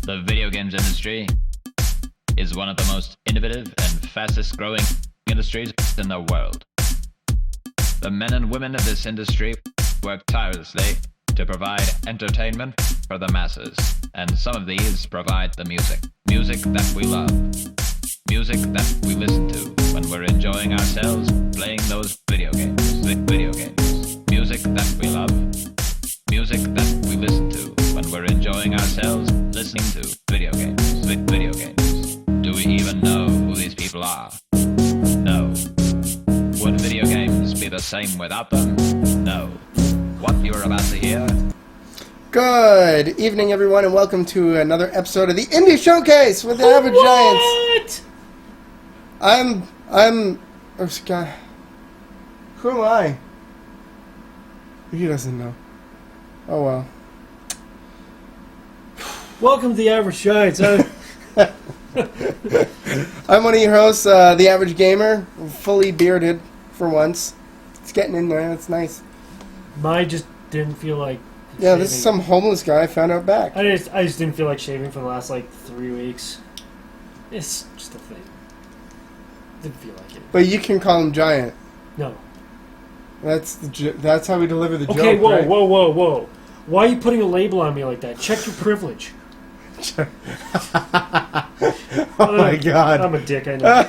The video games industry is one of the most innovative and fastest growing industries in the world. The men and women of this industry work tirelessly to provide entertainment for the masses, and some of these provide the music. Music that we love. Music that we listen to when we're enjoying ourselves playing those video games. Video games. Music that we love. Music that we listen to when we're enjoying ourselves listening to video games. Video games. Do we even know who these people are? No. Would video games be the same without them? No. What you're about to hear? Good evening, everyone, and welcome to another episode of the Indie Showcase with the Average Giants. Oh, Scott. Who am I? He doesn't know. Oh, well. Welcome to the Average Giants. I'm one of your hosts, the Average Gamer, fully bearded for once. It's getting in there. It's nice. I just didn't feel like Yeah, shaving. this is some homeless guy I found out back. I just didn't feel like shaving for the last, 3 weeks. It's just a thing. Didn't feel like it. But you can call him Giant. No. That's how we deliver the Okay, joke, whoa, right? whoa. Why are you putting a label on me like that? Check your privilege. Oh my god. I'm a dick, I know.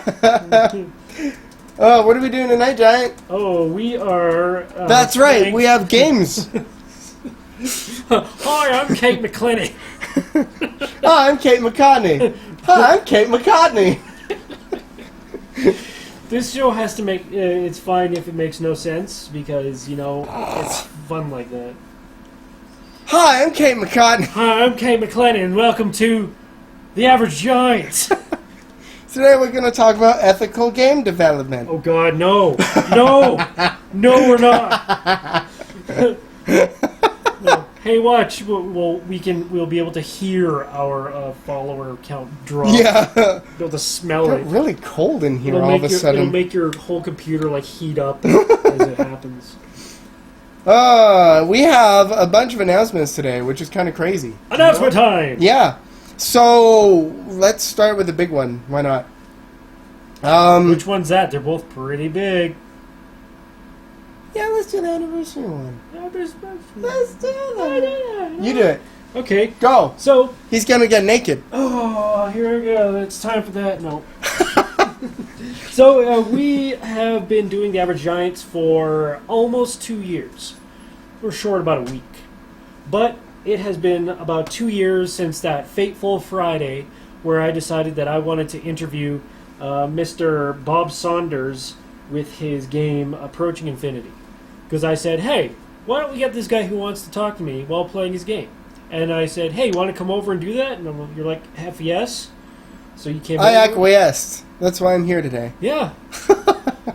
Oh, what are we doing tonight, Giant? Oh, we are... That's right, we have games. Hi, I'm Kate McClenny. Hi, I'm Kate McCartney. Hi, I'm Kate McCartney. This show has to make... it's fine if it makes no sense, because, it's fun like that. Hi, I'm Kate McCartney. Hi, I'm Kate McClenny, and welcome to The Average Giants. Today we're going to talk about ethical game development. Oh God, no, no, we're not. No. Hey, watch. We'll be able to hear our follower count drop. Yeah. Be able to smell It's it. really cold in here It'll all of a It'll sudden. make your whole computer heat up as it happens. We have a bunch of announcements today, which is kind of crazy. Announcement time. Yeah. So, let's start with the big one. Why not? Which one's that? They're both pretty big. Yeah, let's do the anniversary one. Let's do that. You You do it. Okay. Go. So, He's gonna get naked. oh, here we go. It's time for that. No. So, we have been doing the Average Giants for almost 2 years. We're short about a week. But it has been about 2 years since that fateful Friday where I decided that I wanted to interview Mr. Bob Saunders with his game Approaching Infinity. Because I said, hey, why don't we get this guy who wants to talk to me while playing his game? And I said, hey, you want to come over and do that? And you're like, F yes. So you came I over. acquiesced. That's why I'm here today. Yeah.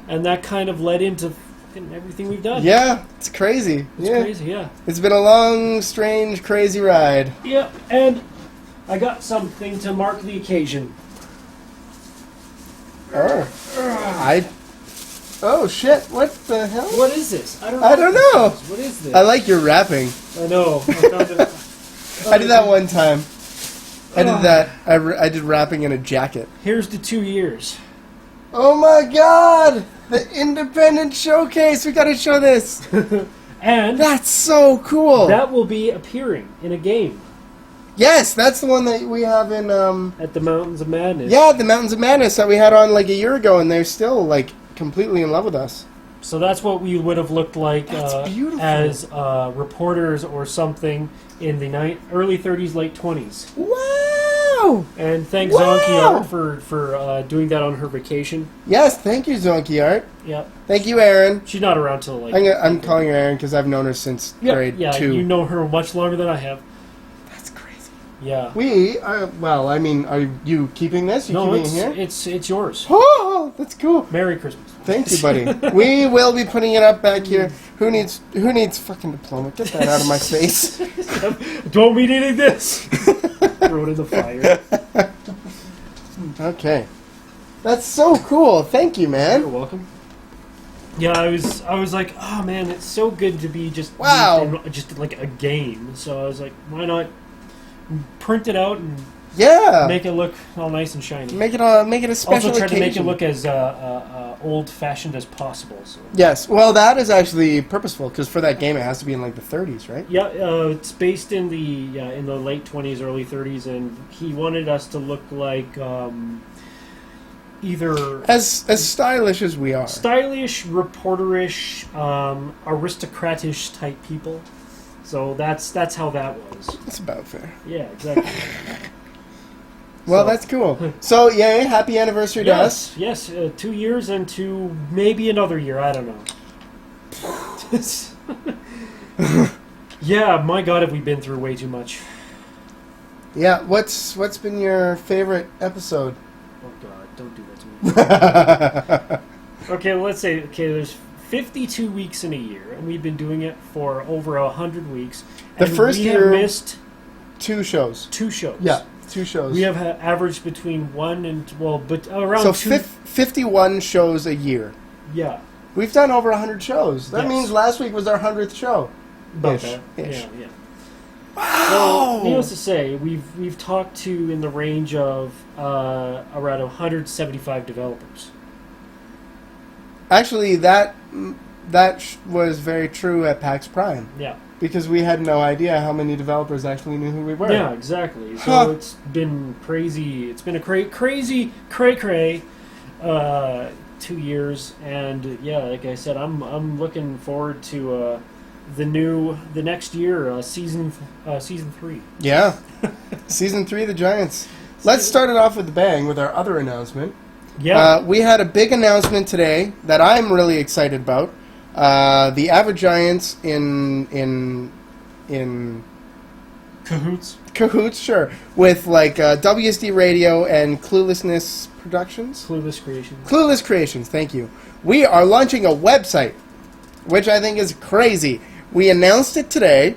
And that kind of led into everything we've done. Yeah, it's crazy. It's crazy, yeah. It's been a long, strange, crazy ride. Yeah, and I got something to mark the occasion. Oh shit! What the hell? What is this? I don't know. What is this? I like your rapping. I know. I found it. I did that one time. I did that. I did rapping in a jacket. Here's the 2 years. Oh my god! The independent showcase. We gotta show this. And That's so cool. that will be appearing in a game Yes, that's the one that we have in. at the Mountains of Madness. Yeah, the Mountains of Madness that we had on a year ago, and they're still completely in love with us. So that's what we would have looked like That's beautiful. as reporters or something in the early 30s, late 20s. Wow! And thanks Wow. Zonky Art for doing that on her vacation. Yes, thank you, Zonky Art. Yep. Thank you, Aaron. She's not around till I'm calling her Aaron because I've known her since grade 2. You know her much longer than I have. That's crazy. Yeah. Are you keeping this? You No, keeping it here? it's yours. Oh, that's cool. Merry Christmas. Thank you, buddy. We will be putting it up back here. Who needs fucking diploma? Get that out of my face. Don't be needing this. Throw it in the fire. Okay. That's so cool. Thank you, man. You're welcome. Yeah, I was like, oh man, it's so good to be just Wow. just like a game. So I was like, why not print it out and Yeah. make it look all nice and shiny. Make it a special Also try to make it occasion. look as old-fashioned as possible. So. Yes. Well, that is actually purposeful because for that game it has to be in like the 30s, right? Yeah, it's based in the late 20s, early 30s, and he wanted us to look like either As stylish as we are. stylish, reporterish, aristocratish type people. So that's how that was. That's about fair. Yeah, exactly. Well, So- that's cool. So, yay, happy anniversary to us. Yes, 2 years and to maybe another year. I don't know. Yeah, my God, have we been through way too much? Yeah, what's been your favorite episode? Oh God, don't do that to me. Okay, let's say there's 52 weeks in a year, and we've been doing it for over 100 weeks. The And first we year- have missed 2 shows. 2 shows. Yeah, 2 shows. We have averaged between 1 and but around so 2. 51 shows a year. Yeah, We've done over 100 shows. That Yes. means last week was our 100th show. about Ish, that. ish. Yeah. Wow! So, needless to say, we've talked to in the range of around 175 developers. Actually, that was very true at PAX Prime Yeah. because we had no idea how many developers actually knew who we were. Yeah, exactly. So Huh. it's been crazy. It's been a crazy, cray 2 years, and yeah, like I said, I'm looking forward to the next year, season 3. Yeah. Season 3 of the Giants. Let's start it off with a bang with our other announcement. Yeah, We had a big announcement today that I'm really excited about. The Avid Giants in cahoots. cahoots, sure, with like WSD Radio and Cluelessness Productions. Clueless Creations. Clueless Creations, thank you. We are launching a website, which I think is crazy. We announced it today.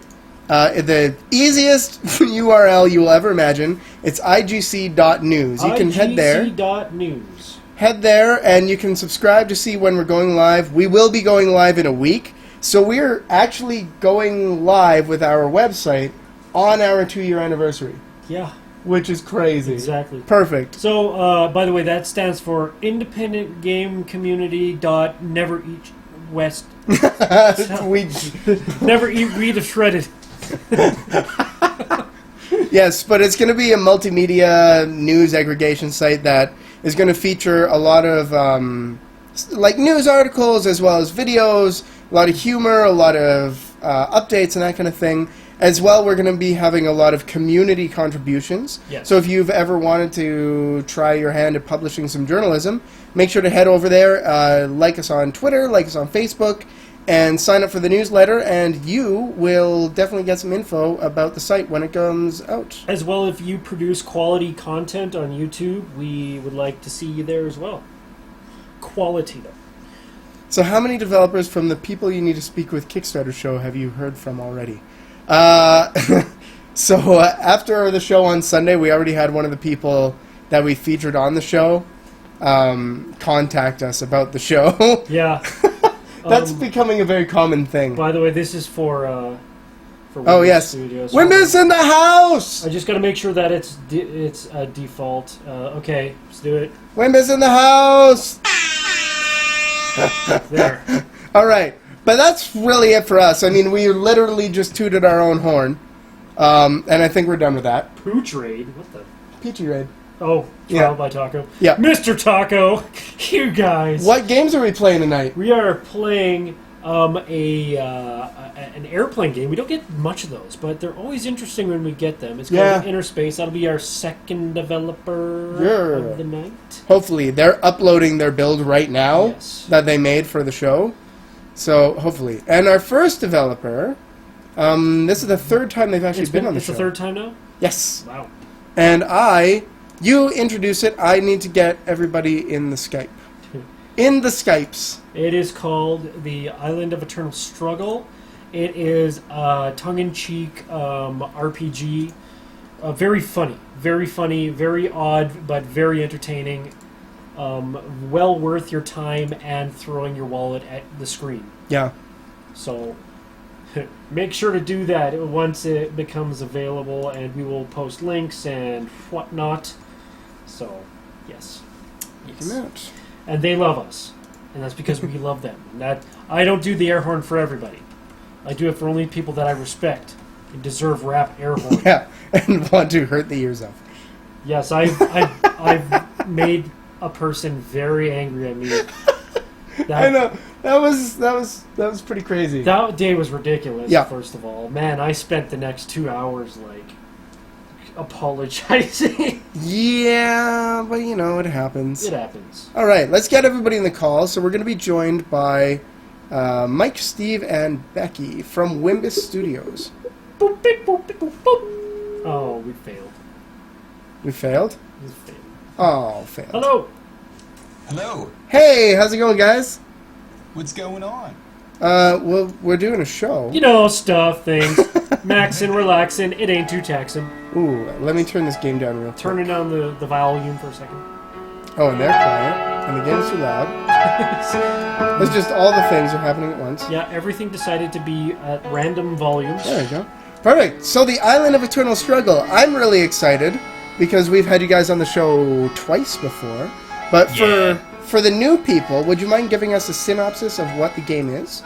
The easiest URL you will ever imagine. It's igc.news. You can head there. igc.news. Head there, and you can subscribe to see when we're going live. We will be going live in a week. So we're actually going live with our website on our 2-year anniversary, Yeah, which is crazy. exactly. Perfect. So, by the way, that stands for Independent Game Community. Never eat West. we, Never eat Weed of Shredded. yes, but it's going to be a multimedia news aggregation site that is going to feature a lot of like news articles as well as videos, a lot of humor, a lot of updates and that kind of thing. As well, we're going to be having a lot of community contributions. Yes. So if you've ever wanted to try your hand at publishing some journalism, make sure to head over there, like us on Twitter, like us on Facebook, and sign up for the newsletter, and you will definitely get some info about the site when it comes out. As well, if you produce quality content on YouTube, we would like to see you there as well. Quality, though. So how many developers from the People You Need to Speak With Kickstarter show have you heard from already? So after the show on Sunday, we already had one of the people that we featured on the show contact us about the show. Yeah. That's becoming a very common thing. By the way, this is for Oh, Windows yes. Studio. So Windows in the house! I just got to make sure that it's default. Okay, let's do it. Windows in the house! There. All right. But that's really it for us. I mean, we literally just tooted our own horn. And I think we're done with that. Pooch Raid. What the? Peachy Raid. Oh, Yeah. Trial by Taco. Yeah. Mr. Taco, you guys. What games are we playing tonight? We are playing an airplane game. We don't get much of those, but they're always interesting when we get them. It's called Yeah. InnerSpace. That'll be our second developer Yeah. of the night. Hopefully. They're uploading their build right now Yes. that they made for the show. So, hopefully. And our first developer, this is the third time they've actually been on the It's show. the third time now? Yes. Wow. And you introduce it. I need to get everybody in the Skype. In the Skypes. It is called The Island of Eternal Struggle. It is a tongue-in-cheek RPG. Very funny, very odd, but very entertaining. Well worth your time and throwing your wallet at the screen. Yeah. So, make sure to do that once it becomes available, and we will post links and whatnot. So, yes. And they love us, and that's because we love them. And that I don't do the air horn for everybody. I do it for only people that I respect and deserve rap air horn. Yeah, and want to hurt the ears off. Yes, I've made a person very angry at me. I know. That was pretty crazy. That day was ridiculous, Yeah. First of all. Man, I spent the next 2 hours, apologizing. Yeah, but it happens. It happens. All right, let's get everybody in the call. So we're going to be joined by Mike, Steve, and Becky from Wimbus Studios. Boop, beep, boop, beep, boop, boop. Oh, we failed. We failed? We failed. Oh, failed. Hello. Hello. Hey, how's it going, guys? What's going on? Well, we're doing a show. Stuff, things. Maxing, relaxing. It ain't too taxing. Ooh, let me turn this game down real quick. Turning down the volume for a second. Oh, and they're quiet. And the game's too loud. It's just all the things are happening at once. Yeah, everything decided to be at random volumes. There we go. Perfect. So the Island of Eternal Struggle. I'm really excited because we've had you guys on the show twice before. But for the new people, would you mind giving us a synopsis of what the game is?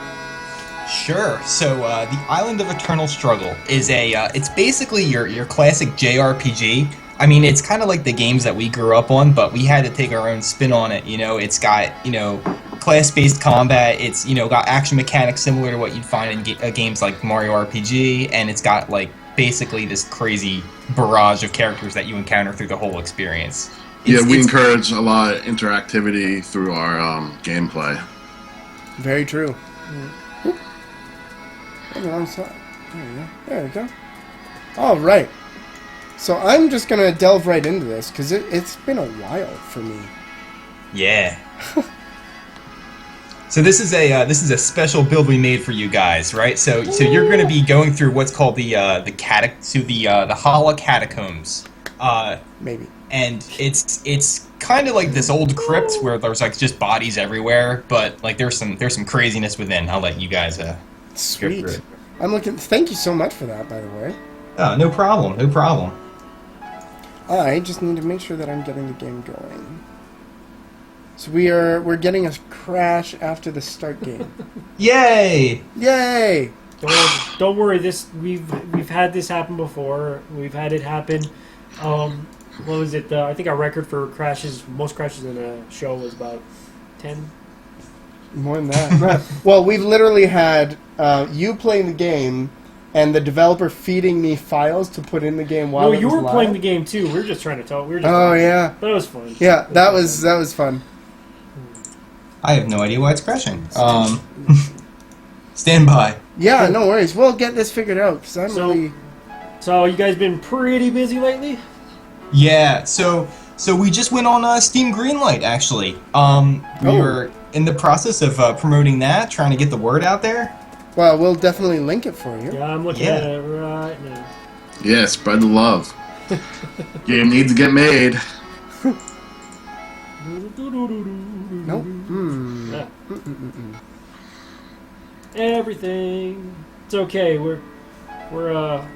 Sure. So, the Island of Eternal Struggle is it's basically your classic JRPG. I mean, it's kind of like the games that we grew up on, but we had to take our own spin on it. It's got, class-based combat. It's, got action mechanics similar to what you'd find in games like Mario RPG, and it's got, basically this crazy barrage of characters that you encounter through the whole experience. We encourage a lot of interactivity through our gameplay. Very true. Wrong side. There we go. All right. So I'm just going to delve right into this because it's been a while for me. Yeah. So this is a special build we made for you guys, right? So you're going to be going through what's called the Hollow Catacombs. Maybe. And it's kind of like this old crypt where there's just bodies everywhere, but there's some craziness within. I'll let you guys Sweet. go through it. I'm looking. Thank you so much for that, by the way. No problem. No problem. I just need to make sure that I'm getting the game going. So we're getting a crash after the start game. Yay! Yay! Don't worry. We've had this happen before. We've had it happen. What was it? I think our record for most crashes in a show was about 10. More than that. Well, we've literally had you playing the game and the developer feeding me files to put in the game while it was you were live. playing the game too. We were just trying to talk. Yeah. But it was fun. Yeah, that was fun. I have no idea why it's crashing. Stand by. Yeah, no worries. We'll get this figured out because I'm really. So you guys been pretty busy lately? Yeah. So we just went on Steam Greenlight actually. We were in the process of promoting that, trying to get the word out there. Well, we'll definitely link it for you. Yeah, I'm looking at it right now. Yeah, spread the love. Game needs to get made. Nope. Yeah. Everything. It's okay. We're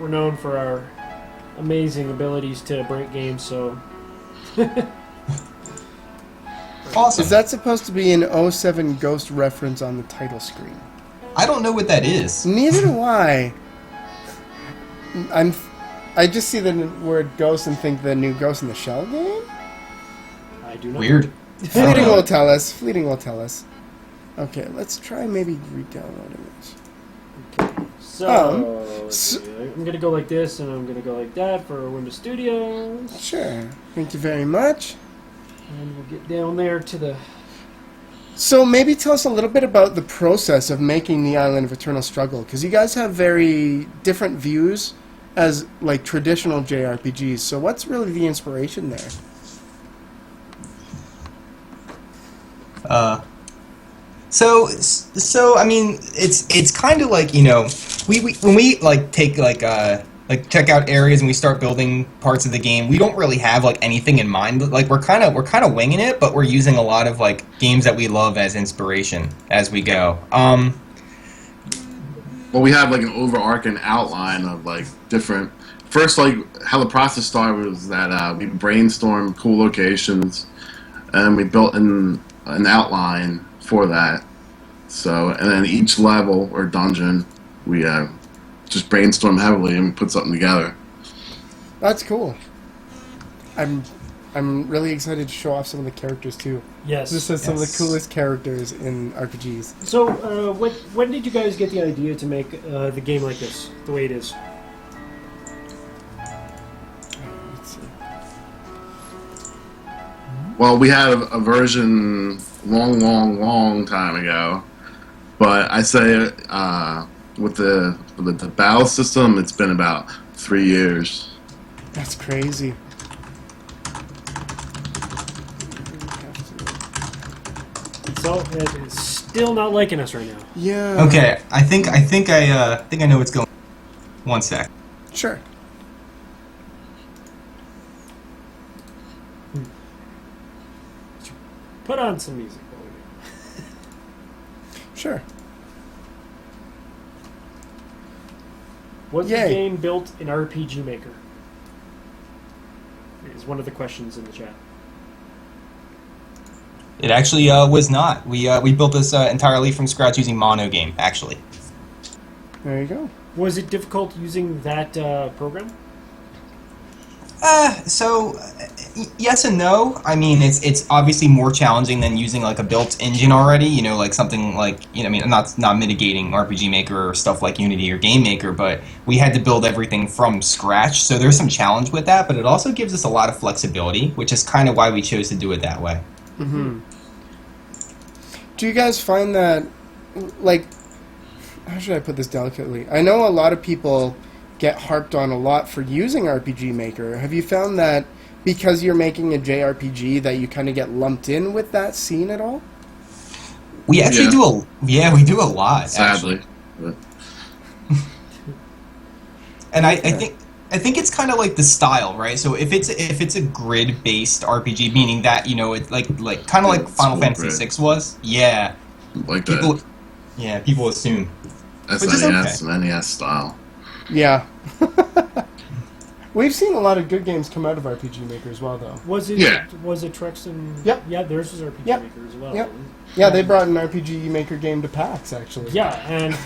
known for our amazing abilities to break games. So. Awesome. Is that supposed to be an 07 Ghost reference on the title screen? I don't know what that is. Neither do I. I just see the word ghost and think the new Ghost in the Shell game? I do not. Weird. Fleeting will tell us. Okay, let's try maybe re-downloading it. Okay. So, I'm going to go like this, and I'm going to go like that for Windows Studios. Sure. Thank you very much. And we'll get down there to the... So maybe tell us a little bit about the process of making the Island of Eternal Struggle, because you guys have very different views as traditional JRPGs. So what's really the inspiration there? So I mean, it's kind of like, we when we take check out areas and we start building parts of the game, we don't really have anything in mind. We're kind of winging it, but we're using a lot of games that we love as inspiration as we go. Well, we have like an overarching outline of like different. First, like how the process started was that we brainstormed cool locations, and we built an outline for that. So, and then each level or dungeon, we just brainstorm heavily and put something together. That's cool. I'm really excited to show off some of the characters too. Yes. This is some of the coolest characters in RPGs. So, when did you guys get the idea to make the game like this, the way it is? Let's see. Well, we had a version long time ago, but I say with the battle system, it's been about 3 years. That's crazy. So it is still not liking us right now. Yeah. Okay, I think I know what's going. One sec. Sure. Put on some music while we do. Sure. Was the Yay. game built in RPG Maker? Is one of the questions in the chat. It actually was not. We built this entirely from scratch using Mono Game, actually. There you go. Was it difficult using that program? Yes and no. I mean, it's obviously more challenging than using like a built engine already. You know, like something like I mean, I'm not mitigating RPG Maker or stuff like Unity or Game Maker, but we had to build everything from scratch. So there's some challenge with that, but it also gives us a lot of flexibility, which is kind of why we chose to do it that way. Mm-hmm. Do you guys find that, like, how should I put this delicately? I know a lot of people get harped on a lot for using RPG Maker. Have you found that because you're making a JRPG that you kind of get lumped in with that scene at all? We actually we do a lot. Sadly. But And I think it's kind of like the style, right? So if it's a grid based RPG, meaning that it's like kind of like Final Fantasy VI was, yeah, like people, that. yeah, people assume. SNES, NES style. Yeah. We've seen a lot of good games come out of RPG Maker as well, though. Was it? Yeah. Was it Trex and? Yep. Yeah, theirs was RPG Yep. Maker as well. Yep. Yeah, they brought an RPG Maker game to PAX, actually. Yeah, and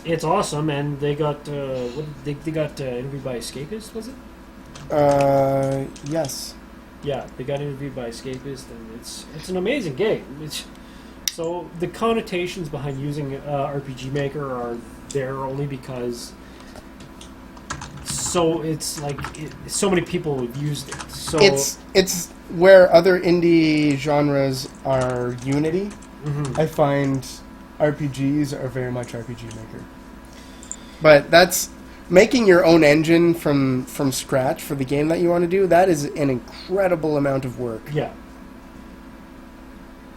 it's awesome. And they got they got interviewed by Escapist, was it? Yes. Yeah, they got interviewed by Escapist, and it's an amazing game. So the connotations behind using RPG Maker are there only because it's like so many people have used it. So it's where other indie genres are Unity. Mhm. I find RPGs are very much RPG Maker. But that's making your own engine from scratch for the game that you want to do. That is an incredible amount of work. Yeah.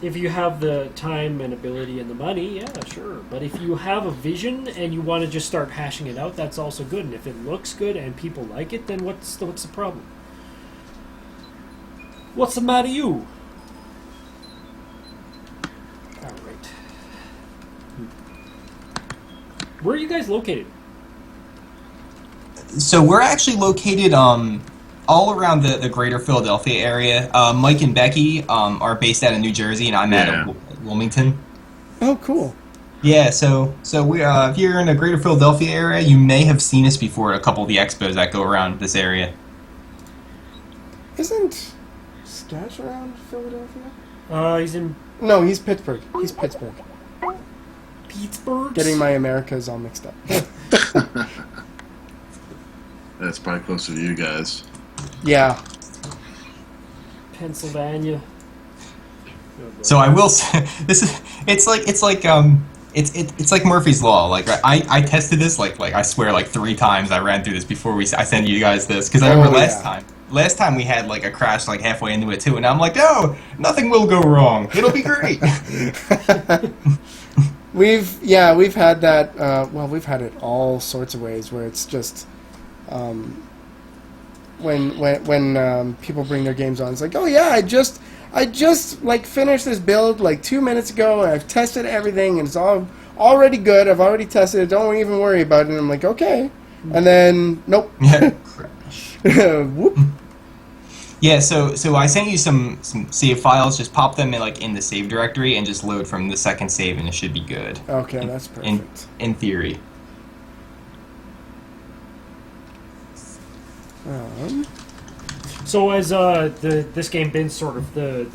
If you have the time and ability and the money, yeah, sure. But if you have a vision and you want to just start hashing it out, that's also good. And if it looks good and people like it, then what's the problem? What's the matter, you? All right. Where are you guys located? So we're actually located all around the greater Philadelphia area. Mike and Becky are based out of New Jersey, and I'm out of Wilmington. Oh, cool. Yeah, so we if you're in the greater Philadelphia area, you may have seen us before at a couple of the expos that go around this area. Isn't Sketch around Philadelphia? He's in No, he's Pittsburgh. He's Pittsburgh. Pittsburgh. Getting my Americas all mixed up. That's probably closer to you guys. Yeah. Pennsylvania. So I will say it's like Murphy's Law. Like I tested this like I swear like 3 times I ran through this before I sent you guys this because I remember last time we had like a crash like halfway into it too, and I'm like, no, nothing will go wrong. It'll be great. We've had that. We've had it all sorts of ways where it's just when people bring their games on, it's like, oh yeah, I just like finished this build like 2 minutes ago, and I've tested everything, and it's all already good. I've already tested it. Don't even worry about it. And I'm like, okay. And then, nope. Crash. Whoop. Yeah, so I sent you some save files. Just pop them in the save directory and just load from the second save, and it should be good. Okay, that's perfect. In theory. So has this game been sort of the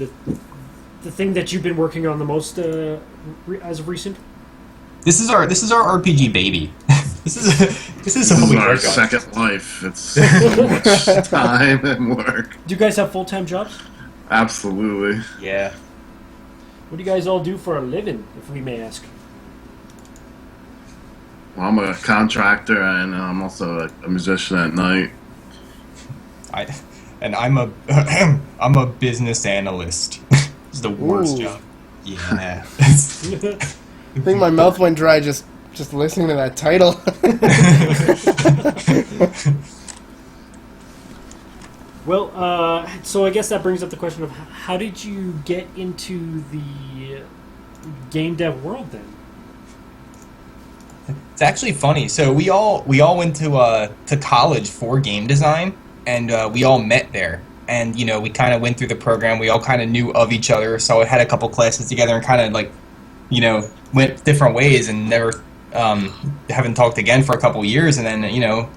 thing that you've been working on the most as of recent? This is our RPG baby. This is all we our work on. second life. It's so much time and work. Do you guys have full-time jobs? Absolutely. Yeah. What do you guys all do for a living, if we may ask? Well, I'm a contractor and I'm also a musician at night. I'm a business analyst. It's the worst Ooh. job. Yeah. I think my mouth went dry just listening to that title. Well, so I guess that brings up the question of how did you get into the game dev world then? It's actually funny. So we all went to college for game design, and we all met there. And we kind of went through the program. We all kind of knew of each other, so I had a couple classes together, and kind of went different ways, and never haven't talked again for a couple years. And then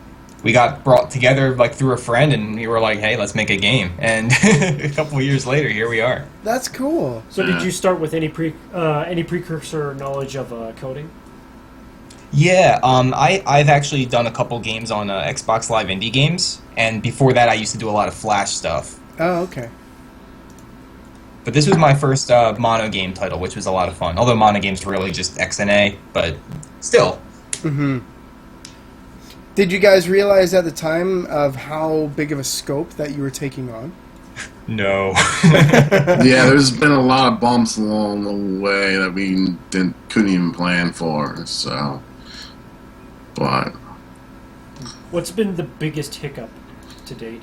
we got brought together through a friend, and we were like, hey, let's make a game. And a couple years later, here we are. That's cool. So did you start with any precursor knowledge of coding? Yeah, I've actually done a couple games on Xbox Live Indie Games, and before that I used to do a lot of Flash stuff. Oh, okay. But this was my first mono game title, which was a lot of fun. Although mono games are really just X and A, but still. Mm-hmm. Did you guys realize at the time of how big of a scope that you were taking on? No. Yeah, there's been a lot of bumps along the way that we couldn't even plan for. So, but What's been the biggest hiccup to date?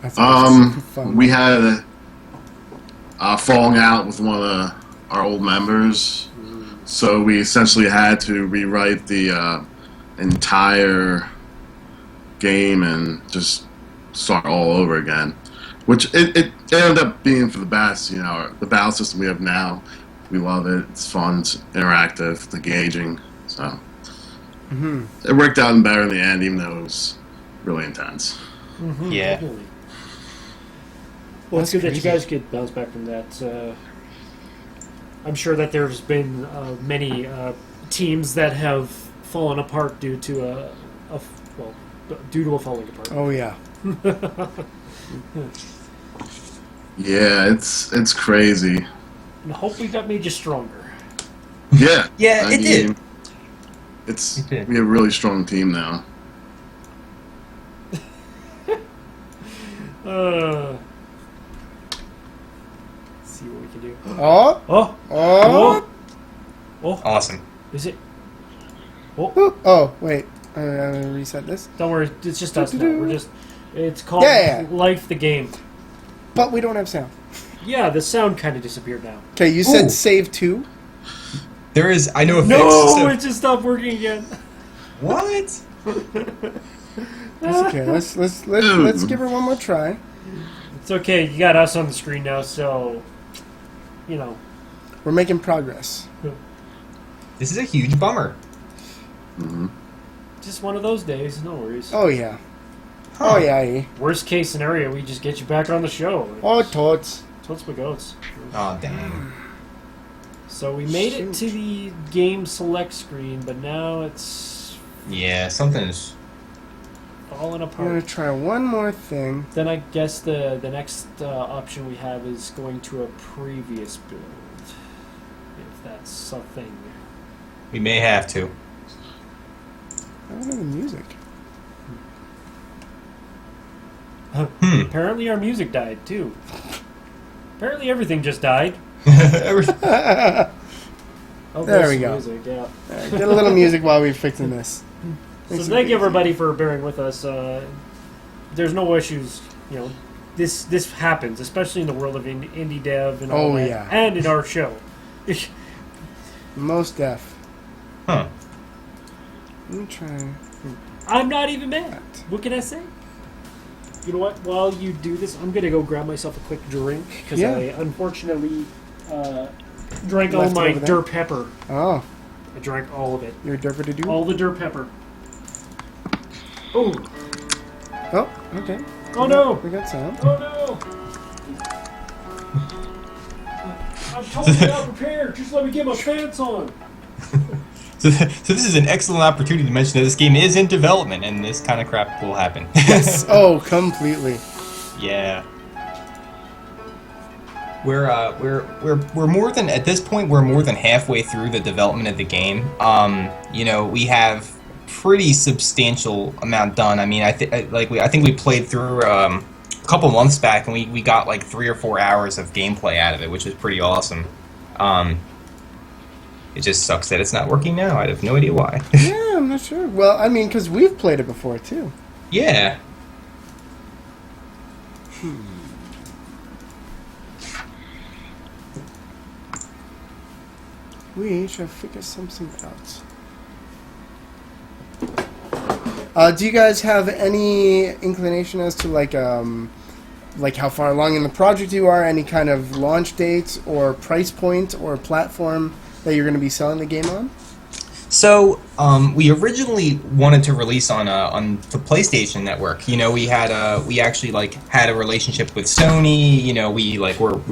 I think it's super fun. we had a falling out with one of our old members, so we essentially had to rewrite the entire game and just start all over again, which it ended up being for the best. The battle system we have now, we love it. It's fun, it's interactive, it's engaging. So it worked out better in the end, even though it was really intense. Mm-hmm, Yeah. definitely. Well, it's That's good that you crazy. guys get bounced back from that. I'm sure that there's been many teams that have fallen apart due to due to a falling apart. Oh yeah. Yeah, it's crazy. And hopefully that made you stronger. Yeah, Yeah, it did. It's It did. we have a really strong team now. Let's see what we can do. Oh. Oh! Oh. Oh! Awesome. Is it? Oh! Ooh. Oh. Wait. Reset this. Don't worry, it's just us now. We're just. It's called Yeah. Life the Game. But we don't have sound. Yeah, the sound kind of disappeared now. Okay, you said Ooh. save 2. There is. I know a fix. No, So- it just stopped working again. What? That's okay. Let's give her one more try. It's okay. You got us on the screen now, so We're making progress. This is a huge bummer. just one of those days. No worries. Oh yeah. Huh. Oh yeah. Worst case scenario, we just get you back on the show. Oh totes. Totes my goats. Oh dang. So we made it to the game select screen, but now it's Yeah, something's. falling I'm gonna apart. try one more thing. Then I guess the next option we have is going to a previous build, if that's a thing. We may have to. I don't know the music. Apparently our music died too. Apparently everything just died. Oh, There there's we some go. Music, yeah. Alright, get a little music while we're fixing this. So Makes it thank easy. everybody for bearing with us. There's no issues. This happens, especially in the world of indie dev and all Oh, that, yeah. and in our show. Most deaf. Huh. Let me try. I'm not even mad. What can I say? You know what? While you do this, I'm gonna go grab myself a quick drink because Yeah. I unfortunately drank all Left it my over there? dirt pepper. Oh, I drank all of it. you're a derper to do? All the dirt pepper. Oh! Oh, okay. Oh no! We got some. Oh no! I'm totally not prepared. Just let me get my pants on. So this is an excellent opportunity to mention that this game is in development, and this kind of crap will happen. Yes. Oh, completely. Yeah. We're more than at this point. We're more than halfway through the development of the game. You know, we have pretty substantial amount done. I mean, I think we played through a couple months back, and we got like 3 or 4 hours of gameplay out of it, which was pretty awesome. It just sucks that it's not working now. I have no idea why. Yeah, I'm not sure. Well, I mean, because we've played it before, too. Yeah. We shall figure something out. Do you guys have any inclination as to like how far along in the project you are? Any kind of launch dates or price point or platform that you're going to be selling the game on? So we originally wanted to release on the PlayStation Network. You know, we actually like had a relationship with Sony. You know, we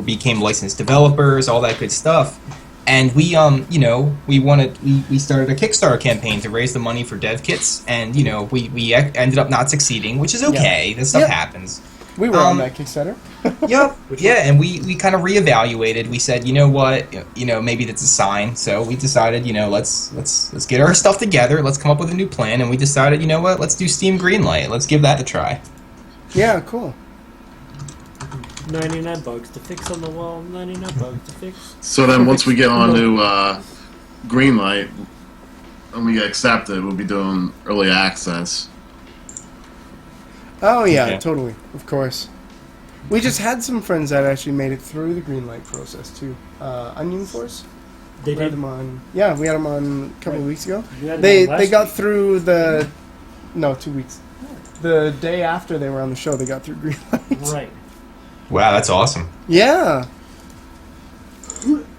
became licensed developers, all that good stuff. And we we started a Kickstarter campaign to raise the money for dev kits, and you know we ended up not succeeding, which is okay. This stuff happens. We were on that Kickstarter. Yep. Yeah, and we kind of reevaluated. We said, you know what, maybe that's a sign. So we decided, let's get our stuff together. Let's come up with a new plan, and we decided, you know what, let's do Steam Greenlight. Let's give that a try. Yeah, cool. 99 bugs to fix on the wall, 99 bugs to fix. So then once we get on to Greenlight and we get accepted, we'll be doing early access. Oh yeah, Okay. totally. Of course. We just had some friends that actually made it through the Greenlight process too. Onion Force. They We had did. them on. Yeah, we had them on a couple of weeks ago. You had They one last got week. through the 2 weeks. The day after they were on the show, they got through Greenlight. Right. Wow, that's awesome. Yeah.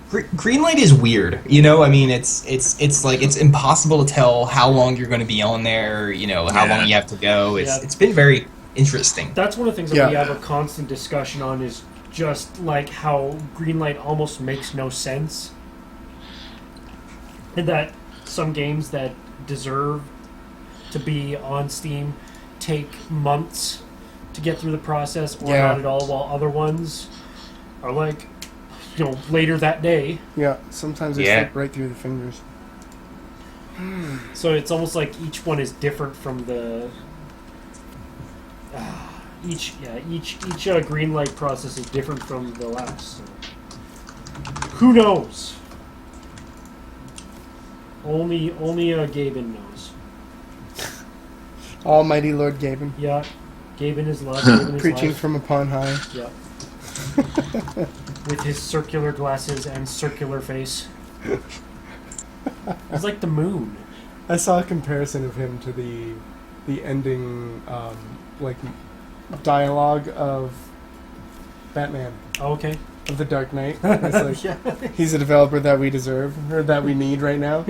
Greenlight is weird. You know, I mean, it's like it's impossible to tell how long you're going to be on there. You know, how long you have to go. It's been very interesting. That's one of the things that Yeah. we have a constant discussion on is just like how Greenlight almost makes no sense. And that some games that deserve to be on Steam take months to get through the process or Yeah. not at all, while other ones are like, later that day. Yeah. Sometimes they Yeah. slip right through the fingers. So it's almost like each one is different from the... each Greenlight process is different from the last. So. Who knows? Only Gaben knows. Almighty Lord Gaben, Yeah, Gaben is love. Gaben is preaching life. from upon high. Yeah. With his circular glasses and circular face. He's like the moon. I saw a comparison of him to the ending, dialogue of Batman, Oh, okay. of The Dark Knight. It's like, Yeah. he's a developer that we deserve, or that we need right now.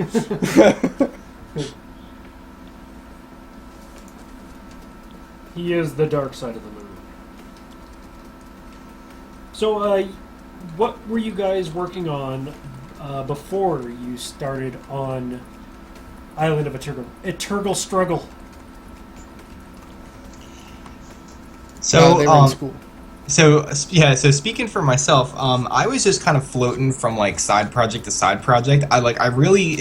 He is the dark side of the moon. So, what were you guys working on before you started on Island of Eternal Struggle? So they were in school. So speaking for myself, I was just kind of floating from like side project to side project. I really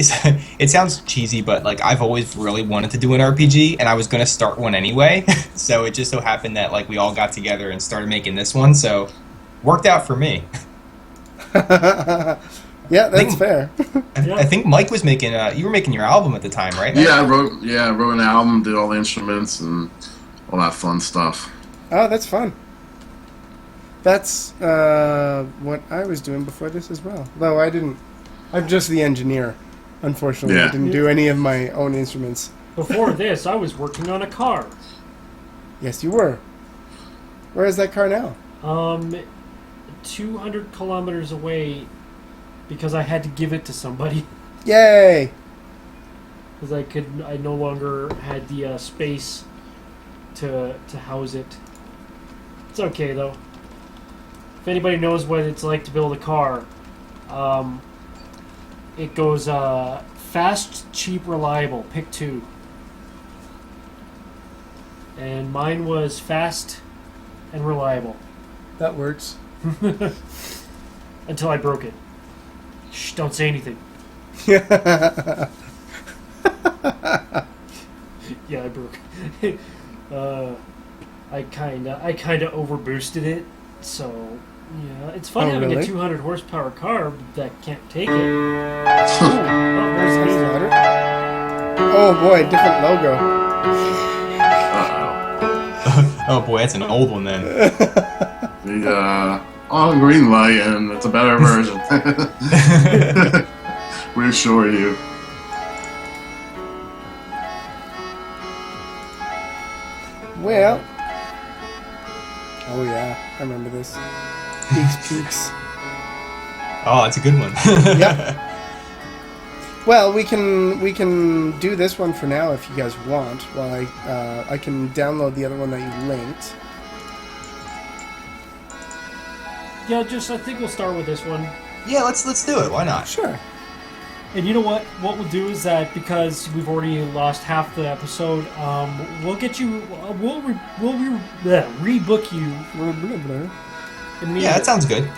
it sounds cheesy, but like I've always really wanted to do an RPG, and I was gonna start one anyway. So it just so happened that like we all got together and started making this one. So worked out for me. Yeah, that's fair. I think Mike was making you were making your album at the time, right? I wrote an album, did all the instruments and all that fun stuff. Oh, that's fun. That's what I was doing before this as well. Though I didn't I'm just the engineer. Unfortunately, I Yeah. didn't do any of my own instruments. Before this, I was working on a car. Yes, you were. Where is that car now? 200 kilometers away because I had to give it to somebody Yay! because I no longer had the space to house it. It's okay though. If anybody knows what it's like to build a car, it goes fast, cheap, reliable. Pick two. And mine was fast and reliable That works. until I broke it. Shh! Don't say anything. Yeah, I broke. I kinda overboosted it, so yeah, it's fun Oh, having really? a 200 horsepower car that can't take it. Oh, That's there's Hazel. louder. Oh boy, different logo. Oh boy, that's an old one then. The green light, and it's a better version. We assure you. Well. Oh yeah, I remember this. Peaks. Oh, that's a good one. Yep. Well, we can do this one for now if you guys want. While I can download the other one that you linked. Yeah, I think we'll start with this one. Yeah, let's do it. Why not? Sure. And you know what? What we'll do is that because we've already lost half the episode, we'll get you. We'll rebook you. Yeah, that sounds good.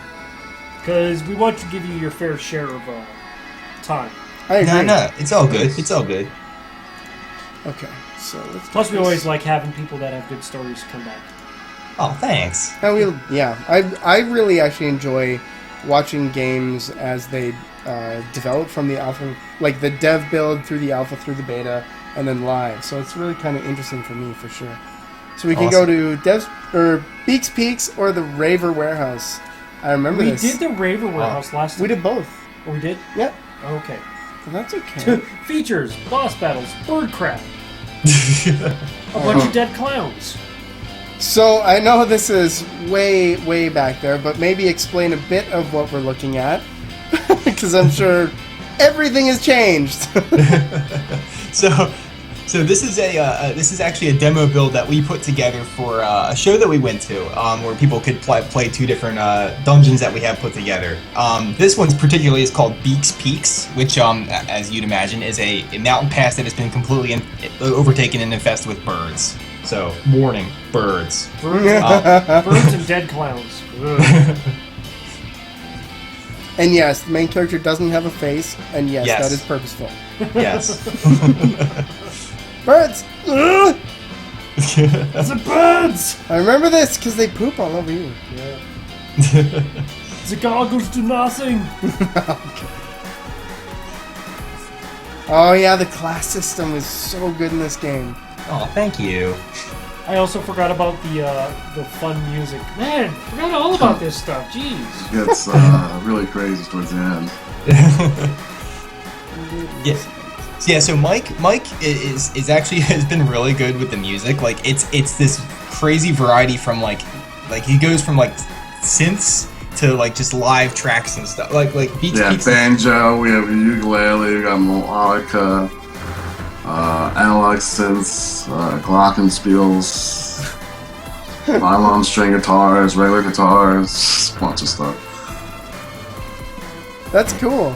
Because we want to give you your fair share of time. I agree. No, it's all good. It's all good. Okay, so let's. Plus, do we this. always like having people that have good stories come back. Oh, thanks. And I really actually enjoy watching games as they develop from the alpha, like the dev build through the alpha, through the beta, and then live. So it's really kind of interesting for me, for sure. So we can go to Devs or Beaks Peaks or the Raver Warehouse. I remember We this. did the Raver Warehouse last time. We did both. Oh, we did? Yep. Okay. Well, that's okay. Features, boss battles, bird crap, a bunch of dead clowns. So I know this is way, way back there, but maybe explain a bit of what we're looking at, because I'm sure everything has changed. So this is this is actually a demo build that we put together for a show that we went to, where people could play two different dungeons that we have put together. This one's particularly is called Beaks Peaks, which, as you'd imagine, is a mountain pass that has been completely overtaken and infested with birds. So, warning, birds. Birds and dead clowns. Ugh. And yes, the main character doesn't have a face, and yes, Yes. that is purposeful. Yes. Birds! Ugh! It's a birds! I remember this because they poop all over you. Yeah. The goggles do nothing. Oh yeah, the class system is so good in this game. Oh, thank you. I also forgot about the fun music. Man, forgot all about this stuff. Jeez. It gets really crazy towards the end. Yeah, so Mike is actually has been really good with the music. Like it's this crazy variety from like he goes from like synths to like just live tracks and stuff. Like Beats Yeah, Peaks. banjo, we have a ukulele, we got melodica, analog synths, glockenspiels, nylon string guitars, regular guitars, a bunch of stuff. That's cool.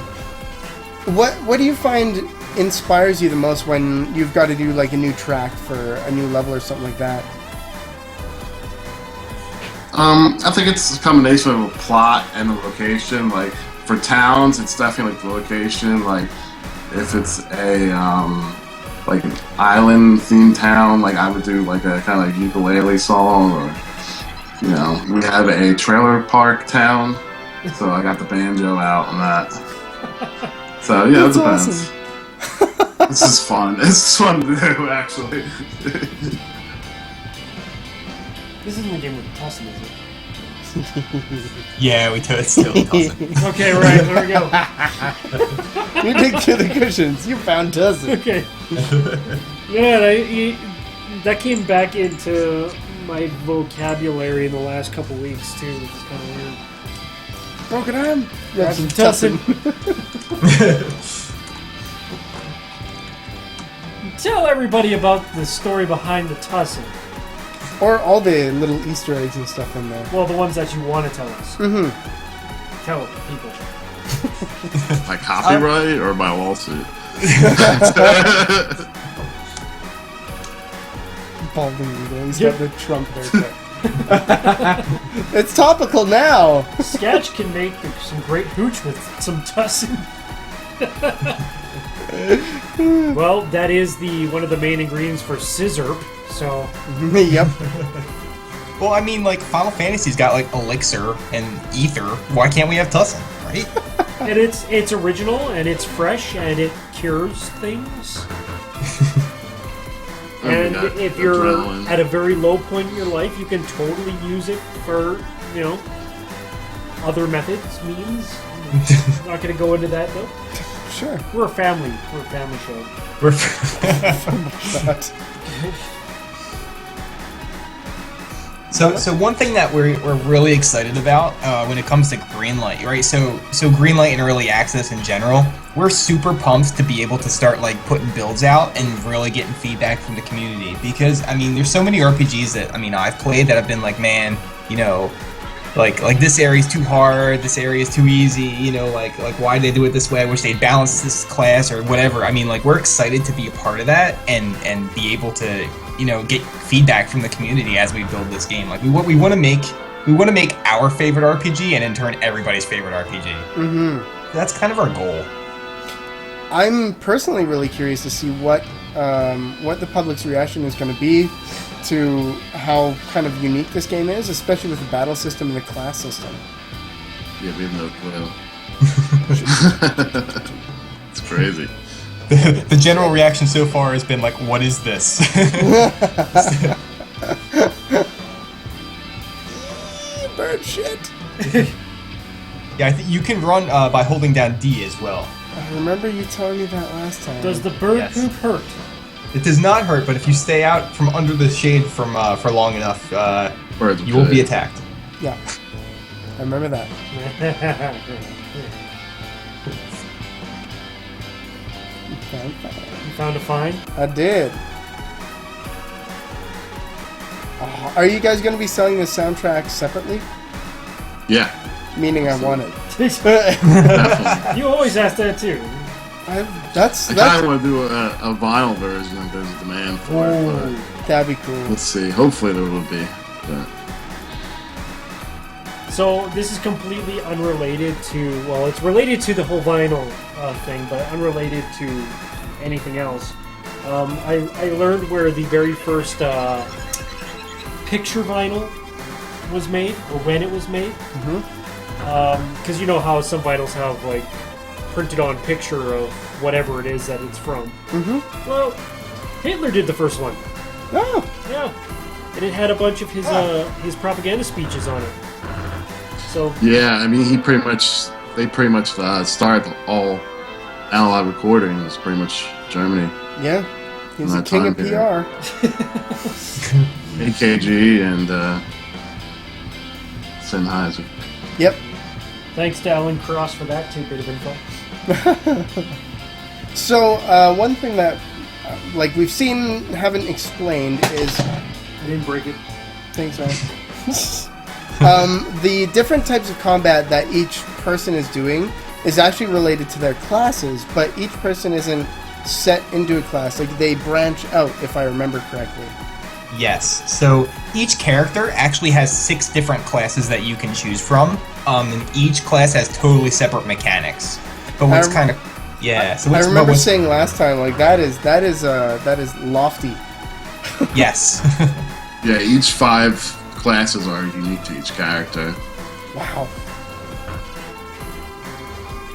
What do you find inspires you the most when you've got to do like a new track for a new level or something like that? I think it's a combination of a plot and a location. Like for towns, it's definitely like the location. Like if it's a like an island themed town, like I would do like a kind of like ukulele song, or you know, we have a trailer park town, so I got the banjo out on that. So yeah, it That's depends. This is fun. It's fun to do, actually. This isn't a game with Tussin, is it? Yeah, we took it still doesn't. Okay, right, there we go. You dig through the cushions. You found Tussing. Okay. Yeah, that came back into my vocabulary in the last couple weeks too, which is kind of weird. Broken arm. Grab some tussin. Tell everybody about the story behind the tussin. Or all the little Easter eggs and stuff in there. Well, the ones that you want to tell us. Mm-hmm. Tell people. By copyright or by lawsuit? Balding eagle. He's got the Trump haircut. It's topical now. Sketch can make some great hooch with some tussin. Well, that is one of the main ingredients for scissor. So. Yep. Well, I mean, like, Final Fantasy's got, like, elixir and ether. Why can't we have tussin, right? And it's original, and it's fresh, and it cures things. And if you're adrenaline. at a very low point in your life, you can totally use it for, other methods, means. Not going to go into that, though. Sure. We're a family show. So one thing that we're really excited about when it comes to Greenlight, right? So Greenlight and early access in general, we're super pumped to be able to start like putting builds out and really getting feedback from the community, because I mean there's so many RPGs that I've played that have been like, man, like this area is too hard, this area is too easy, like why did they do it this way? I wish they'd balance this class or whatever. I mean, like, we're excited to be a part of that and be able to get feedback from the community as we build this game. Like, we want to make our favorite RPG and in turn everybody's favorite RPG. Mm-hmm. That's kind of our goal. I'm personally really curious to see what the public's reaction is going to be to how kind of unique this game is, especially with the battle system and the class system. Yeah, we have no clue. It's crazy. The general reaction so far has been like, what is this? Bird shit. Yeah, I think you can run by holding down D as well. I remember you telling me that last time. Does the bird Yes. poop hurt? It does not hurt, but if you stay out from under the shade for long enough, you will be attacked. Yeah. I remember that. You found a find? I did. Are you guys going to be selling the soundtrack separately? Yeah, Meaning I want it. definitely. You always ask that too. That's I kind of want to do a vinyl version if there's a demand for it. But that'd be cool. let's see. Hopefully there will be. But So this is completely unrelated to, well, it's related to the whole vinyl thing, but unrelated to anything else. I learned where the very first picture vinyl was made, or when it was made. Because you know how some vinyls have like printed on picture of whatever it is that it's from. Well, Hitler did the first one. Oh, Yeah, and it had a bunch of his propaganda speeches on it. So yeah, I mean, they pretty much started all analog recordings, pretty much Germany. yeah. He's In the that king of time PR. AKG and Sennheiser. Yep. thanks to Alan Cross for that tidbit of info. So, one thing that, like, we've seen, haven't explained is... I didn't break it. Thanks, man. The different types of combat that each person is doing is actually related to their classes, but each person isn't set into a class. Like, they branch out, if I remember correctly. Yes. So each character actually has 6 different classes that you can choose from, and each class has totally separate mechanics. But what's kind of So I remember saying last time, like, that is lofty. Yes. Yeah, each 5 classes are unique to each character. Wow.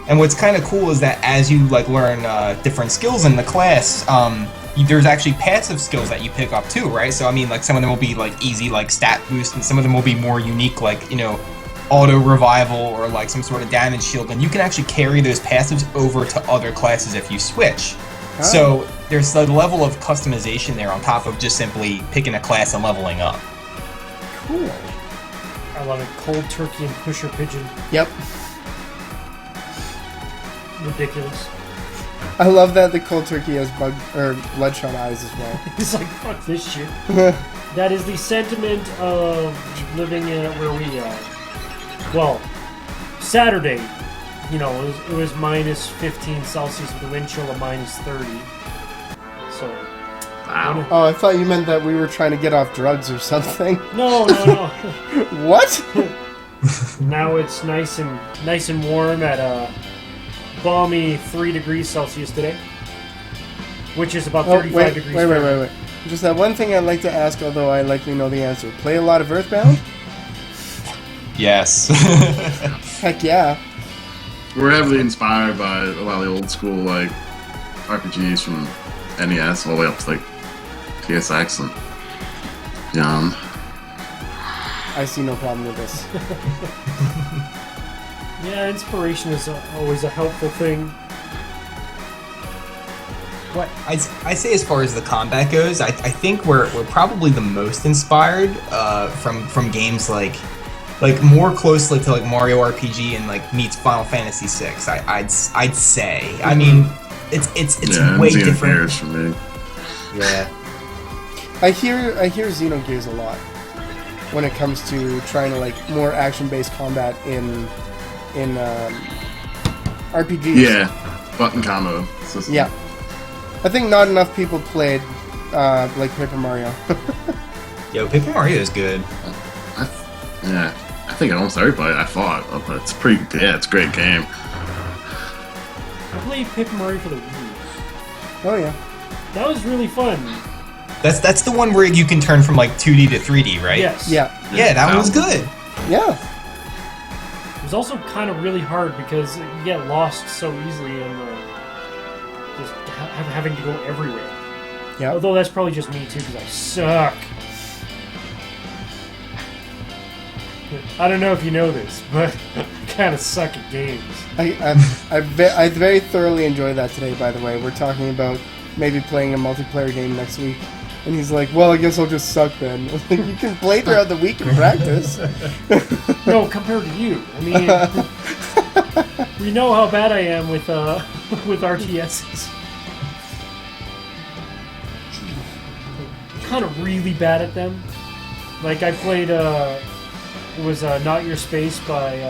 And what's kind of cool is that as you like learn different skills in the class, there's actually passive skills that you pick up too, right? So I mean, like some of them will be like easy, like stat boost, and some of them will be more unique, like auto revival or like some sort of damage shield. And you can actually carry those passives over to other classes if you switch. Oh. So there's the level of customization there on top of just simply picking a class and leveling up. Cool. I love it. Cold turkey and pusher pigeon. Yep. Ridiculous. I love that the cold turkey has bloodshot eyes as well. It's like, fuck this shit. That is the sentiment of living in where we are. Well, Saturday, it was minus 15 Celsius with a wind chill of minus 30. So. Wow. Oh, I thought you meant that we were trying to get off drugs or something. No. What? Now it's nice and warm at a balmy 3 degrees Celsius today, which is about 35 degrees. Wait. Just that one thing I'd like to ask, although I likely know the answer. Play a lot of Earthbound? Yes. Heck yeah. We're heavily inspired by a lot of the old school like RPGs from NES all the way up to like PSX and beyond. I see no problem with this. Yeah, inspiration is always a helpful thing. What I say as far as the combat goes, I think we're probably the most inspired from games like more closely to like Mario RPG and like meets Final Fantasy VI. I'd say. I mean, it's way different. For me. Yeah. I hear Xenogears a lot when it comes to trying to like more action-based combat in RPGs. Yeah, button combo system. Yeah. I think not enough people played like Paper Mario. Yo, Paper Mario is good. I think almost everybody I fought, but it's pretty. Yeah, it's a great game. I played Paper Mario for the Wii. Oh yeah. That was really fun. That's the one where you can turn from like 2D to 3D, right? Yes. Yeah. Yeah, that one was good. Yeah. It was also kind of really hard because you get lost so easily and just having to go everywhere. Yeah. Although that's probably just me too because I suck. I don't know if you know this, but I kind of suck at games. I very thoroughly enjoyed that today, by the way. We're talking about maybe playing a multiplayer game next week. And he's like, well, I guess I'll just suck then. I was like, you can play throughout the week and practice. No, compared to you. I mean, we know how bad I am with RTSs. Kind of really bad at them. Like, I played, it was Not Your Space by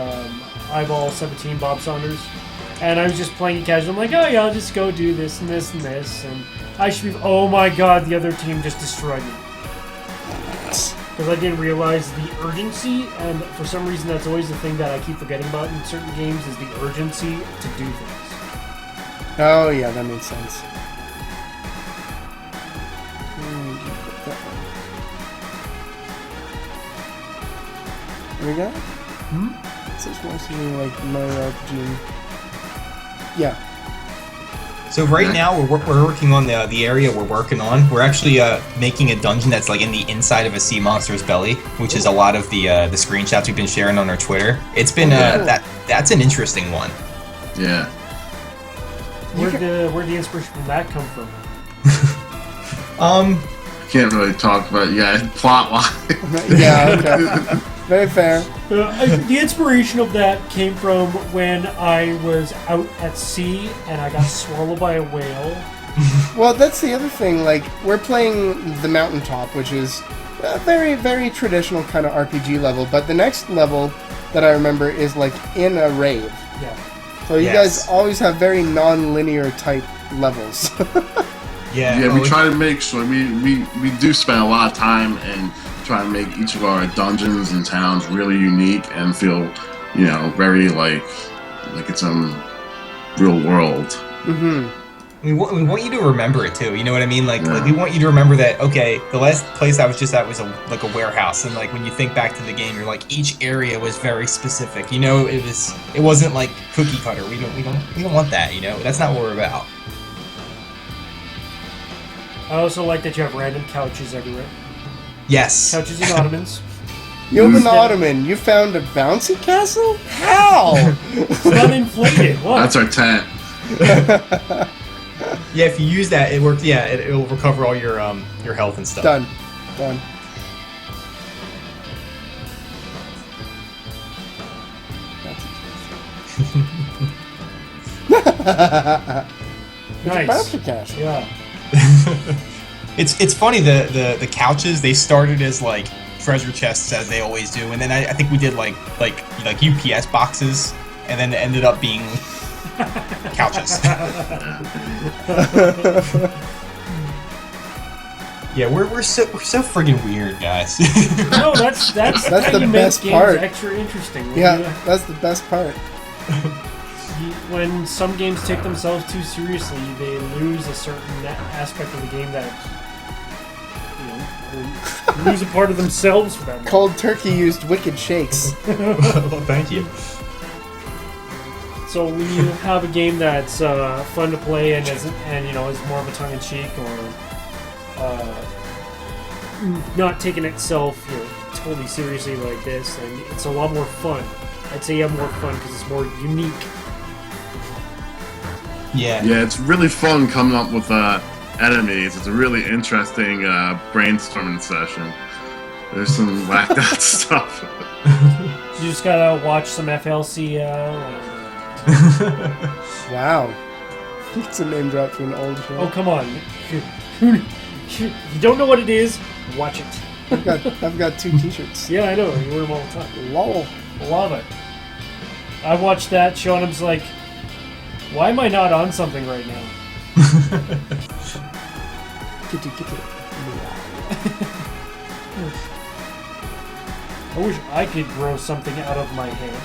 Eyeball 17, Bob Saunders. And I was just playing it casual. I'm like, oh yeah, I'll just go do this and this and this. And I should be, oh my god, the other team just destroyed me. Because I didn't realize the urgency, and for some reason that's always the thing that I keep forgetting about in certain games, is the urgency to do things. Oh yeah, that makes sense. There we go? It's just something like Mario RPG. Yeah. So right now we're working on the area we're working on. We're actually making a dungeon that's like in the inside of a sea monster's belly, which is a lot of the screenshots we've been sharing on our Twitter. It's been that's an interesting one. Yeah. Where'd the inspiration from that come from? Can't really talk about plot line. Yeah, okay. Very fair. The inspiration of that came from when I was out at sea and I got swallowed by a whale. Well, that's the other thing. Like, we're playing the Mountaintop, which is a very, very traditional kind of RPG level. But the next level that I remember is like in a rave. Yeah. So you guys always have very non-linear type levels. Yeah, we try to make sure we do spend a lot of time and try to make each of our dungeons and towns really unique and feel, very like its own real world. Mm-hmm. We want you to remember it too. You know what I mean? Like we want you to remember that. Okay, the last place I was just at was a warehouse, and like when you think back to the game, you're like each area was very specific. It wasn't like cookie cutter. We don't want that. That's not what we're about. I also like that you have random couches everywhere. Yes. Couches and ottomans. You opened the ottoman. You found a bouncy castle? How? It's not inflated. What? That's our tent. Yeah, if you use that, it works. Yeah, it'll recover all your health and stuff. Done. Nice. Bouncy castle. Yeah. It's funny, the couches, they started as like treasure chests, as they always do, and then I think we did like UPS boxes, and then it ended up being couches. Yeah, we're so friggin' weird, guys. No, that's how the you make best games part. extra interesting. Yeah, that's the best part. When some games take themselves too seriously, they lose a certain aspect of the game that, they lose a part of themselves for that. Cold Turkey used wicked shakes. Well, thank you. So when you have a game that's fun to play and is more of a tongue in cheek or not taking itself totally seriously like this, and it's a lot more fun. I'd say you have more fun because it's more unique. Yeah. Yeah, it's really fun coming up with enemies. It's a really interesting brainstorming session. There's some whacked out stuff. You just gotta watch some FLCL. Wow. It's a name drop to an old show. Oh, come on. You don't know what it is, watch it. I've got 2 t-shirts. Yeah, I know. You wear them all the time. Lol. Love it. I watched that show and I was like, why am I not on something right now? I wish I could grow something out of my hand.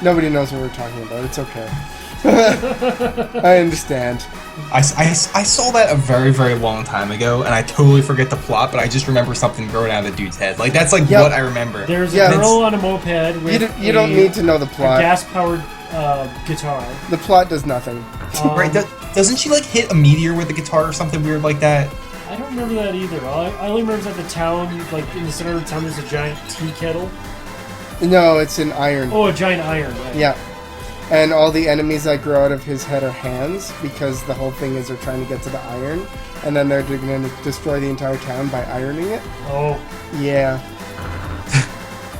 Nobody knows what we're talking about. It's okay. I understand. I saw that a very, very long time ago, and I totally forget the plot, but I just remember something growing out of the dude's head. Like, that's like what I remember. There's a girl on a moped with you don't need to know the plot. A gas-powered guitar. The plot does nothing. Right? Doesn't she like hit a meteor with a guitar or something weird like that? I don't remember that either. I only remember that the town, like in the center of the town, there's a giant tea kettle. No, it's an iron. Oh, a giant iron. Right. Yeah. And all the enemies that grow out of his head are hands, because the whole thing is they're trying to get to the iron, and then they're going to destroy the entire town by ironing it. Oh. Yeah.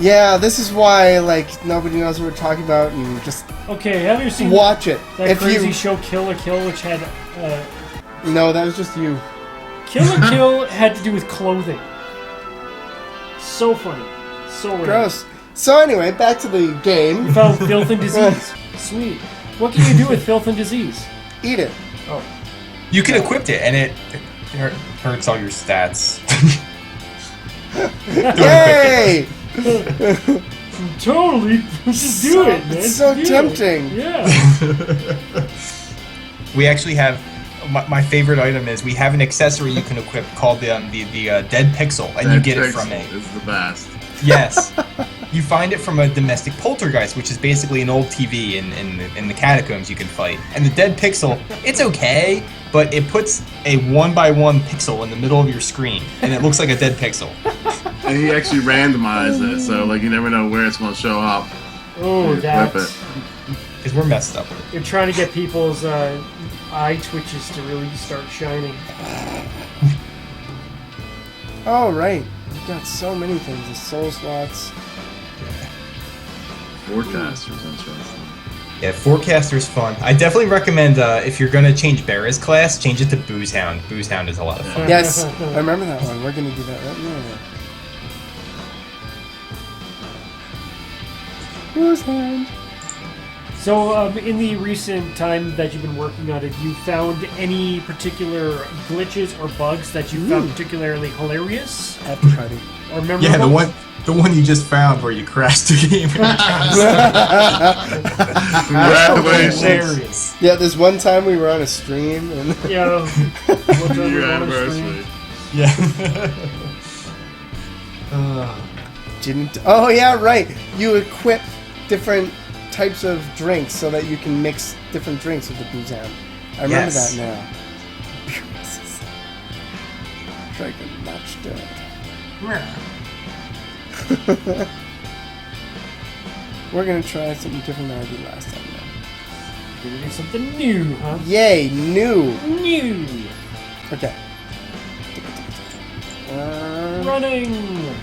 Yeah, this is why, like, nobody knows what we're talking about, and just Okay, have you seen watch it. that crazy show Kill la Kill, which had... No, that was just you. Kill la Kill had to do with clothing. So funny. So random. Gross. So anyway, back to the game. You found filth and disease. Sweet. What can you do with filth and disease? Eat it. Oh. You can equip it, and it hurts all your stats. Yay! Totally. Just do it, man. It's so Do it. tempting. Yeah. We actually have my favorite item is we have an accessory you can equip called the dead pixel, and you get it from a. It's the best. Yes. You find it from a domestic poltergeist, which is basically an old TV in the catacombs you can fight. And the dead pixel, it's okay, but it puts a 1x1 pixel in the middle of your screen, and it looks like a dead pixel. And he actually randomized it, so like you never know where it's going to show up. Oh, that's... Because we're messed up with it. You're trying to get people's eye twitches to really start shining. Oh, right. We've got so many things. The soul slots. Forecaster's interesting. Yeah, Forecaster's fun. I definitely recommend if you're gonna change Barra's class, change it to Boozehound. Boozehound is a lot of fun. Yes, I remember that one. We're going to do that right now. Who's hand? So, in the recent time that you've been working on it, you found any particular glitches or bugs that you found particularly hilarious After fighting. or memorable? Yeah, the one you just found where you crashed the game. Congratulations. Hilarious. Yeah, there's one time we were on a stream and Yeah. What's on Your the anniversary. Yeah. didn't. Oh yeah, right. You equip different types of drinks so that you can mix different drinks with the Boozehound. I remember Yes. that now. Dragon Monster. We're gonna try something different than I did last time now. Gonna do something new, huh? Yay, new! New! Okay. Running!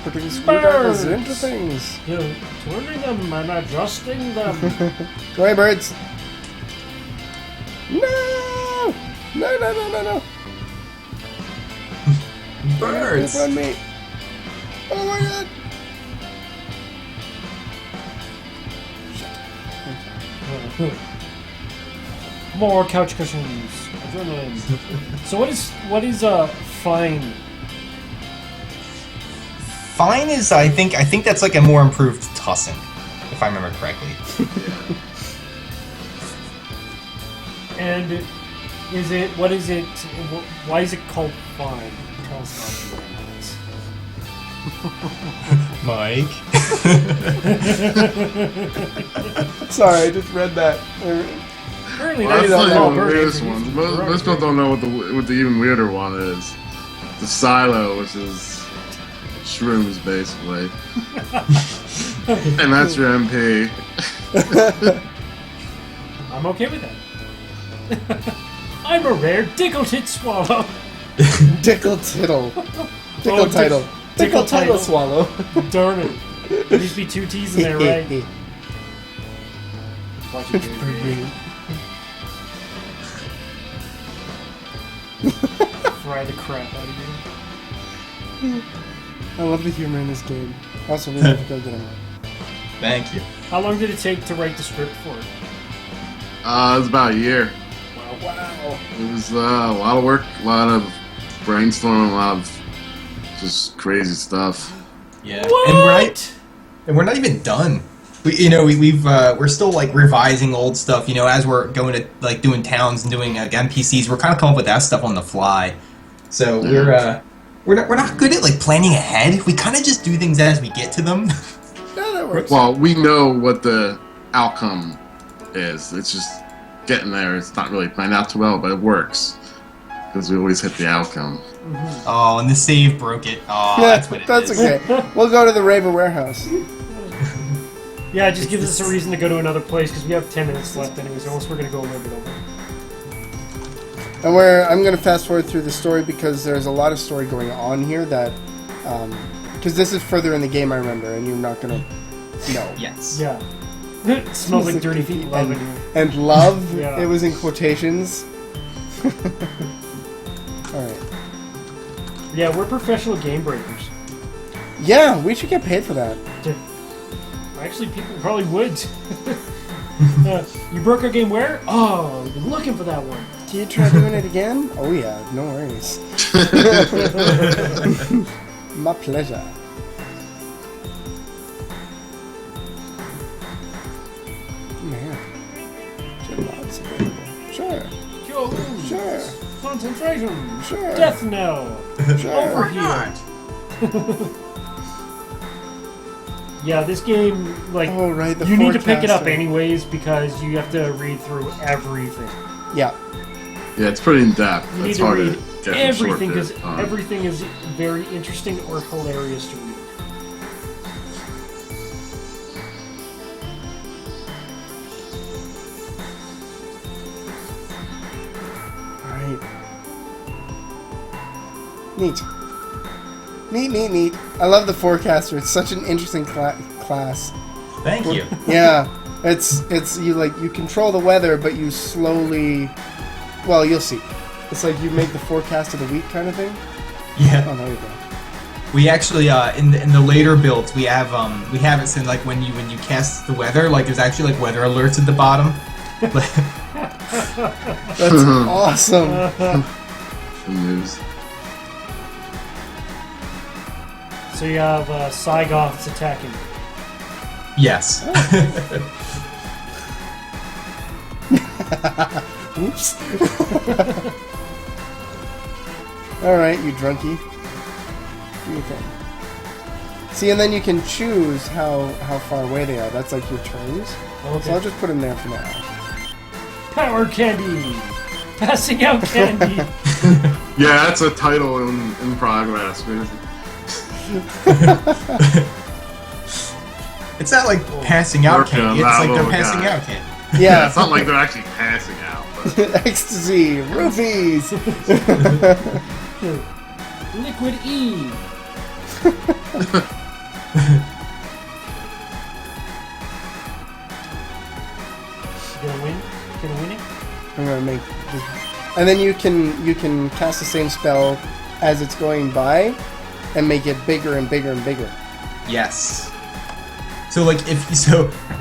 Putting screwdrivers Birds! into things. You're turning them and adjusting them. Go away, birds! No! No, no, no, no, no! Birds! Run me! Oh my god! More couch cushions. Adrenaline. So what is fine? Fine is, I think that's like a more improved Tussin, if I remember correctly. And what is it, why is it called fine? Tell us about Mike? Sorry, I just read that. Apparently Well, that that's is not all even the bird weirdest answers. one. Most people don't know what the even weirder one is. The silo, which is shrooms, basically. And that's your MP. I'm okay with that. I'm a rare dickle-tit swallow. Dickle Tittle. Dickle Oh, Title. Dickle Title Title. Swallow. Darn it. There needs to be 2 T's in there, right? Watch it, baby. Fry the crap out of you. I love the humor in this game. Also, we need to go get him. Thank you. How long did it take to write the script for it? It was about a year. Wow. It was a lot of work, a lot of brainstorming, a lot of just crazy stuff. Yeah. What? And we're not even done. We're still like revising old stuff. As we're going to like doing towns and doing NPCs, we're kind of coming up with that stuff on the fly. So we're not good at like planning ahead. We kind of just do things as we get to them. Yeah, that works. Well, we know what the outcome is. It's just getting there. It's not really planned out too well, but it works. Because we always hit the outcome. Oh, and the save broke it. Oh, Yeah, that's what it that's is. okay. We'll go to the Raver warehouse. Yeah, it just gives us a reason to go to another place because we have 10 minutes left anyways, unless we're going to go a little bit over. And I'm going to fast forward through the story because there's a lot of story going on here that, because this is further in the game, I remember, and you're not going to know. Yes. Yeah. It smells like dirty feet love in here. And love, Yeah. it was in quotations. Alright. Yeah, we're professional game breakers. Yeah, we should get paid for that. Actually, people probably would. You broke our game where? Oh, we've been looking for that one. Can you try doing it again? Oh yeah, no worries. My pleasure. Man. Lots available. Sure. Kills. Sure. Concentration. Sure. Death knell. Sure. Overheat. Yeah, this game, like, Oh, right, the you need to pick it up forecaster. anyways because you have to read through everything. Yeah. Yeah, it's pretty in depth. You need It's to hard read to get in a short everything bit because of time. everything is very interesting or hilarious to read. Alright. Neat. Neat. I love the forecaster. It's such an interesting class. Thank you. Yeah. It's you control the weather, but you slowly. Well, you'll see. It's like you make the forecast of the week kind of thing. Yeah. Oh, there you go. We actually in the later builds we have it so like when you cast the weather, like there's actually like weather alerts at the bottom. That's awesome. The news. So you have Cygoths attacking. Yes. Oops. All right, you drunkie. Do your thing. See, and then you can choose how far away they are. That's like your turns. Okay. So I'll just put them there for now. Power candy. Passing out candy. Yeah, that's a title in progress. It's not like passing out Working on candy. It's that like they're little passing guy. out candy. Yeah. It's not like they're actually passing out. But Ecstasy, roofies. Liquid E. Gonna win? Gonna win it? I'm gonna make this, and then you can cast the same spell as it's going by, and make it bigger and bigger and bigger. Yes. So like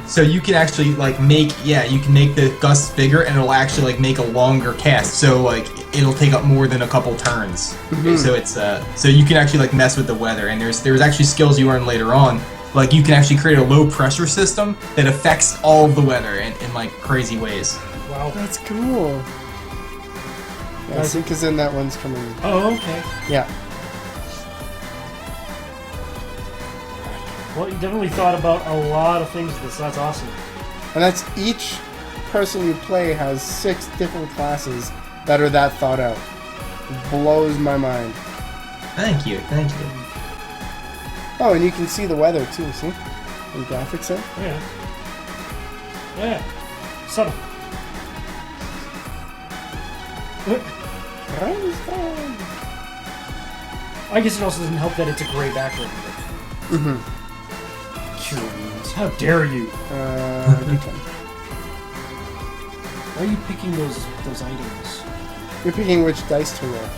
so you can actually like make you can make the gusts bigger and it'll actually like make a longer cast. So like it'll take up more than a couple turns. So it's so you can actually like mess with the weather, and there's actually skills you learn later on. Like you can actually create a low pressure system that affects all of the weather in like crazy ways. Wow. That's cool. Yeah, see, because then that one's coming. Oh, okay. Yeah. Well, you definitely thought about a lot of things with this. That's awesome. And that's each person you play has 6 different classes that are that thought out. It blows my mind. Thank you. Oh, and you can see the weather too, see? In graphics there. Yeah. Yeah. Subtle. I guess it also doesn't help that it's a gray background. Curious. How dare you? You can. Why are you picking those items? You're picking which dice to roll.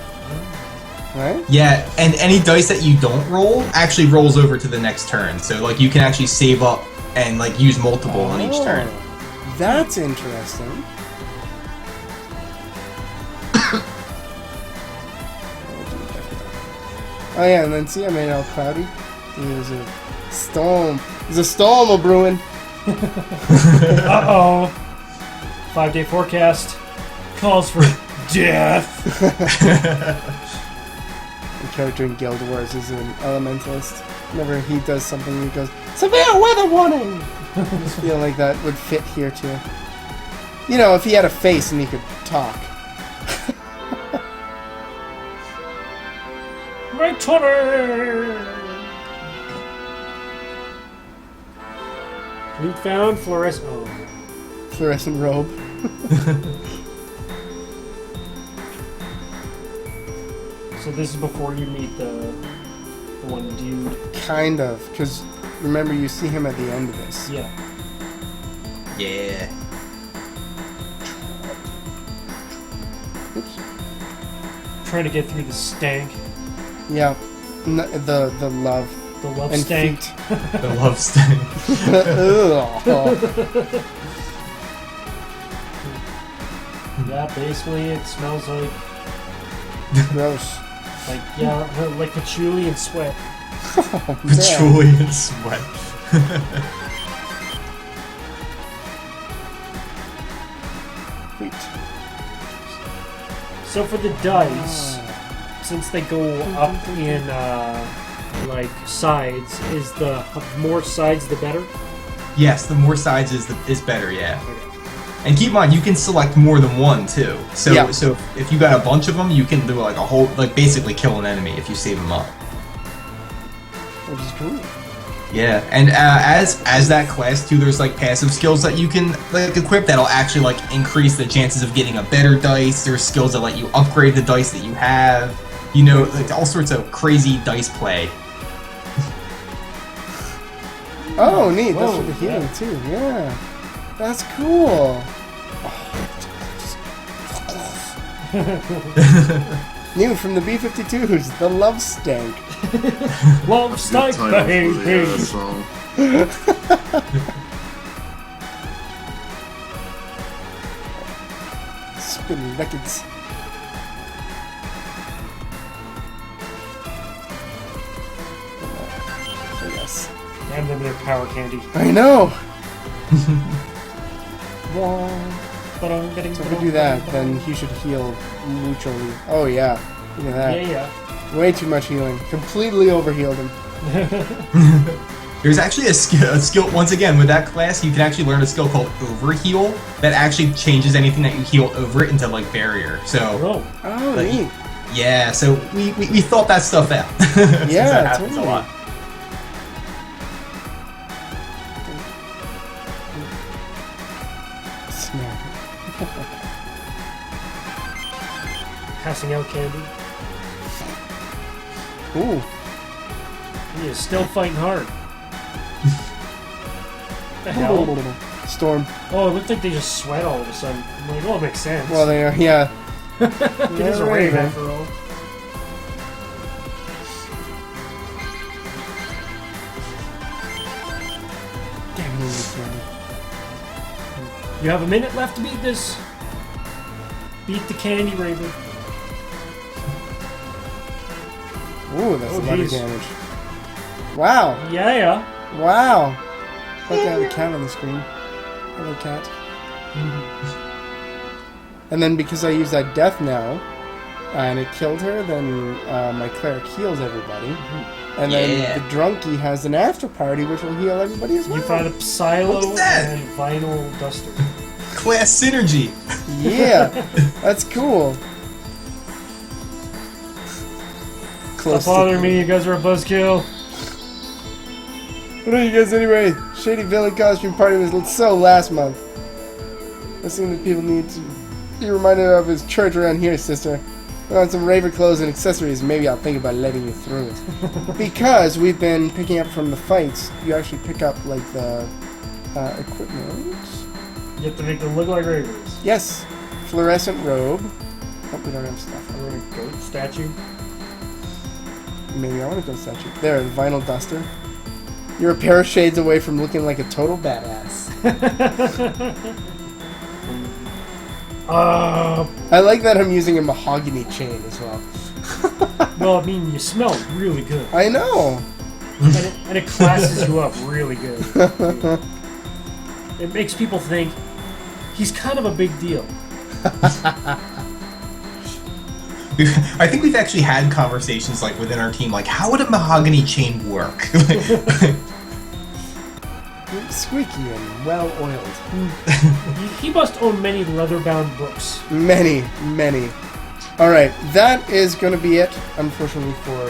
Right? Yeah, and any dice that you don't roll actually rolls over to the next turn. So like you can actually save up and like use multiple on each turn. That's interesting. Oh yeah, and then see I made it all cloudy. There's a storm. There's a storm a brewing. Uh-oh. 5-day forecast calls for death. The character in Guild Wars is an elementalist. Whenever he does something, he goes, "Severe weather warning!" I just feel like that would fit here too. You know, if he had a face and he could talk. My turret! We found fluorescent. Oh. Fluorescent robe. So this is before you meet the one dude. Kind of, because remember you see him at the end of this. Yeah. Yeah. Oops. Trying to get through the stank. Yeah. The love. The love And stank. feet. The love sting. Ugh. Yeah, basically it smells like Gross. like patchouli and sweat. Oh, man. Patchouli and sweat. Feet. So for the dice, since they go up in like sides, is the more sides the better? Yes, the more sides is better, yeah. And keep in mind, you can select more than one too. So Yeah. so if you got a bunch of them, you can do like a whole, like basically kill an enemy if you save them up. Which is cool. Yeah, and as that class too, there's like passive skills that you can like equip that'll actually like increase the chances of getting a better dice. There's skills that let you upgrade the dice that you have. You know, like all sorts of crazy dice play. Oh, neat. That's Whoa, for the healing too. Yeah. That's cool. New from the B-52s, the Love Stank. Love stank, Good title for the, baby. song. Spinning records. Oh, yes. Damn them, their power candy. I know. But I'm getting. So if we do that, then he should heal mutually. Oh yeah, look at that. Yeah. Way too much healing. Completely overhealed him. There's actually a skill, once again, with that class, you can actually learn a skill called Overheal that actually changes anything that you heal over it into, like, barrier. So, Oh, neat. yeah, so we thought that stuff out. Yeah, that happens totally. a lot. Snap. passing out candy. Ooh. He is still fighting hard. The hell? Storm. Oh, it looked like they just sweat all of a sudden. I'm like, oh, it makes sense. Well, they are, yeah. it is a rave Raven. after all. You have a minute left to beat this. Beat the candy raven. Ooh, that's Oh, a lot of geez. damage. Wow. Yeah. Wow. Look at the cat on the screen. Hello, cat. And then because I use that death now, and it killed her, then my cleric heals everybody. And then the drunkie has an after party, which will heal everybody as well. You find a Psylo Look at that. and Vinyl Duster. Class synergy. Yeah, that's cool. Stop Close bothering to me, you guys are a buzzkill. What are you guys anyway? Shady Villain costume party was so last month. That's something that people need to be reminded of is church around here, sister. Put on some raver clothes and accessories, maybe I'll think about letting you through it. Because we've been picking up from the fights, you actually pick up like the equipment. You have to make them look like ravers. Yes, fluorescent robe. Oh, we don't have stuff. I want a goat statue. Maybe I want to go statue. There, the vinyl duster. You're a pair of shades away from looking like a total badass. I like that I'm using a mahogany chain as well. Well, I mean, you smell really good. I know. And it classes you up really good. It makes people think he's kind of a big deal. I think we've actually had conversations like within our team, like how would a mahogany chain work? Squeaky and well oiled. He must own many leather-bound books. Many, many. All right, that is going to be it. Unfortunately for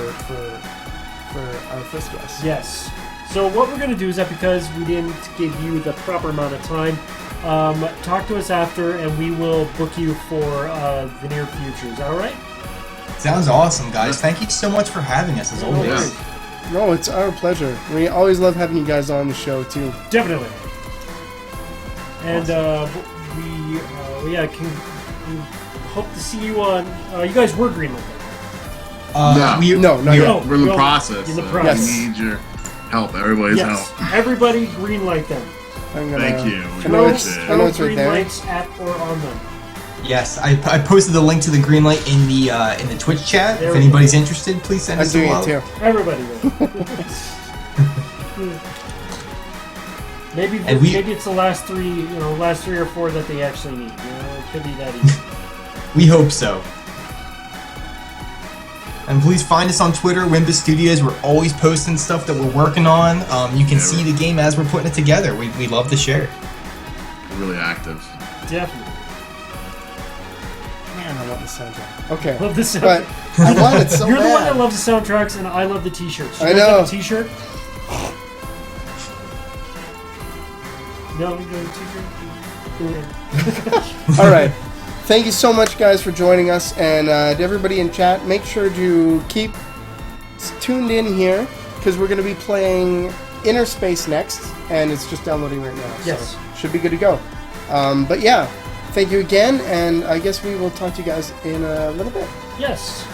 our first guest. Yes. So what we're going to do is that because we didn't give you the proper amount of time, talk to us after, and we will book you for the near future. Is that all right? Sounds awesome, guys. Thank you so much for having us, as always. Yeah. No, it's our pleasure. We always love having you guys on the show too. Definitely. And we hope to see you on. You guys were Greenland. No, not yet. We're in the process. In the so process. We need your help. Everybody's Yes. help. Everybody greenlight them. I'm gonna, Thank you. I know it's Throw right green there. lights at or on them. Yes, I posted the link to the green light in the Twitch chat. There If we go. anybody's interested, please send I'm us some doing it love. too. Everybody will. maybe And maybe it's the last three or four that they actually need. It could be that easy. We hope so. And please find us on Twitter, Wimbus Studios. We're always posting stuff that we're working on. You can see the game as we're putting it together. We love to share. We're really active. Definitely. Man, I love the soundtrack. Okay, Love the but soundtrack. I want it so You're the one bad. that loves the soundtracks, and I love the t-shirts. You I guys know. have a t-shirt? No, you got a t-shirt? All right. Thank you so much, guys, for joining us, and to everybody in chat, make sure to keep tuned in here because we're going to be playing InnerSpace next, and it's just downloading right now. Yes. So should be good to go. But yeah, thank you again, and I guess we will talk to you guys in a little bit. Yes.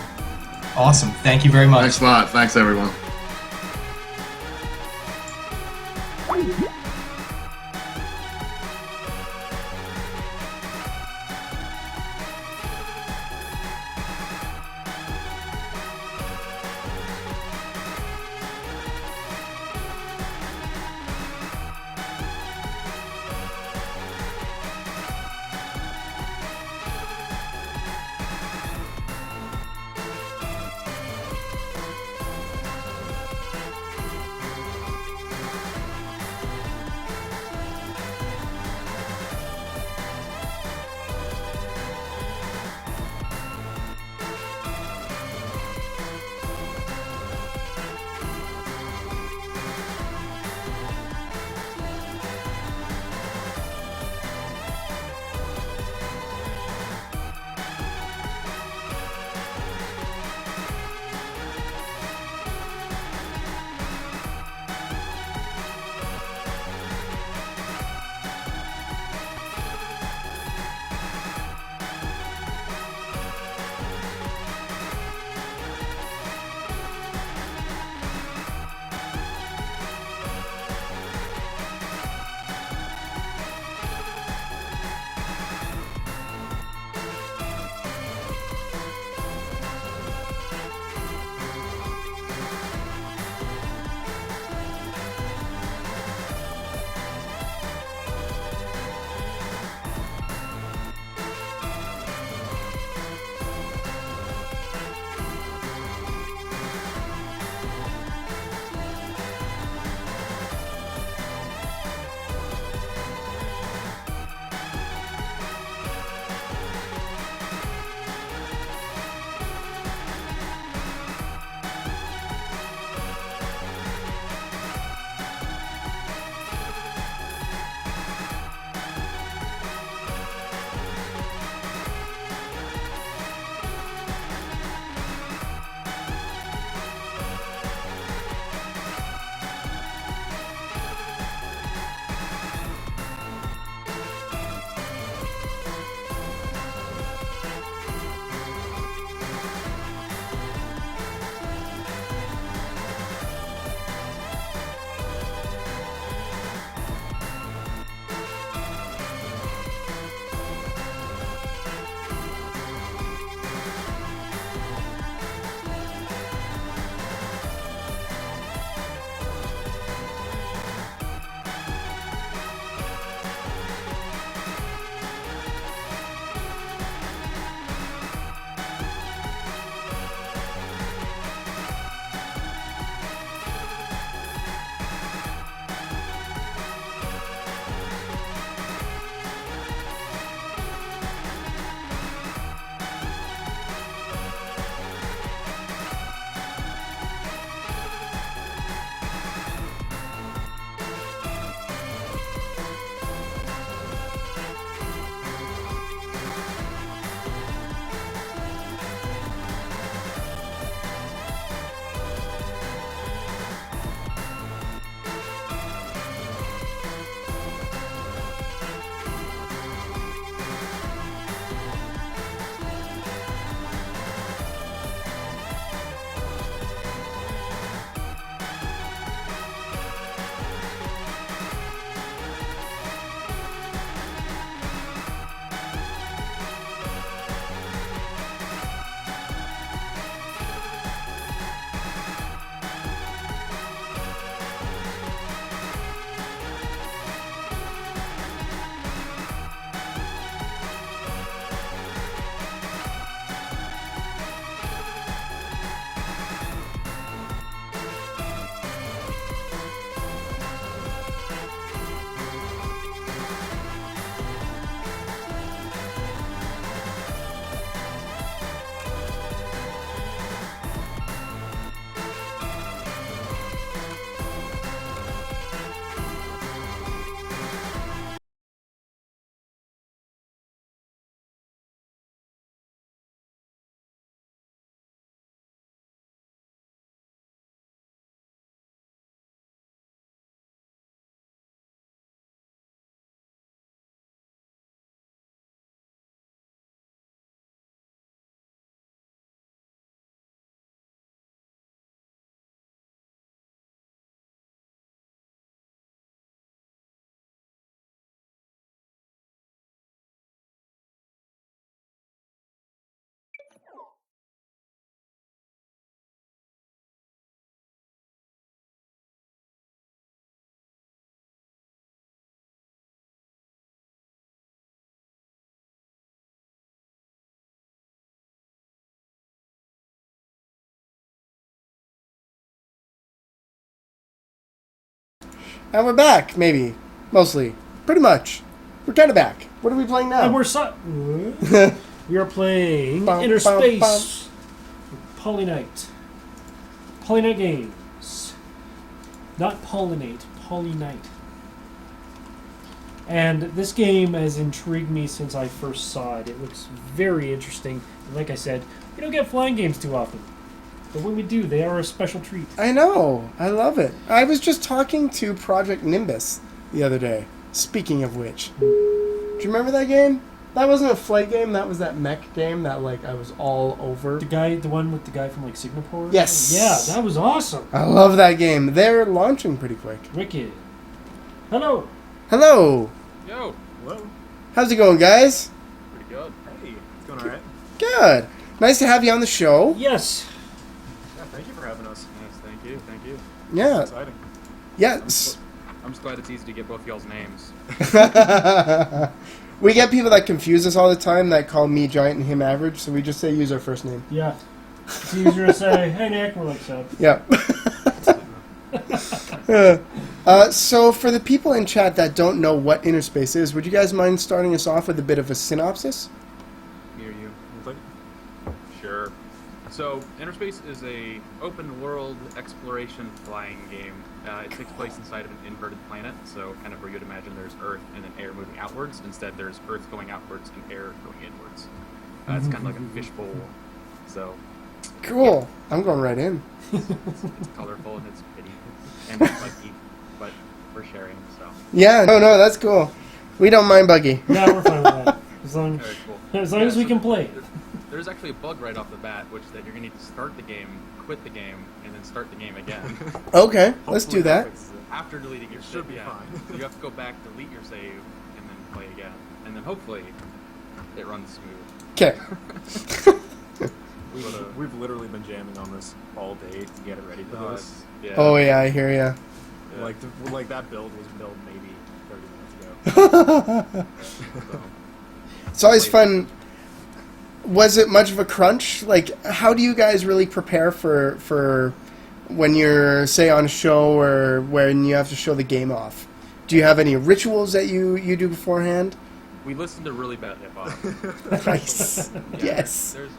Awesome. Thank you very much. Thanks a lot. Thanks, everyone. And we're back, maybe. Mostly. Pretty much. We're kind of back. What are we playing now? And we are playing Bum, InnerSpace. Polynite. Polynite Games. Not Pollinate. Polynite. And this game has intrigued me since I first saw it. It looks very interesting. And like I said, we don't get flying games too often. But when we do, they are a special treat. I know. I love it. I was just talking to Project Nimbus the other day. Speaking of which. Do you remember that game? That wasn't a flight game. That was that mech game that, like, I was all over. The one with the guy from, like, Singapore? Yes. Yeah, that was awesome. I love that game. They're launching pretty quick. Wicked. Hello. Hello. Yo. Hello. How's it going, guys? Pretty good. Hey, it's going alright. Good. Nice to have you on the show. Yes. Yeah, thank you for having us. Yes, thank you. Thank you. Yeah. It's exciting. Yes. I'm just glad it's easy to get both y'all's names. We get people that confuse us all the time that call me Giant and him Average, so we just say use our first name. Yeah. It's easier to say, hey, Nick, we're like, so. Yeah. So for the people in chat that don't know what InnerSpace is, would you guys mind starting us off with a bit of a synopsis? Me or you? Sure. So, InnerSpace is a open-world exploration flying game. It takes place inside of an inverted planet, so kind of where you'd imagine there's Earth and then air moving outwards. Instead, there's Earth going outwards and air going inwards. It's kind of like a fishbowl. So, Cool. I'm going right in. it's colorful and it's pretty and it's buggy, but we're sharing. So, Yeah, no, that's cool. We don't mind Buggy. Yeah, we're fine with that. As long, very cool. as, long as we can play. There's actually a bug right off the bat, which that you're gonna need to start the game, quit the game, and then start the game again. Okay, let's do that. After deleting your should save, be yeah. fine. You have to go back, delete your save, and then play again. And then hopefully it runs smooth. Okay. We've literally been jamming on this all day to get it ready for No, this. yeah. Oh, yeah, I hear ya. Like, like that build was built maybe 30 minutes ago. So, It's always fun. Was it much of a crunch? Like, how do you guys really prepare for when you're, say, on a show or when you have to show the game off? Do you have any rituals that you do beforehand? We listen to really bad hip hop. Nice. Yeah, Yes. There's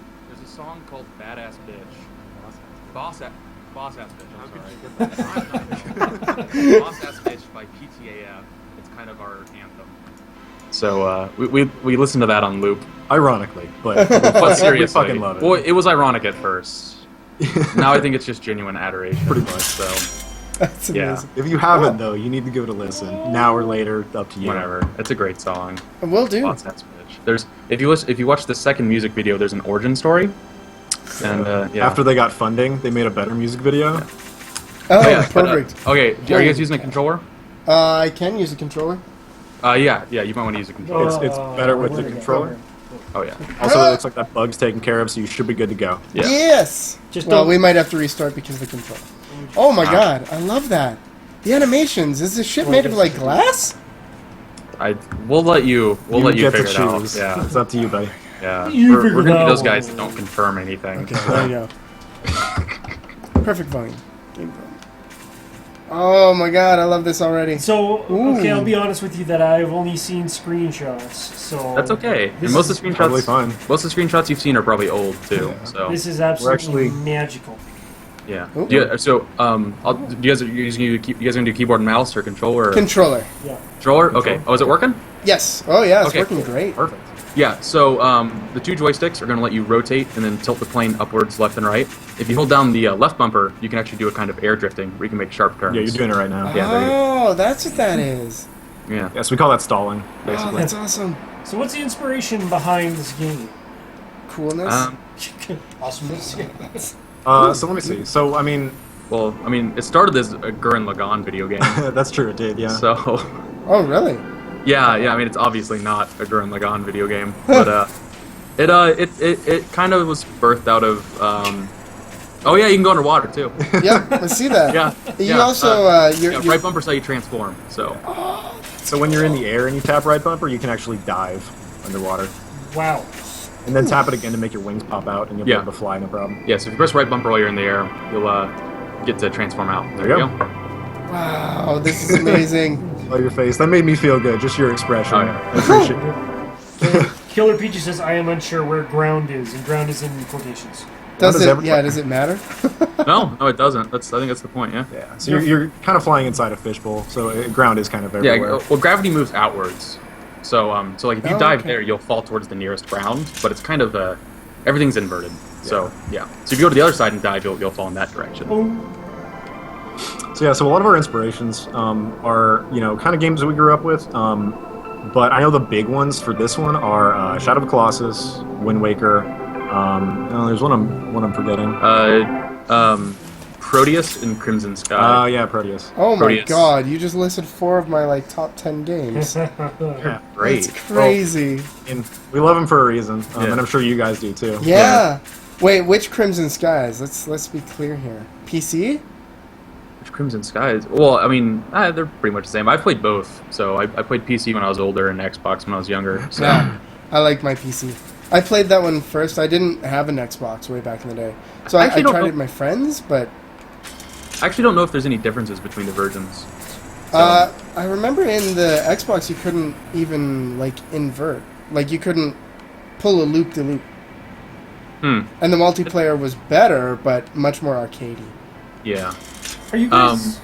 a song called Badass Bitch. Boss Ass Bitch, I'm sorry. Boss Ass Bitch by PTAF. It's kind of our anthem. So we listen to that on loop. ironically, but But seriously, we fucking love it. Well, it was ironic at first. Now I think it's just genuine adoration. Pretty much. So That's yeah, amazing. If you haven't, though, you need to give it a listen. Now or later, up to you. whatever. It's a great song. Will do. Boss Ass Bitch. There's if you watch the second music video, there's an origin story. And yeah. After they got funding, they made a better music video. Oh, yeah, but, perfect. okay, are you guys using a controller? I can use a controller. Yeah, you might want to use a controller. It's better with the where to get controller. Oh yeah. Also, it looks like that bug's taken care of, so you should be good to go. Yeah. Yes. Just Well, don't- we might have to restart because of the controller. Oh my god, I love that. The animations. Is this shit made of like glass? We'll let you get figure to it out. choose. Yeah. It's up to you, buddy. Yeah. You We're figure it gonna be out. those guys that don't confirm anything. There you go. Perfect volume. Game volume. Oh my god, I love this already. So, okay, Ooh. I'll be honest with you that I've only seen screenshots, so... That's okay. This And most of is the screenshots totally fine. most of the screenshots you've seen are probably old too. Yeah. So This is absolutely actually- magical. yeah. Ooh. So you guys gonna do keyboard and mouse or controller? Or Controller. Yeah. controller? Okay. Oh, is it working? Yes. Oh yeah, it's Okay, working cool. great. Perfect. Yeah, so the two joysticks are going to let you rotate and then tilt the plane upwards, left and right. If you hold down the left bumper, you can actually do a kind of air drifting where you can make sharp turns. Yeah, you're doing it right now. Yeah, there you go. Oh, that's what that is. Yeah. Yes, we call that stalling, Oh, basically. that's awesome. So what's the inspiration behind this game? Coolness. Awesomeness? So let me see. So, I mean, Well, I mean, it started as a Gurren Lagann video game. that's true, it did, yeah. So, Oh really? yeah, I mean, it's obviously not a Gurren Lagann video game, but it kind of was birthed out of. Oh yeah, you can go underwater too. Yep, I see that. Yeah. You yeah, also you're, yeah, you're right bumper's how you transform. So So when you're in the air and you tap right bumper, you can actually dive underwater. Wow. And then tap it again to make your wings pop out, and you'll Yeah. be able to fly, no problem. yeah, so if you press right bumper while you're in the air, you'll get to transform out. There you go. Wow, this is amazing. Oh, your face. That made me feel good. Just your expression. Oh, yeah. I appreciate it. Killer Peachy says, I am unsure where ground is, and ground is in quotations. Does it? everybody- Yeah. Does it matter? No, it doesn't. I think that's the point. Yeah. Yeah. So you're kind of flying inside a fishbowl, so ground is kind of everywhere. Yeah. Well, gravity moves outwards. So like if you Oh, dive okay. there, you'll fall towards the nearest ground, but it's kind of everything's inverted. So yeah. So if you go to the other side and dive, you'll fall in that direction. So a lot of our inspirations are kind of games that we grew up with. But I know the big ones for this one are Shadow of the Colossus, Wind Waker. There's one I'm forgetting. Proteus and Crimson Oh Sky. yeah, Proteus. Oh my Proteus. God! You just listed 4 of my like top 10 games. Yeah. Great. It's crazy. And we love them for a reason, Yeah. and I'm sure you guys do too. Yeah. Wait, which Crimson Skies? Let's be clear here. PC? Which Crimson Skies? Well, I mean, they're pretty much the same. I played both. So I played PC when I was older and Xbox when I was younger. So Yeah. I like my PC. I played that one first. I didn't have an Xbox way back in the day, so I I actually don't tried know- it with my friends. But I actually don't know if there's any differences between the versions. I remember in the Xbox you couldn't even like invert, like you couldn't pull a loop de loop. And the multiplayer was better, but much more arcadey. Yeah. Are you guys...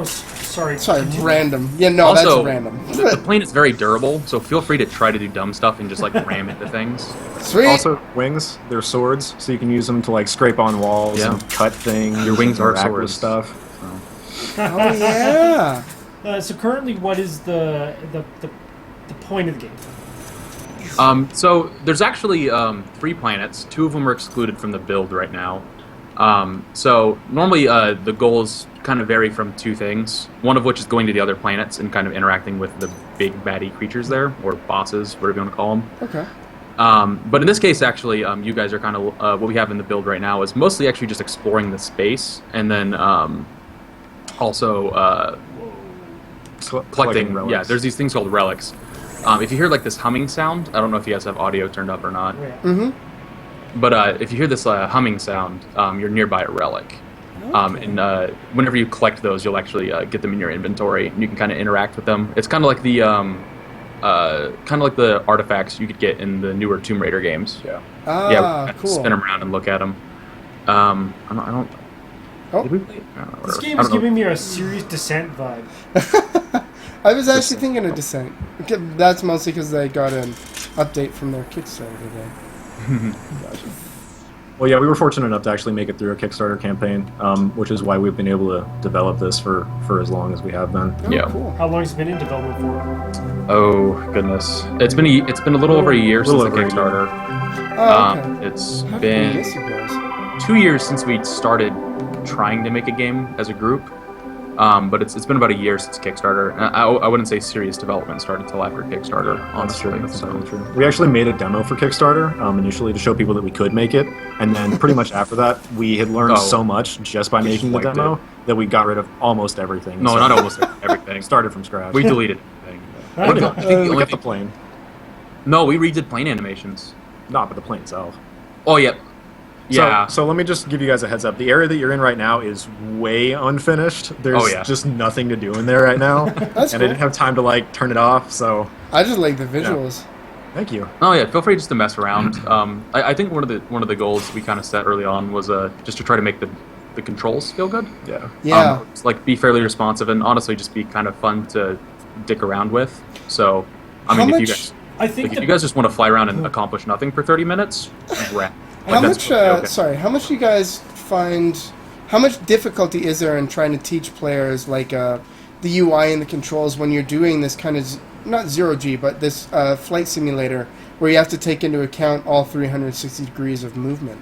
sorry. Sorry, continue. random. Yeah, no, Also, that's random. The plane is very durable, so feel free to try to do dumb stuff and just like ram into things. Sweet. Also, wings, they're swords, so you can use them to like scrape on walls Yeah. and cut things. Your wings are interact with swords. stuff. Oh yeah. So currently, what is the point of the game? So there's actually 3 planets. 2 of them are excluded from the build right now. So normally the goals kind of vary from 2 things. One of which is going to the other planets and kind of interacting with the big baddie creatures there, or bosses, whatever you want to call them. Okay. But in this case, actually, you guys are kind of what we have in the build right now is mostly actually just exploring the space, and then also collecting. relics. Yeah, there's these things called relics. If you hear like this humming sound, I don't know if you guys have audio turned up or not. Yeah. But if you hear this humming sound, you're nearby a relic. And whenever you collect those, you'll actually get them in your inventory, and you can kind of interact with them. It's kind of like the artifacts you could get in the newer Tomb Raider games. Yeah. Ah, we cool. spin them around and look at them. I don't. Oh. Did we play? This game I is don't know. giving me a serious Descent vibe. I was actually thinking of Descent. Okay, that's mostly because they got an update from their Kickstarter today. Well, yeah, we were fortunate enough to actually make it through a Kickstarter campaign, which is why we've been able to develop this for as long as we have been. Oh, Yeah. cool. How long has it been in development for? Oh goodness, it's been a little over a year since Little the over a year. Kickstarter. Oh, okay. It's How did we been miss you guys? 2 years since we started trying to make a game as a group. But it's been about a year since Kickstarter. I wouldn't say serious development started until after Kickstarter, honestly. That's So, totally true. We actually made a demo for Kickstarter initially to show people that we could make it, and then pretty much after that, we had learned Oh. so much just by We making the just demo liked that we got rid of almost everything. no, So not almost everything. started from scratch. We deleted everything. I think the we only kept the thing- plane, No, we redid plane animations. not but the plane itself. Oh, yeah. Yeah. So let me just give you guys a heads up. The area that you're in right now is way unfinished. There's Oh, yeah. just nothing to do in there right now, and That's I cool. didn't have time to like turn it off. So I just like the visuals. thank you. Oh yeah, feel free just to mess around. I think one of the goals we kind of set early on was just to try to make the controls feel good. Yeah. Yeah. Just, like be fairly responsive and honestly just be kind of fun to dick around with. So I How mean, if you much- guys I think if you guys just want to fly around and accomplish nothing for 30 minutes, crap. How that's much? totally okay. Sorry, how much do you guys find? How much difficulty is there in trying to teach players like the UI and the controls when you're doing this kind of not zero G, but this flight simulator where you have to take into account all 360 degrees of movement?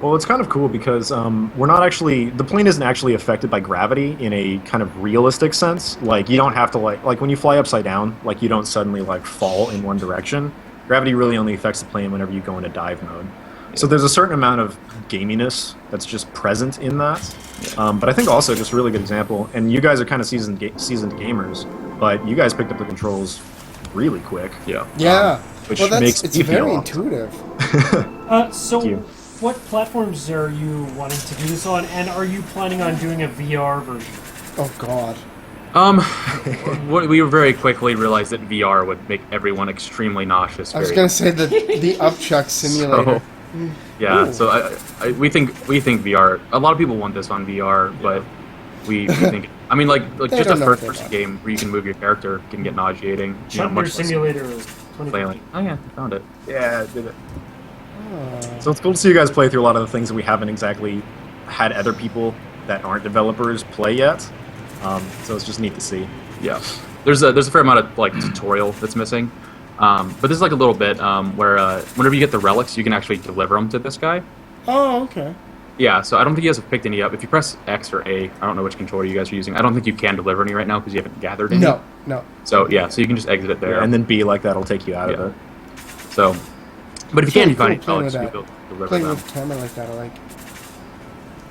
Well, it's kind of cool because we're not actually the plane isn't actually affected by gravity in a kind of realistic sense. Like you don't have to like when you fly upside down, like you don't suddenly like fall in one direction. Gravity really only affects the plane whenever you go into dive mode. So there's a certain amount of gaminess that's just present in that. But I think also just a really good example, and you guys are kind of seasoned gamers, but you guys picked up the controls really quick. Yeah. Yeah. Which well, makes it's me very feel awesome. intuitive. So, Thank you. what platforms are you wanting to do this on, and are you planning on doing a VR version? Oh God. We very quickly realized that VR would make everyone extremely nauseous. I was gonna say the upchuck simulator. Yeah, Ooh. so we think VR. A lot of people want this on VR, but we think. I mean, like They just a don't know what they first-person want. game where you can move your character can get nauseating. Chutney Much less Simulator flailing. 2015. Oh yeah, I found it. Yeah, I did it. Oh. So it's cool to see you guys play through a lot of the things that we haven't exactly had other people that aren't developers play yet. So it's just neat to see. Yeah, there's a fair amount of like tutorial that's missing, but there's like a little bit where whenever you get the relics, you can actually deliver them to this guy. Oh, okay. Yeah, so I don't think you guys have picked any up. If you press X or A, I don't know which controller you guys are using. I don't think you can deliver any right now because you haven't gathered any. No. So yeah, so you can just exit it there. Yeah, and then B like that'll take you out Yeah. of it. So, but if you can, you find Playing relics, with you that. will deliver Playing them. with a camera like that, I like.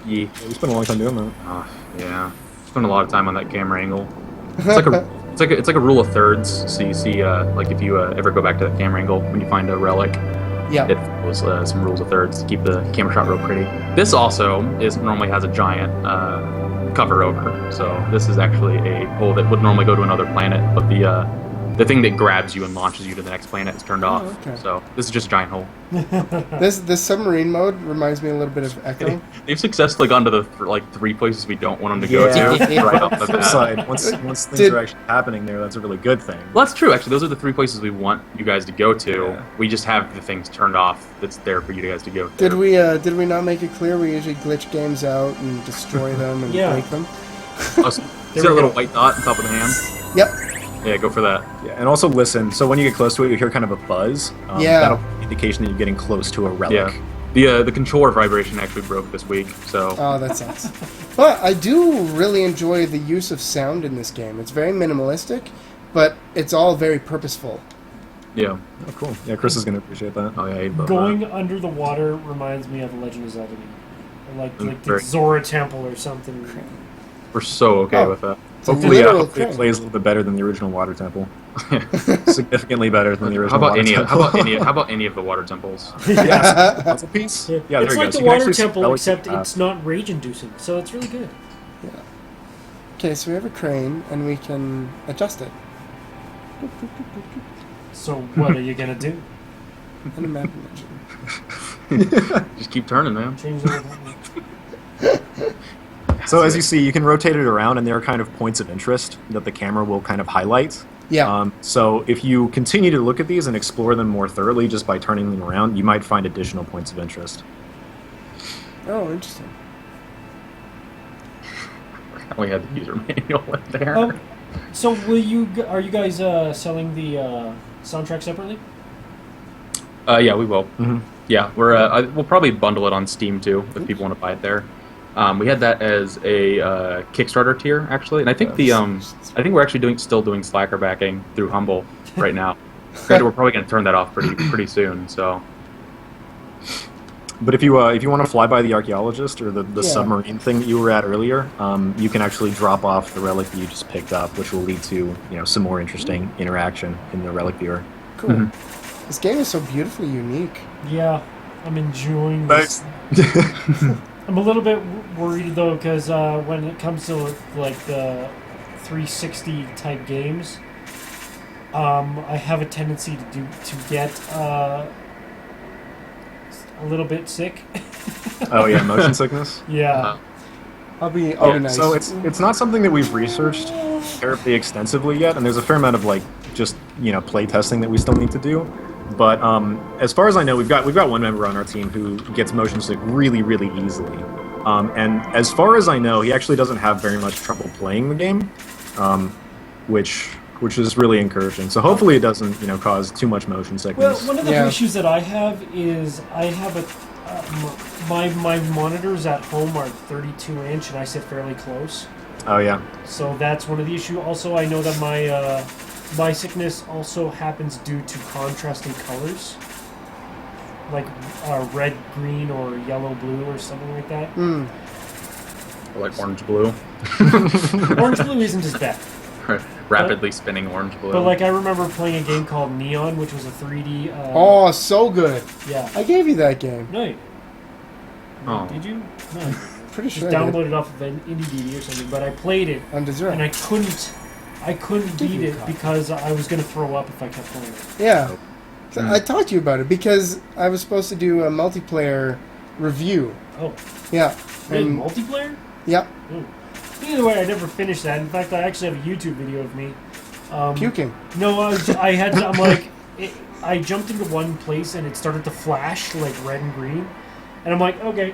Yeah. We spent a long time doing that. Yeah. Spend a lot of time on that camera angle. It's like a rule of thirds. So you see, like if you ever go back to that camera angle when you find a relic, Yeah. it follows some rules of thirds to keep the camera shot real pretty. This also normally has a giant cover over. So this is actually a hole that would normally go to another planet, but the thing that grabs you and launches you to the next planet is turned off. Okay. So this is just a giant hole. This submarine mode reminds me a little bit of Echo. They've successfully gone to the three places we don't want them to go to. Right off the Flip bat. side, once things Did- are actually happening there, that's a really good thing. Well, that's true, actually. Those are the three places we want you guys to go to. Yeah. We just have the things turned off that's there for you guys to go to. Did we not make it clear we usually glitch games out and destroy them and Yeah. break them? Oh, see There that we little go. white dot on top of the hand? Yep. Yeah, go for that. Yeah, and also listen. So when you get close to it, you hear kind of a buzz. Yeah. That'll be an indication that you're getting close to a relic. Yeah. The controller vibration actually broke this week, so... Oh, that sucks. But I do really enjoy the use of sound in this game. It's very minimalistic, but it's all very purposeful. Yeah. Oh, cool. Yeah, Chris is going to appreciate that. Oh, yeah, he'd love Going under the water reminds me of The Legend of Zelda. Or like the very- Zora Temple or something. that. We're so okay Oh. with that. It's a Hopefully, literal hopefully it thing. plays a little bit better than the original Water Temple. Significantly better than the How original about Water any? Temple. How about any of the water temples? Yes. Puzzle piece? Yeah, there it's you like go. the So you can Water actually Temple, spell it except out. it's not rage-inducing, so it's really good. Okay, so we have a crane, and we can adjust it. So what are you gonna do? And a map dimension. Just keep turning, man. Change the whole So as you see, you can rotate it around, and there are kind of points of interest that the camera will kind of highlight. Yeah. So if you continue to look at these and explore them more thoroughly just by turning them around, you might find additional points of interest. Oh, interesting. We had the user manual in there. So are you guys selling the soundtrack separately? Yeah, we will. Mhm. Yeah, we'll probably bundle it on Steam too if people want to buy it there. We had that as a Kickstarter tier actually, and I think I think we're actually still doing Slacker backing through Humble right now. Granted, we're probably going to turn that off pretty soon. So But if you want to fly by the archaeologist or the Yeah. submarine thing that you were at earlier, you can actually drop off the relic that you just picked up, which will lead to some more interesting interaction in the relic viewer. Cool. Mm-hmm. This game is so beautifully unique. Yeah, I'm enjoying this. I'm a little bit worried though, because when it comes to like the 360 type games, I have a tendency to get a little bit sick. Oh yeah, motion sickness. Yeah. I'll be nice. So it's not something that we've researched terribly extensively yet, and there's a fair amount of just play testing that we still need to do. But as far as I know, we've got one member on our team who gets motion sick really, really easily. And as far as I know, he actually doesn't have very much trouble playing the game, which is really encouraging. So hopefully it doesn't cause too much motion Well, sickness. one of the Yeah. issues that I have is I have my monitors at home are 32 inch and I sit fairly close. Oh yeah. So that's one of the issues. Also, I know that my sickness also happens due to contrasting colors, like red, green, or yellow, blue, or something like that. Or like orange blue, Orange blue isn't as bad, rapidly spinning orange blue. but like I remember playing a game called Neon, which was a 3D. Oh, so good. Yeah. I gave you that game. No. Oh. Did you? No. pretty just sure I did. downloaded off of an IndieDB or something, but I played it On Desert. and I couldn't beat it because I was going to throw up if I kept playing it. Yeah. So I talked to you about it because I was supposed to do a multiplayer review. Oh, Yeah. really? And, Multiplayer? yeah. Ooh. Either way, I never finished that. In fact, I actually have a YouTube video of me. Puking. No, I had to, I'm like, I jumped into one place and it started to flash like red and green, and I'm like, okay,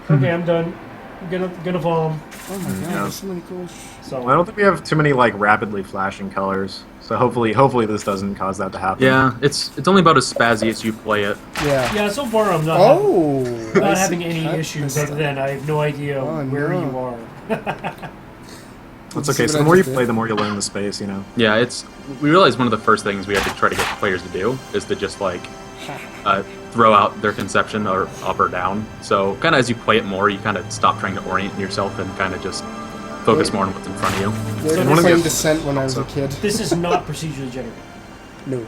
I'm done. I'm gonna vom. Oh my god, Yeah. there's so many cool So Well, I don't think we have too many like rapidly flashing colors, so hopefully this doesn't cause that to happen. Yeah, it's only about as spazzy as you play it. Yeah. yeah, so far I'm not Oh. not I having see. any Cut issues this other than I have no idea Oh, where no. you are. That's See okay. what So I the more you just did? play, the more you learn the space. You know. Yeah, we realized one of the first things we had to try to get players to do is to just like throw out their conception or up or down. So kind of as you play it more, you kind of stop trying to orient yourself and kind of just focus more on what's in front of you. They So were one of playing the- Descent when I was a kid. This is not procedurally generated. No.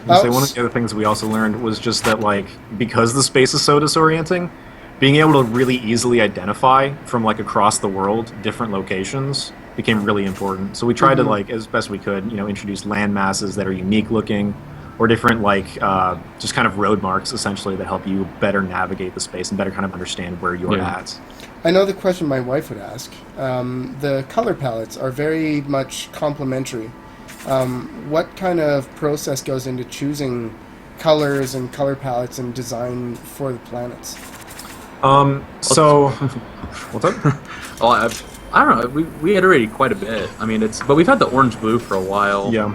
I say Oh, one of the other things we also learned was just that like because the space is so disorienting, being able to really easily identify from like across the world different locations became really important. So we tried to like as best we could, introduce land masses that are unique looking, or different like just kind of road marks essentially that help you better navigate the space and better kind of understand where you're Yeah. at. I know the question my wife would ask. The color palettes are very much complementary. What kind of process goes into choosing colors and color palettes and design for the planets? So what's up? Well, I don't know. We iterated quite a bit. I mean, but we've had the orange blue for a while. Yeah.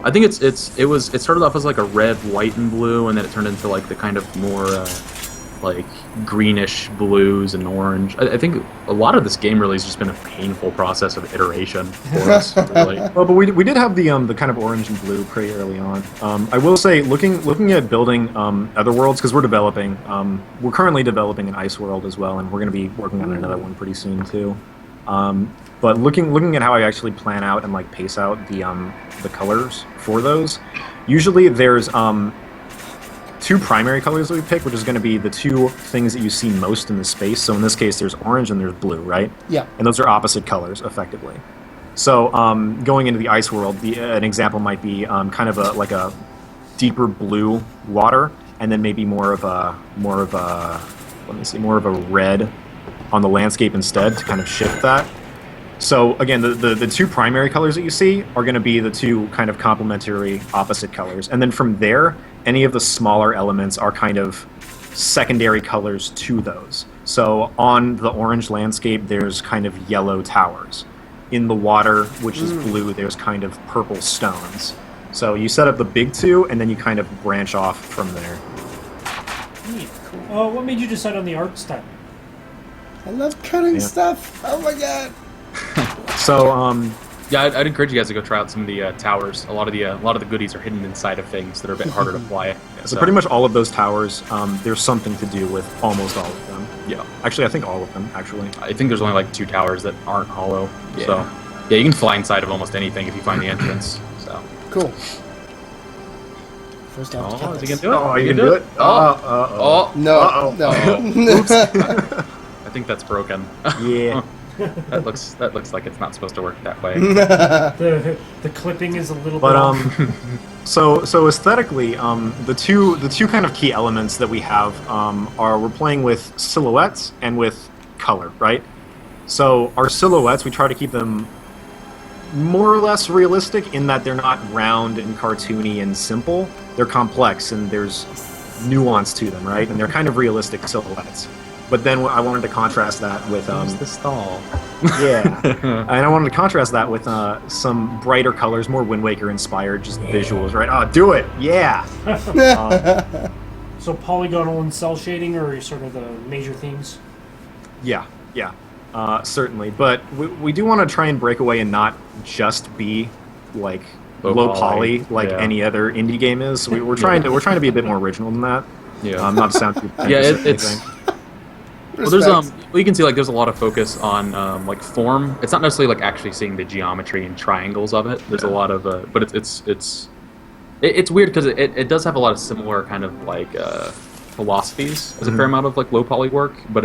I think it started off as like a red, white, and blue, and then it turned into like the kind of more like greenish blues and orange. I think a lot of this game really has just been a painful process of iteration for us. Really. Well, but we did have the kind of orange and blue pretty early on. I will say, looking at building other worlds, because we're currently developing an ice world as well, and we're going to be working on another one pretty soon too. But looking at how I actually plan out and like pace out the colors for those, usually there's two primary colors that we pick, which is going to be the two things that you see most in the space. So in this case, there's orange and there's blue, right? Yeah. And those are opposite colors, effectively. So going into the ice world, an example might be kind of like a deeper blue water, and then maybe more of a red on the landscape instead to kind of shift that. So again, the two primary colors that you see are going to be the two kind of complementary opposite colors, and then from there, any of the smaller elements are kind of secondary colors to those. So on the orange landscape, there's kind of yellow towers. In the water, which is blue, there's kind of purple stones. So you set up the big two, and then you kind of branch off from there. Neat. Cool. What made you decide on the art style? I love cutting Yeah. stuff. Oh my god. So Yeah, I'd encourage you guys to go try out some of the towers. A lot of the goodies are hidden inside of things that are a bit harder to fly. So pretty much all of those towers, there's something to do with almost all of them. Yeah, Actually, I think all of them, actually. I think there's only like 2 towers that aren't hollow. Yeah. So yeah, you can fly inside of almost anything if you find the entrance. So Cool. First off, oh, cut is he this. gonna do it? Oh, Is he you can gonna do it? Oh, No, Uh-oh. no. I think that's broken. Yeah. that looks like it's not supposed to work that way. The clipping is a little But bit off. so aesthetically, the two kind of key elements that we have are we're playing with silhouettes and with color, right? So our silhouettes, we try to keep them more or less realistic in that they're not round and cartoony and simple. They're complex and there's nuance to them, right? And they're kind of realistic silhouettes. But then I wanted to contrast that with Where's the stall? yeah, and I wanted to contrast that with some brighter colors, more Wind Waker inspired, just visuals, right? Oh, do it, yeah. So polygonal and cell shading are sort of the major themes. Yeah, certainly. But we do want to try and break away and not just be like low poly like yeah. any other indie game is. So we're trying to be a bit more original than that. Yeah. Not to sound too Yeah, pretentious or it's. anything. Well, there's Respect. well, you can see like there's a lot of focus on like form. It's not necessarily like actually seeing the geometry and triangles of it. There's a lot of but it's weird because it does have a lot of similar kind of like philosophies as a fair amount of like low poly work, but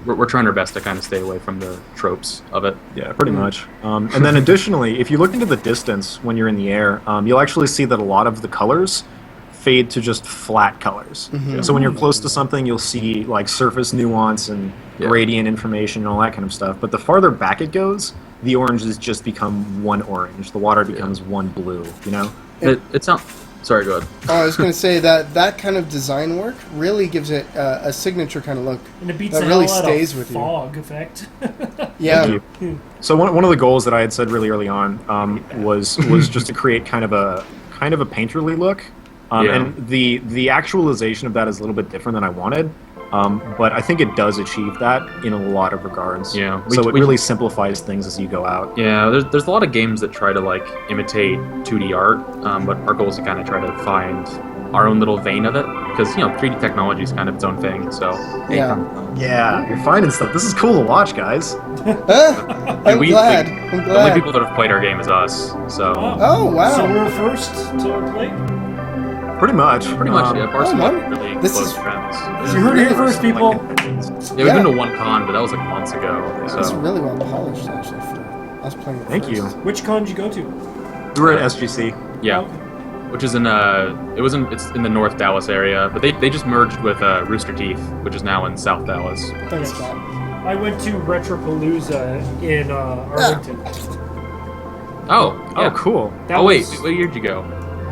we're trying our best to kind of stay away from the tropes of it. Yeah, pretty much. And then additionally, if you look into the distance when you're in the air, you'll actually see that a lot of the colors fade to just flat colors. So when you're close to something, you'll see like surface nuance and gradient information and all that kind of stuff. But the farther back it goes, the oranges just become one orange. The water becomes one blue, you know? It's not... Sorry, go ahead. Oh, I was going to say that kind of design work really gives it a signature kind of look. And it beats that the really hell out stays of with you. fog effect. Yeah. So one of the goals that I had said really early on was just to create kind of a painterly look. And the actualization of that is a little bit different than I wanted. But I think it does achieve that in a lot of regards. Yeah. So it really simplifies things as you go out. Yeah, there's a lot of games that try to like imitate 2D art, but our goal is to kind of try to find our own little vein of it, because 3D technology is kind of its own thing. So Yeah, you're finding stuff. This is cool to watch, guys. I'm glad. The only people that have played our game is us. So Oh, wow. So we're first to play? Pretty much. yeah. Barcelona man. really This close is- friends. You heard it here first, people. Yeah, we've been to one con, but that was like months ago. It's So really well polished, actually, for us playing it Thank first. you. Which con did you go to? We were at SGC. yeah, Okay. which is it's in the North Dallas area, but they just merged with Rooster Teeth, which is now in South Dallas. Thanks, Scott. I went to Retropalooza in Arlington. Oh, yeah. Oh, cool. That Oh wait, was, what year did you go?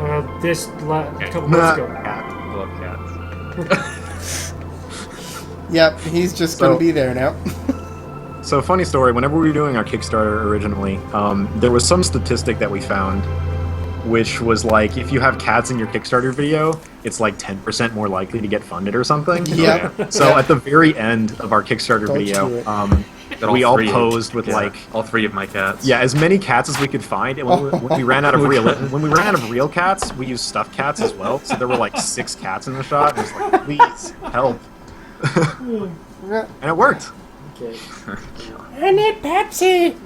couple months ago. I love cats. Yep, he's just going So- to be there now. So, funny story, whenever we were doing our Kickstarter originally, there was some statistic that we found, which was like, if you have cats in your Kickstarter video, it's like 10% more likely to get funded or something. Yeah. So, at the very end of our Kickstarter Don't do video, it. Got we all three. posed with Yeah, like, all three of my cats. yeah, as many cats as we could find. And when we ran out of real cats, we used stuffed cats as well. So there were like 6 cats in the shot. It was like, please help, and it worked. Okay. I need Pepsi!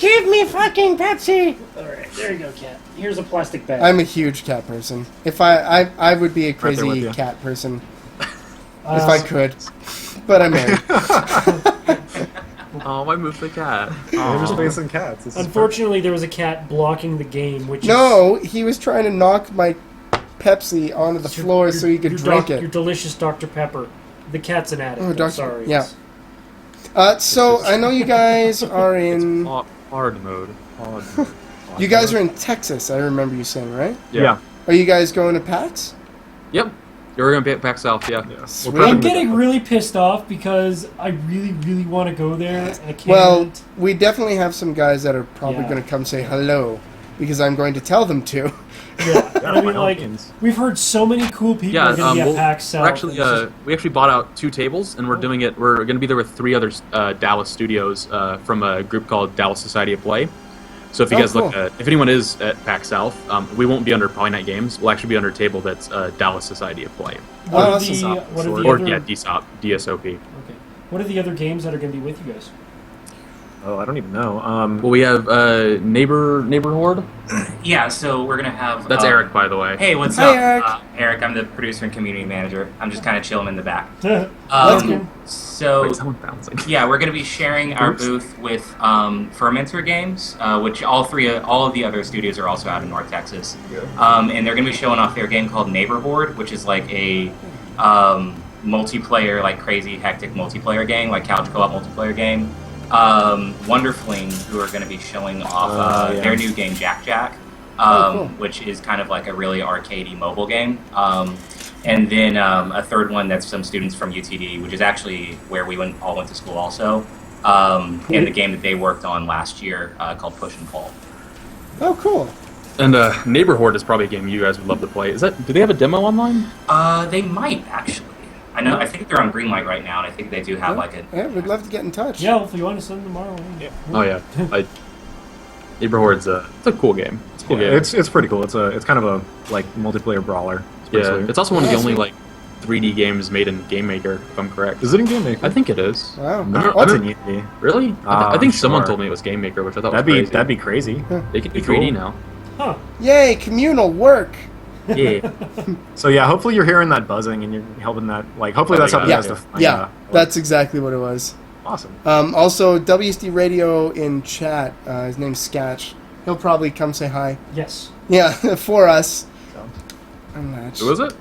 Give me fucking Pepsi! Alright, there you go, cat. Here's a plastic bag. I'm a huge cat person. If I would be a Right there with crazy you. cat person. If I could. But I'm married. Oh, I moved the cat. InnerSpace and cats. This is Unfortunately, there was a cat blocking the game, which No, he was trying to knock my Pepsi onto the is floor so he could drink Your it. delicious Dr. Pepper. The cat's an addict. Oh, I'm Dr. sorry. Yeah. So I know you guys are in. Hard mode. You guys are in Texas. I remember you saying, right? Yeah. Are you guys going to PAX? Yep. Yeah, we're gonna be back south. Yeah. Sweet. I'm getting really pissed off because I really, really want to go there. And I can't. Well, we definitely have some guys that are probably Yeah. going to come say hello because I'm going to tell them to. yeah. I by mean, all like, means. we've heard so many cool people Yeah, are going to be at PAX South. we're actually It's just- we actually bought out 2 tables, and we're doing it. We're going to be there with 3 other Dallas studios from a group called Dallas Society of Play. So if you Oh, guys look cool. at, if anyone is at PAX South, we won't be under Poly Night Games. We'll actually be under a table that's Dallas Society of Play, what are awesome. the, what are the or other, yeah, DSOP, DSOP. Okay. What are the other games that are going to be with you guys? Oh, I don't even know. Well, we have Neighbor Horde. Yeah, so we're gonna have. That's Eric, by the way. Hey, what's Hi, up? Eric. Eric, I'm the producer and community manager. I'm just kind of chilling in the back. That's cool. So Wait, someone bouncing. yeah, we're gonna be sharing our Oops. booth with Fermenter Games, which all of the other studios are also out in North Texas. And they're gonna be showing off their game called Neighbor Horde, which is like a multiplayer, like crazy hectic multiplayer game, like couch co-op multiplayer game. Wonderfling, who are going to be showing off yeah. their new game Jack Jack, cool. which is kind of like a really arcadey mobile game. And then a third one that's some students from UTD, which is actually where we all went to school also. And the game that they worked on last year called Push and Pull. Oh, cool. And Neighbor Horde is probably a game you guys would love to play. Do they have a demo online? They might actually. I think they're on Greenlight right now, and I think they do have like a. Yeah, we'd love to get in touch. Yeah, if you want to send them tomorrow. Oh yeah, Neighbor Horde's it's a cool game. It's a cool game. It's pretty cool. It's kind of a like multiplayer brawler. It's pretty Yeah, sweet. it's also one of the Yeah, only sweet. like 3D games made in Game Maker, if I'm correct. Is it in Game Maker? I think it is. Wow. What's in Unity? Really? I think someone sure. told me it was Game Maker, which I thought That'd was be crazy. that'd be crazy. They can do be cool. 3D now. Huh. Yay, communal work. Yeah. So yeah, hopefully you're hearing that buzzing and you're helping that. Like, hopefully that's helping Yeah, us to find, yeah, that's exactly what it was. awesome. Also, WSD Radio in chat. His name's Sketch. He'll probably come say hi. Yes. Yeah, for us. So. Who is it?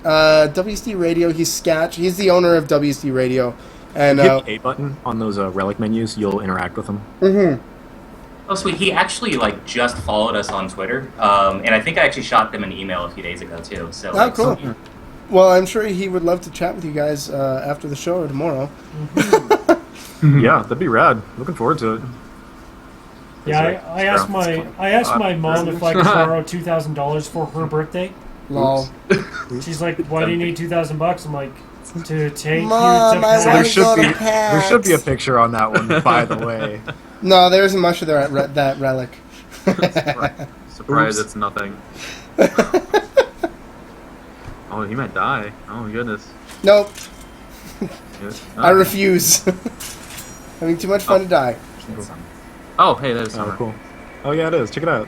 WSD Radio. He's Sketch. He's the owner of WSD Radio. And Hit the A button on those relic menus. You'll interact with them. mm-hmm. Oh, sweet. He actually just followed us on Twitter, and I think I actually shot them an email a few days ago too. So Oh, cool. Well, I'm sure he would love to chat with you guys after the show or tomorrow. Yeah, that'd be rad. Looking forward to it. Yeah, I asked my mom if I could borrow $2,000 for her birthday. Lol. She's like, "Why do you need $2,000?" I'm like, "To take Mom, you to I PAX." wanna There should go be to PAX. there should be a picture on that one, by the way. No, there isn't much of that relic. Surprise, Oops. it's nothing. Oh, he might die. Oh my goodness. Nope. Yes. I refuse. Having too much fun to die. Oh, hey, there's Oh, Summer. cool. Oh yeah, it is. Check it out.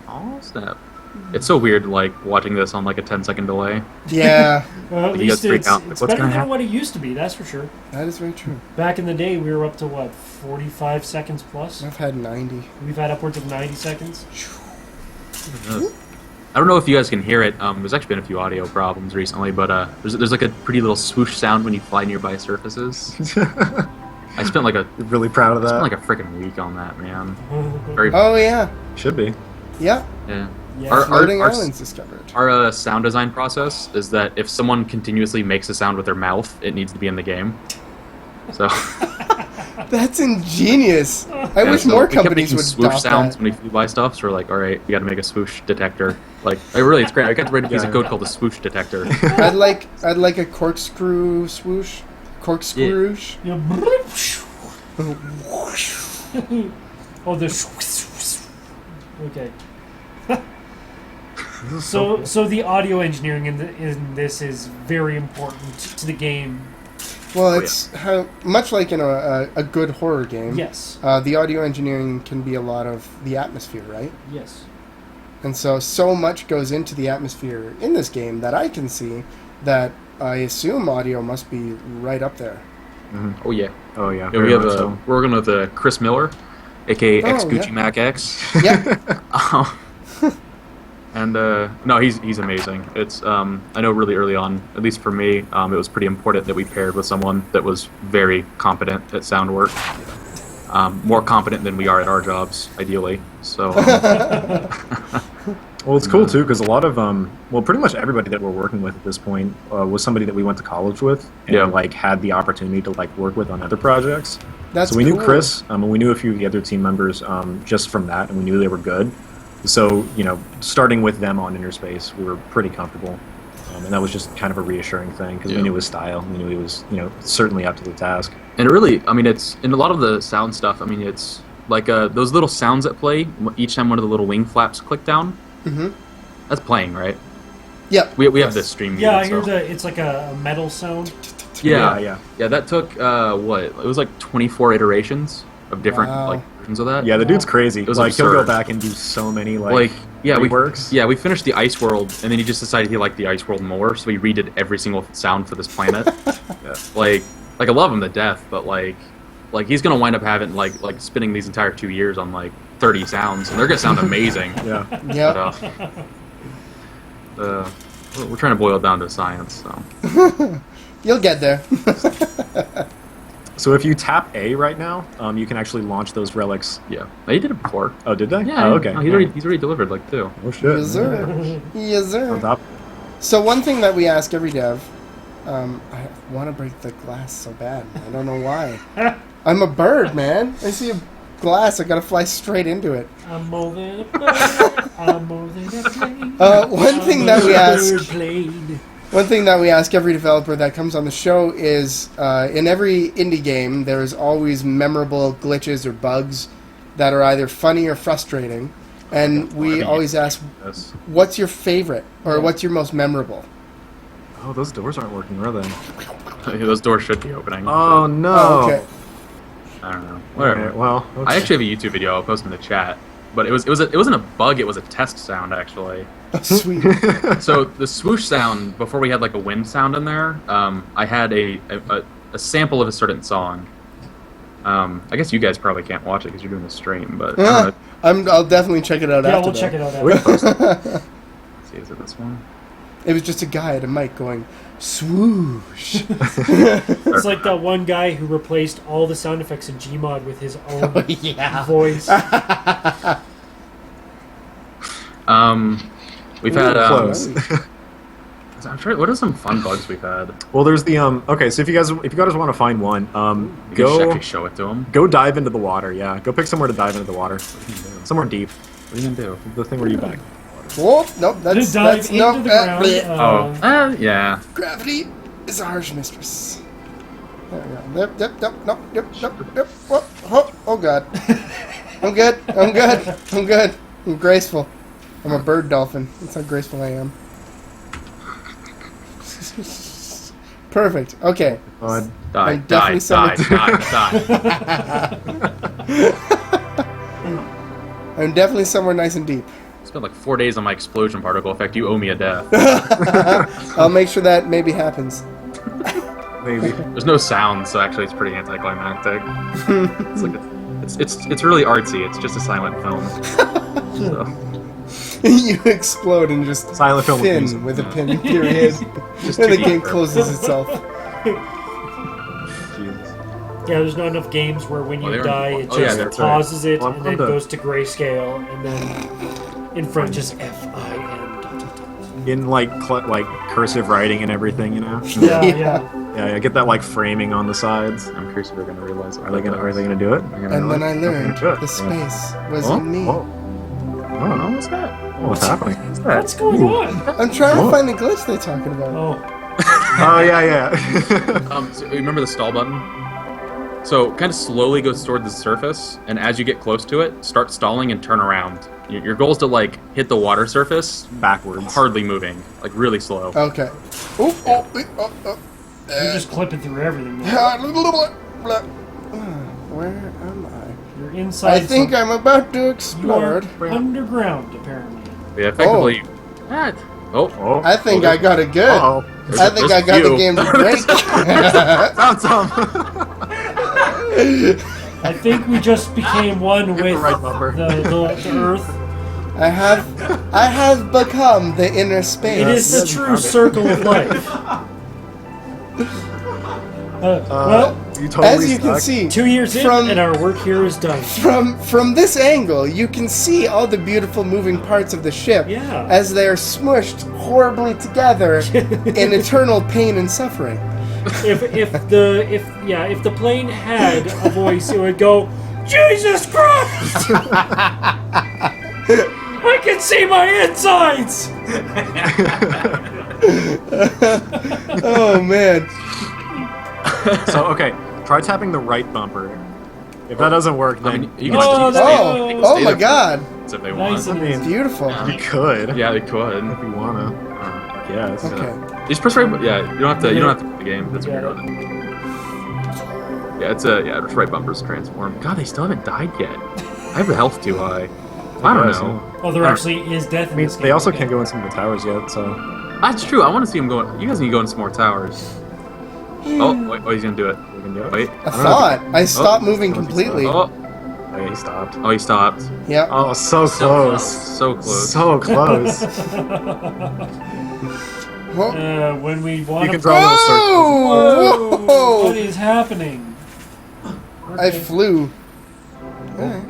Oh, snap. It's so weird, like, watching this on, like, a 10-second delay. Yeah, Well, at You least guys freak it's, out. it's What's better gonna than happen? what it used to be, that's for sure. that is very true. Back in the day, we were up to, 45 seconds plus? I've had 90. We've had upwards of 90 seconds. I don't know if you guys can hear it. There's actually been a few audio problems recently, but there's like a pretty little swoosh sound when you fly nearby surfaces. I spent like a Really proud of that. freaking week on that, man. Very Oh, yeah. Should be. Yeah. yeah. Yeah. Floating islands discovered. Our sound design process is that if someone continuously makes a sound with their mouth, it needs to be in the game. So That's ingenious. I yeah, wish so more we kept companies making would swoosh adopt sounds that. when we flew by stuff. So we're like, all right, we got to make a swoosh detector. Like, really, it's great. I got to write a piece of code called the swoosh detector. I'd like a corkscrew swoosh. Corkscrew. You know, oh, the okay. So the audio engineering in this is very important to the game. Well, it's how much like in a good horror game. Yes. The audio engineering can be a lot of the atmosphere, right? Yes. And so much goes into the atmosphere in this game that I can see that I assume audio must be right up there. Oh yeah. Oh yeah. Yeah, very we have much so. we're working with Chris Miller, aka X Oh, Gucci yeah. Mac X. Yeah. And no, he's amazing. It's I know really early on, at least for me, it was pretty important that we paired with someone that was very competent at sound work. More competent than we are at our jobs, ideally. So Well, it's cool too because a lot of pretty much everybody that we're working with at this point was somebody that we went to college with and Yeah. like had the opportunity to like work with on other projects. That's So we knew cool. Chris, and we knew a few of the other team members just from that, and we knew they were good. So starting with them on InnerSpace, we were pretty comfortable, and that was just kind of a reassuring thing because Yeah. we knew his style, we knew he was certainly up to the task. and it really, I mean, it's in a lot of the sound stuff. I mean, it's like those little sounds that play each time one of the little wing flaps click down. Mm-hmm. That's playing, right? Yep. We have this stream. Yeah, I muted, hear so. it's like a metal sound. Yeah. That took what? It was like 24 iterations of different Wow. like versions of that. Yeah, the dude's crazy. It was Like he'll go absurd. back and do so many Like yeah, reworks. we finished the Ice World, and then he just decided he liked the Ice World more, so he redid every single sound for this planet. Yeah. Like I love him to death, but like he's gonna wind up having like spending these entire 2 years on like 30 sounds, and they're gonna sound amazing. Yeah. Yep. But, we're trying to boil it down to science. So You'll get there. So if you tap A right now, you can actually launch those relics. yeah, they did it before. Oh, did they? Yeah. Oh, okay. No, he's already delivered like 2. Oh shit. Yes, sir. Yes, On sir. top. So one thing that we ask every dev, I want to break the glass so bad. I don't know why. I'm a bird, man. I see a glass, I gotta fly straight into it. I'm more than a bird. I'm more than a plane. One thing that we ask. Plane. One thing that we ask every developer that comes on the show is, in every indie game, there is always memorable glitches or bugs that are either funny or frustrating. And we always ask, Yes. what's your favorite? Or what's your most memorable? Oh, those doors aren't working, are they? Those doors should be opening. Oh no. Oh, okay. I don't know. Whatever. Okay, well, I actually have a YouTube video I'll post in the chat, but it wasn't a bug. It was a test sound actually. Oh, sweet. So the swoosh sound before we had like a wind sound in there. I had a sample of a certain song. I guess you guys probably can't watch it because you're doing a stream, but I don't know. I'll definitely check it out Yeah, after we'll check it out. we After. can post it. Let's see, is it this one? It was just a guy at a mic going, swoosh. It's like that one guy who replaced all the sound effects in Gmod with his own yeah. voice. We've had Close. I'm trying. What are some fun bugs we've had? Well, there's the okay. So if you guys want to find one, You can go actually show it to them. go dive into the water. Yeah, go pick somewhere to dive into the water. Somewhere deep. What are you gonna do? The thing where you back. Whoa, nope, Just that's dive into nope, the ground. bleh. Yeah. Gravity is a harsh mistress. There we go. Yep. Oh god. I'm good. I'm graceful. I'm a bird dolphin. That's how graceful I am. Perfect. Okay. God. Die, I'm die, definitely die. I'm definitely somewhere nice and deep. Spent like 4 days on my explosion particle effect. You owe me a death. I'll make sure that maybe happens. Maybe. There's no sound, so actually it's pretty anticlimactic. It's like it's really artsy. It's just a silent film. So, You explode and just Silent film with music. fin with a pin in your head. just And the too game deep. closes itself. Yeah, there's not enough games where when you they're- die, it oh, yeah, just that's right. pauses it Well, and then I'm done. goes to grayscale, and then in front just FIN. In like cursive writing and everything, you know. Yeah, Yeah. yeah. Yeah, get that like framing on the sides. I'm curious if they're gonna realize. Are they gonna do it? And then I learned Good. the space was Oh, in me. Oh, Oh, what's that? what's happening? What's that? What's going on? I'm trying to What? find the glitch they're talking about. Oh, Oh yeah. So remember the stall button? So kind of slowly goes toward the surface, and as you get close to it, start stalling and turn around. Your goal is to like hit the water surface, Backwards. hardly moving, like really slow. Okay. you're just clipping through everything. Man. Where am I? You're inside. I think some- I'm about to you are explode. underground, apparently. Yeah, effectively. What? Oh, Oh. I think I got it good. Uh-oh. I think I got the game to break. Found some. I think we just became one with right bumper. the Earth. I have become the inner space. It is the true circle of life. Well, You totally As you can suck. see, 2 years in, from- and our work here is done. from this angle, you can see all the beautiful moving parts of the ship Yeah. as they are smushed horribly together in eternal pain and suffering. If the plane had a voice, it would go, Jesus Christ! I can see my insides! Oh man. So okay, try tapping the right bumper. If that doesn't work, I then mean, you can Oh, stay- Oh, they can oh stay my there God. if they Nice want. and I mean, Beautiful. you could. Yeah, they could. If you wanna. Yes. Okay. Just press right. Yeah, you don't have to. You don't have to play the game. That's Got weird. it. Yeah, it's a just right bumpers transform. God, they still haven't died yet. I have the health too high. I don't guess, know. Oh, there actually is death I in mean, this game. they also okay. can't go in some of the towers yet, so. That's true. I want to see him go. You guys need to go into some more towers. Oh, wait, he's gonna do it. We can do it. Wait. I thought I stopped moving completely. Oh, Oh, yeah, he stopped. oh, he stopped. Yep. Oh, so close. So close. So close. Whoa. When we want You to... can draw little circles. Whoa! Whoa! What is happening? I Okay. flew. Alright.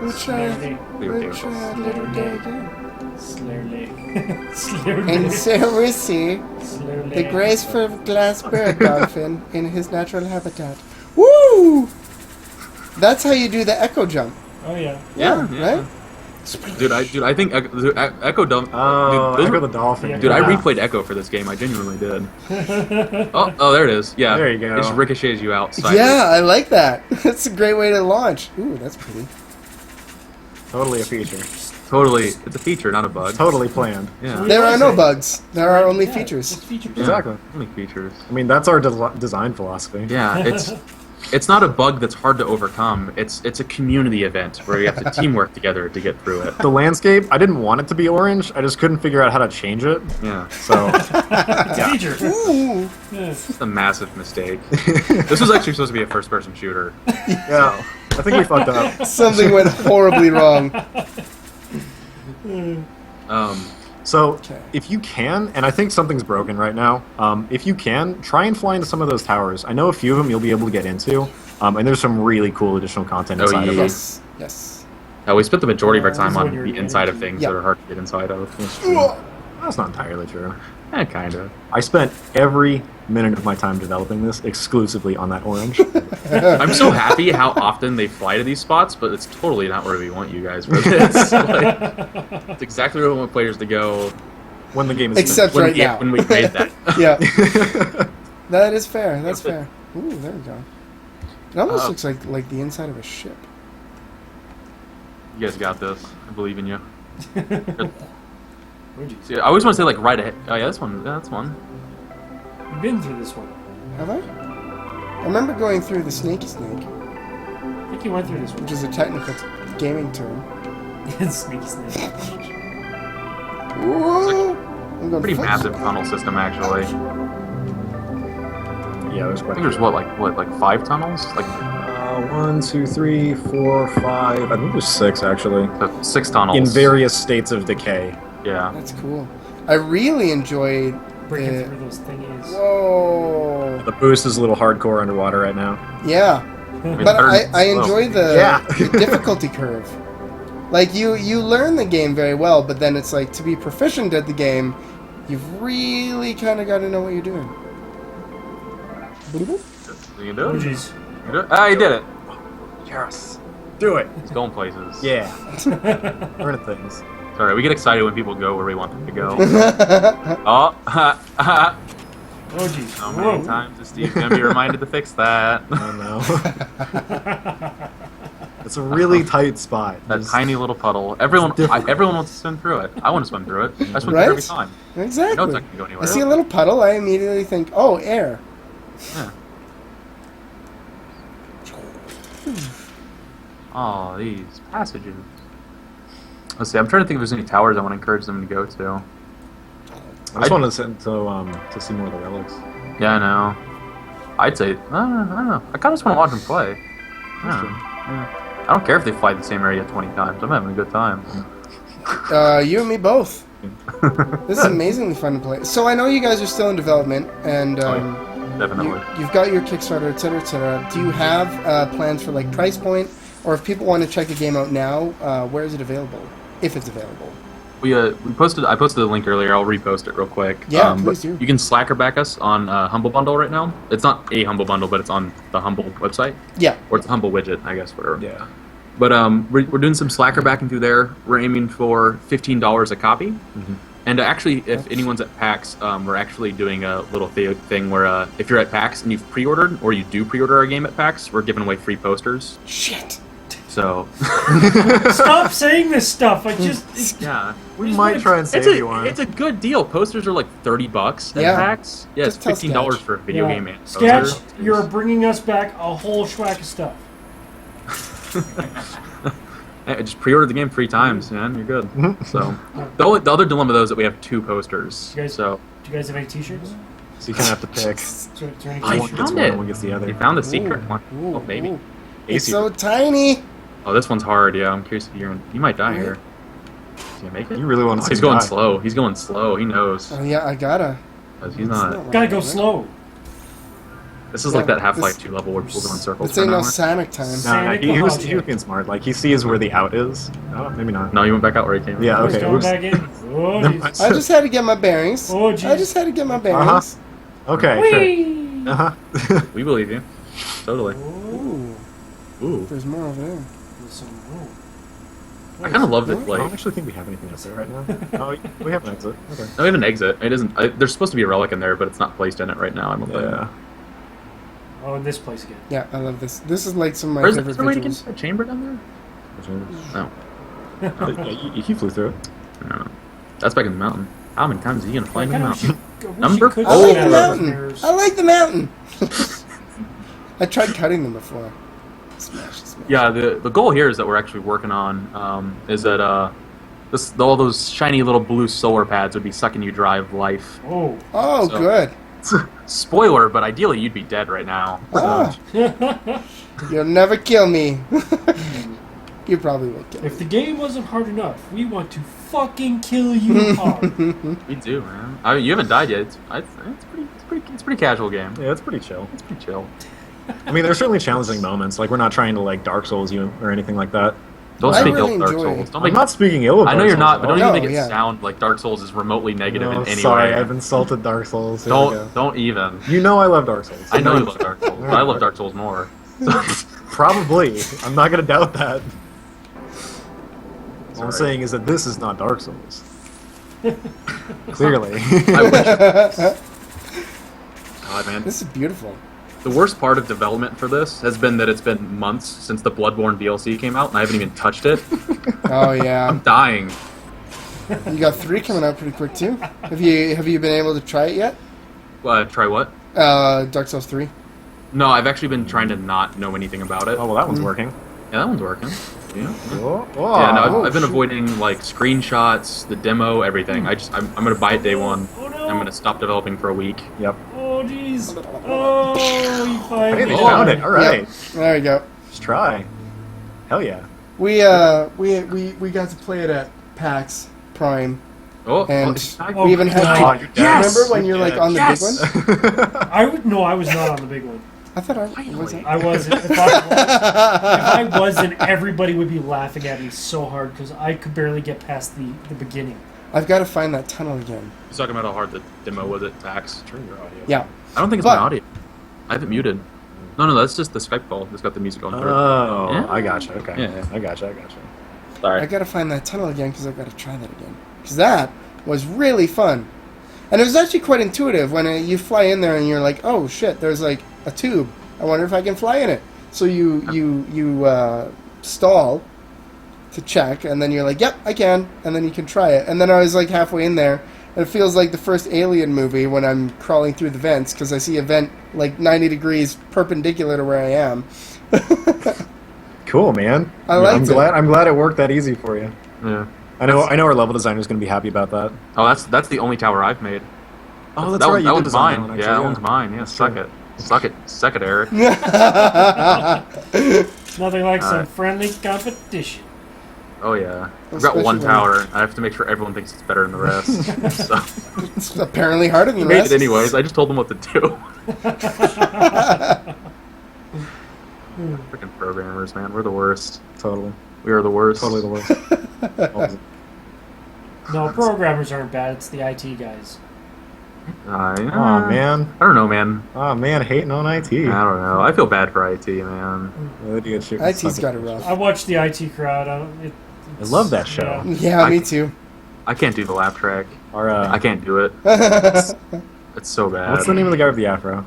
Let's try. Slowly. Let's try a little day again. Slowly. And Slowly. so we see Slowly. the graceful glass bird dolphin in his natural habitat. Woo! That's how you do the echo jump. Oh, yeah. Yeah, Right? Dude, I think Echo Dump. Oh, dude, Echo the Dolphin. Yeah. Dude, I replayed Echo for this game. I genuinely did. Oh, there it is. Yeah. There you go. It just ricochets you out. Sideways. Yeah, I like that. That's a great way to launch. Ooh, that's pretty. Totally a feature. Totally. It's a feature, not a bug. Totally planned. Yeah. There are no bugs. There are only Yeah, features. It's feature Yeah, Exactly. Only features. I mean, that's our design philosophy. Yeah, it's It's not a bug that's hard to overcome. It's a community event where you have to teamwork together to get through it. The landscape, I didn't want it to be orange. I just couldn't figure out how to change it. Yeah, So It's a feature. Ooh. Yes. it's a massive mistake. This was actually supposed to be a first-person shooter. yeah, I think we fucked up. Something went horribly wrong. So Okay. if you can, and I think something's broken right now, if you can, try and fly into some of those towers. I know a few of them you'll be able to get into, and there's some really cool additional content Oh, inside of them. Yes. Yes. We spent the majority of our time This is on when you're the inside of getting- things Yeah. that are hard to get inside of. That's not entirely true. Kind of. I spent every minute of my time developing this exclusively on that orange. I'm so happy how often they fly to these spots, but it's totally not where we want you guys for this. Like, it's exactly where we want players to go. When the game is Except When, right now. when we made that. Yeah. That is fair. That's fair. Ooh, there we go. It almost looks like the inside of a ship. You guys got this. I believe in you. Oh, geez. See, I always want to say like right ahead. Oh yeah, this one. Yeah, that's one. You've been through this one. Have I? I remember going through the Snaky Snake, I think you went through this one. which is a technical gaming term. Sneaky snake. Ooh, I'm going Pretty foot massive speed. tunnel system actually. Yeah, there's I quite think there's like 5 tunnels, like 1, 2, 3, 4, 5. I think there's 6 actually. 6 tunnels In various states of decay. Yeah. That's cool. I really enjoyed Breaking the. through those thingies. Whoa. The boost is a little hardcore underwater right now. Yeah. mean, But better I than slow. enjoy the, Yeah. the difficulty curve. Like, you learn the game very well, but then it's like, to be proficient at the game, you've really kind of got to know what you're doing. You can do Oh, it. jeez. You do it. Ah, you did it. Yes. Do it. It's going places. Yeah. Learn things. Sorry, we get excited when people go where we want them to go. Oh, ha, ha. Oh, jeez. How many times is Steve gonna be reminded to fix that? I don't know. It's a really tight spot. That Just- tiny little puddle. Everyone wants to swim through it. I want to swim through it. I swim through it every Right? time. I know it's Exactly. not gonna go I anywhere. see a little puddle, I immediately think, oh, air. Yeah. Oh, these passages. Let's see. I'm trying to think if there's any towers I want to encourage them to go to. I just wanted to see more of the relics. Yeah, I know. I'd say I don't know. I kind of just want to watch them play. Yeah. I don't care if they fly the same area 20 times. I'm having a good time. You and me both. This is amazingly fun to play. So I know you guys are still in development, and Definitely. you've got your Kickstarter, etc., etc. Do you have plans for like price point, or if people want to check the game out now, where is it available? If it's available. I posted a link earlier. I'll repost it real quick. Yeah, but please do. You can Slacker back us on Humble Bundle right now. It's not a Humble Bundle, but it's on the Humble website, Yeah. or it's a Humble widget, I guess, whatever. Yeah. But we're doing some Slacker backing through there. We're aiming for $15 a copy. Mm-hmm. And actually, if anyone's at PAX, we're actually doing a little thing where if you're at PAX and you've pre-ordered, or you do pre-order our game at PAX, we're giving away free posters. Shit. So, Stop saying this stuff. I just. yeah. We might try and save you one. It's a good deal. Posters are like $30 at Yeah. PAX. Yeah, it's Just tell $15 Sketch. for a video game. And Sketch, poster. you're bringing us back a whole schwack of stuff. Hey, just pre-order the game 3 times, man. You're good. So, the other dilemma though is that we have 2 posters. You guys- So, Do you guys have any t-shirts? So you kind of have to pick. Is there any I One t-shirts? gets found one, it. one gets the other. you found the secret Ooh. one. Ooh, Oh, maybe. ooh. It's AC. so tiny. Oh, this one's hard. Yeah, I'm curious if you might die here. Can you make it? You really want to see He's me going die. slow. He's going slow. He knows. Oh yeah, I gotta. 'Cause he's It's not. right, Gotta go right? slow. This is like that This- Half-Life 2 level where people go in circles. This for ain't an no hour. Sonic time. No, Sonic he was the being smart. Like he sees where the out is. Oh, maybe not. No, you went back out where he came. Yeah, He's okay. going Oops. back in. Oh, Never jeez. mind. I just had to get my bearings. Oh, jeez. I just had to get my bearings. Okay, Whee! sure. Uh-huh. We believe you. Totally. Ooh, Ooh. there's more over there. There's some room. I kind of love this I place. don't actually think we have anything up there right now. Oh, we have an exit. Okay. No, we have an exit. It isn't. There's supposed to be a relic in there, but it's not placed in it right now. I don't think. Yeah. Oh, in this place again. Yeah, I love this. This is like some of my Where's favorite is there a way to get visuals. into that chamber down there? No. Yeah, you flew through it. No. That's back in the mountain. How many times are you gonna climb the I mountain? wish Number you could I Oh, like see the that. mountain. There's- I like the mountain. I tried cutting them before. Smash. Yeah, the goal here is that we're actually working on is that all those shiny little blue solar pads would be sucking you dry of life. Oh. Oh, So- good. Spoiler, but ideally you'd be dead right now. So. Ah. You'll never kill me. You probably will kill me. If the game wasn't hard enough, we want to fucking kill you hard. We do, man. You haven't died yet. It's pretty casual game. Yeah, it's pretty chill. It's pretty chill. I mean, there's certainly challenging moments. Like, we're not trying to, like, Dark Souls you or anything like that. Don't I speak really ill of Dark enjoy Souls. it. Don't I'm make, not speaking ill of I Dark know you're Souls not, at but all. don't even No, make it yeah. sound like Dark Souls is remotely negative No, in any sorry, way. I've insulted Dark Souls. Here we go. Don't even. You know I love Dark Souls. I know you love Dark Souls, but I love Dark Souls more. Probably. I'm not going to doubt that. All I'm Sorry. saying is that this is not Dark Souls. Clearly. I wish. God, man. This is beautiful. The worst part of development for this has been that it's been months since the Bloodborne DLC came out, and I haven't even touched it. Oh yeah. I'm dying. You got 3 coming out pretty quick too. Have you been able to try it yet? Try what? Dark Souls 3. No, I've actually been trying to not know anything about it. Oh, well, that one's working. Yeah, that one's working. Yeah. Oh, Yeah, no, Oh, I've been shoot. avoiding like screenshots, the demo, everything. I'm gonna buy it day one. Oh no! I'm gonna stop developing for a week. Yep. Oh jeez! Oh, you Hey, finally they found it. All right. Yep. There we go. Let's try. Hell yeah. We got to play it at PAX Prime, Oh, and Oh, we even had. God. To, Yes! Remember when you're like on the Yes! big one? I was not on the big one. I thought I was. I wasn't. If I wasn't, everybody would be laughing at me so hard because I could barely get past the beginning. I've got to find that tunnel again. He's talking about how hard the demo was at PAX. Turn your audio. Yeah. I don't think it's But- my audio. I have it muted. No, that's just the Skype call. It's got the music on through. Oh, Yeah. I gotcha. Okay. Yeah. I gotcha. Sorry. I got to find that tunnel again because I've got to try that again. Because that was really fun, and it was actually quite intuitive when you fly in there and you're like, oh shit, there's like a tube. I wonder if I can fly in it. So you stall to check, and then you're like, yep, I can, and then you can try it. And then I was like halfway in there, and it feels like the first Alien movie when I'm crawling through the vents because I see a vent like 90 degrees perpendicular to where I am. Cool, man. I liked it. I'm glad it worked that easy for you. Yeah. I know our level designer's going to be happy about that. Oh, that's the only tower I've made. Oh, that's that right. One, you that did one's design mine. one, Yeah, actually, that one's mine. Yeah, suck true. it. Suck it, Eric. Nothing like some Alright. friendly competition. Oh yeah. I've Especially got one when- tower. I have to make sure everyone thinks it's better than the rest. So It's apparently harder than I the made rest. it anyways. I just told them what to do. Freaking programmers, man. We're the worst. Totally. We are the worst. Totally the worst. No, programmers aren't bad. It's the IT guys. Oh, man. I don't know, man. Oh, man. Hating on IT. I don't know. I feel bad for IT, man. They do get shit IT's sucked got it up. rough. I watch the IT crowd. I love that show. Yeah, me too. I can't do the lap track. Our, I can't do it. It's so bad. what's the name of the guy with the afro?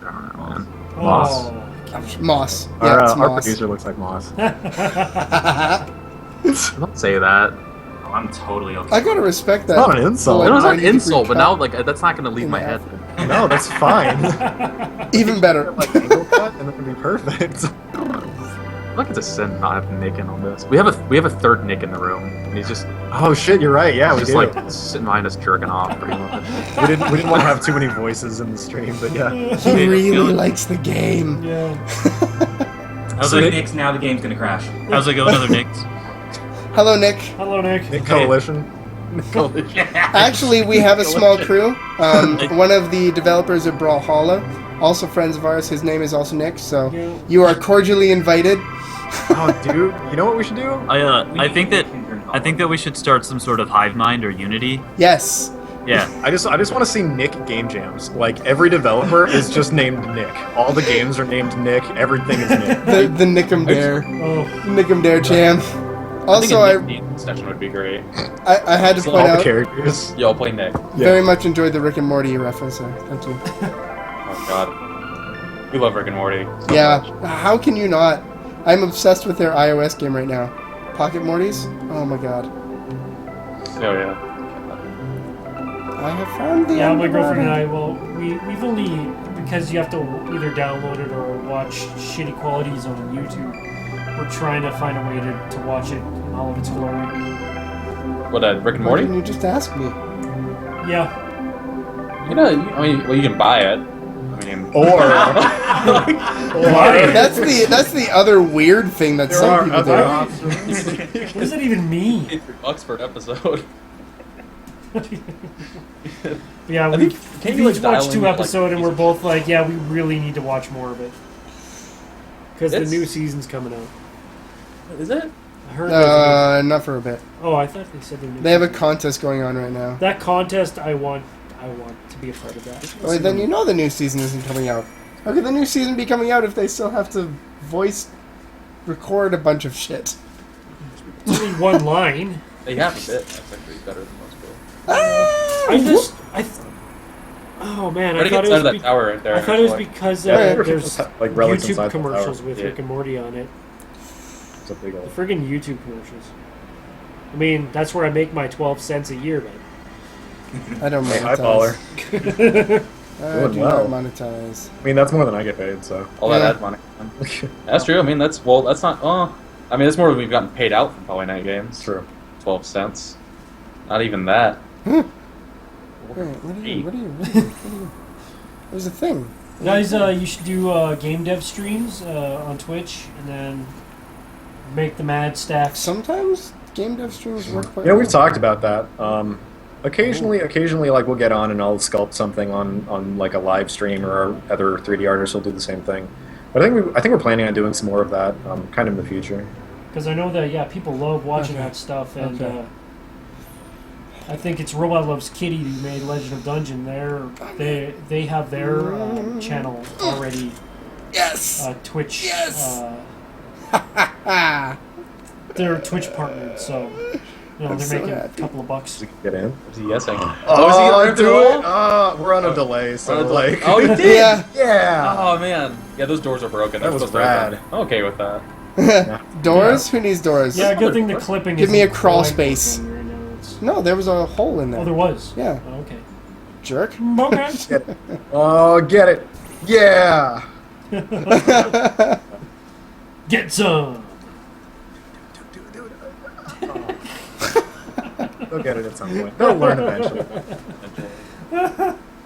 I don't know, man. Oh, Moss. Our, Yeah, it's our Moss. producer looks like Moss. Don't say that. Oh, I'm totally okay. I gotta respect that. It's not an insult. Like It was an 90-degree insult, but cut. now like that's not gonna leave my head. No, that's fine. Even better. Like angle cut, and it would be perfect. Look, it's a sin not having Nick in on this. We have a third Nick in the room, and he's just Oh shit, you're right. Yeah, we just do. like sitting behind us jerking off pretty much. we didn't want to have too many voices in the stream, but yeah. He really likes the game. yeah. How's it, Nick's now the game's gonna crash. How's it going, other Nicks? Hello, Nick. Hello, Nick. Nick Coalition. Actually, we have a small crew. One of the developers of Brawlhalla, also friends of ours. His name is also Nick. So Yeah. you are cordially invited. Oh, dude, you know what we should do? I think that we should start some sort of hive mind or unity. Yes. Yeah. I just want to see Nick game jams. Like every developer is just named Nick. All the games are named Nick. Everything is Nick. The Nick'em Dare. Oh, Nick'em Dare jam. Also, I I think a Nick session would be great. had to Just point All the out, characters. Y'all play Nick. very much enjoyed the Rick and Morty reference there. Thank you. Oh God, we love Rick and Morty. So Yeah. much. How can you not? I'm obsessed with their iOS game right now. Pocket Mortys? Oh my god. Oh yeah. I have found the Yeah, my end girlfriend and button. I, well, we've only, because you have to either download it or watch shitty qualities on YouTube, we're trying to find a way to watch it in all of its glory. What, Rick and Why Morty? didn't you just ask me? Yeah. You know, I mean, well, you can buy it. I mean, Or That's the other weird thing that there some are people other do. options. What does that even mean? $8 for an episode. But yeah, I we think- can't we you, each like, watched dial 2 in, like, episodes, and we're both like, yeah, we really need to watch more of it. Because the It's- new season's coming out. Is it? I heard there's Not for a bit. oh, I thought they said the new They have a season. contest going on right now. That contest, I want to be a part of that. Well, then you know the new season isn't coming out. How could the new season be coming out if they still have to voice record a bunch of shit? It's only one line. They have a bit. That's actually better than most people. Oh man, Try I to thought get it out of was. that tower right there. I thought it was actually. because Yeah, there's like relics inside YouTube the commercials tower. with Yeah. Rick and Morty on it. It's a big The old. friggin' YouTube commercials. I mean, that's where I make my 12 cents a year, man. I don't Hey, monetize. high baller. I Doing do well. not monetize. I mean, that's more than I get paid, so. All Yeah. that ad money. That's true. I mean, that's that's not. I mean, that's more than we've gotten paid out from Power Night games. True. 12 cents. Not even that. Wait, what are you? There's a thing. Guys, you should do game dev streams on Twitch and then make the mad stacks. Sometimes game dev streams work quite Yeah, well. we've talked about that. Occasionally, like we'll get on and I'll sculpt something on like a live stream, or our other 3D artists will do the same thing. But I think we're planning on doing some more of that, kind of in the future. Because I know that, people love watching that stuff, and Okay. I think it's Robot Loves Kitty who made Legend of Dungeon. They have their channel already. Yes. Twitch. Yes! They're Twitch partnered, so I'm they're so making happy. a couple of bucks. Get in. Is he yesing? Oh, is he gonna do do it? it? We're on a delay, so like. Oh, he did. Yeah. Yeah. Oh man. Yeah, those doors are broken. That They're was supposed to rad. open. I'm okay with that. Doors? Who needs doors? Yeah, good thing the clipping Give isn't me a crawl quite space. working right now. It's- No, there was a hole in there. Oh, there was? Yeah. Oh, okay. Jerk. Okay. Oh, get it. Yeah. Get some! They'll get it at some point. They'll learn eventually.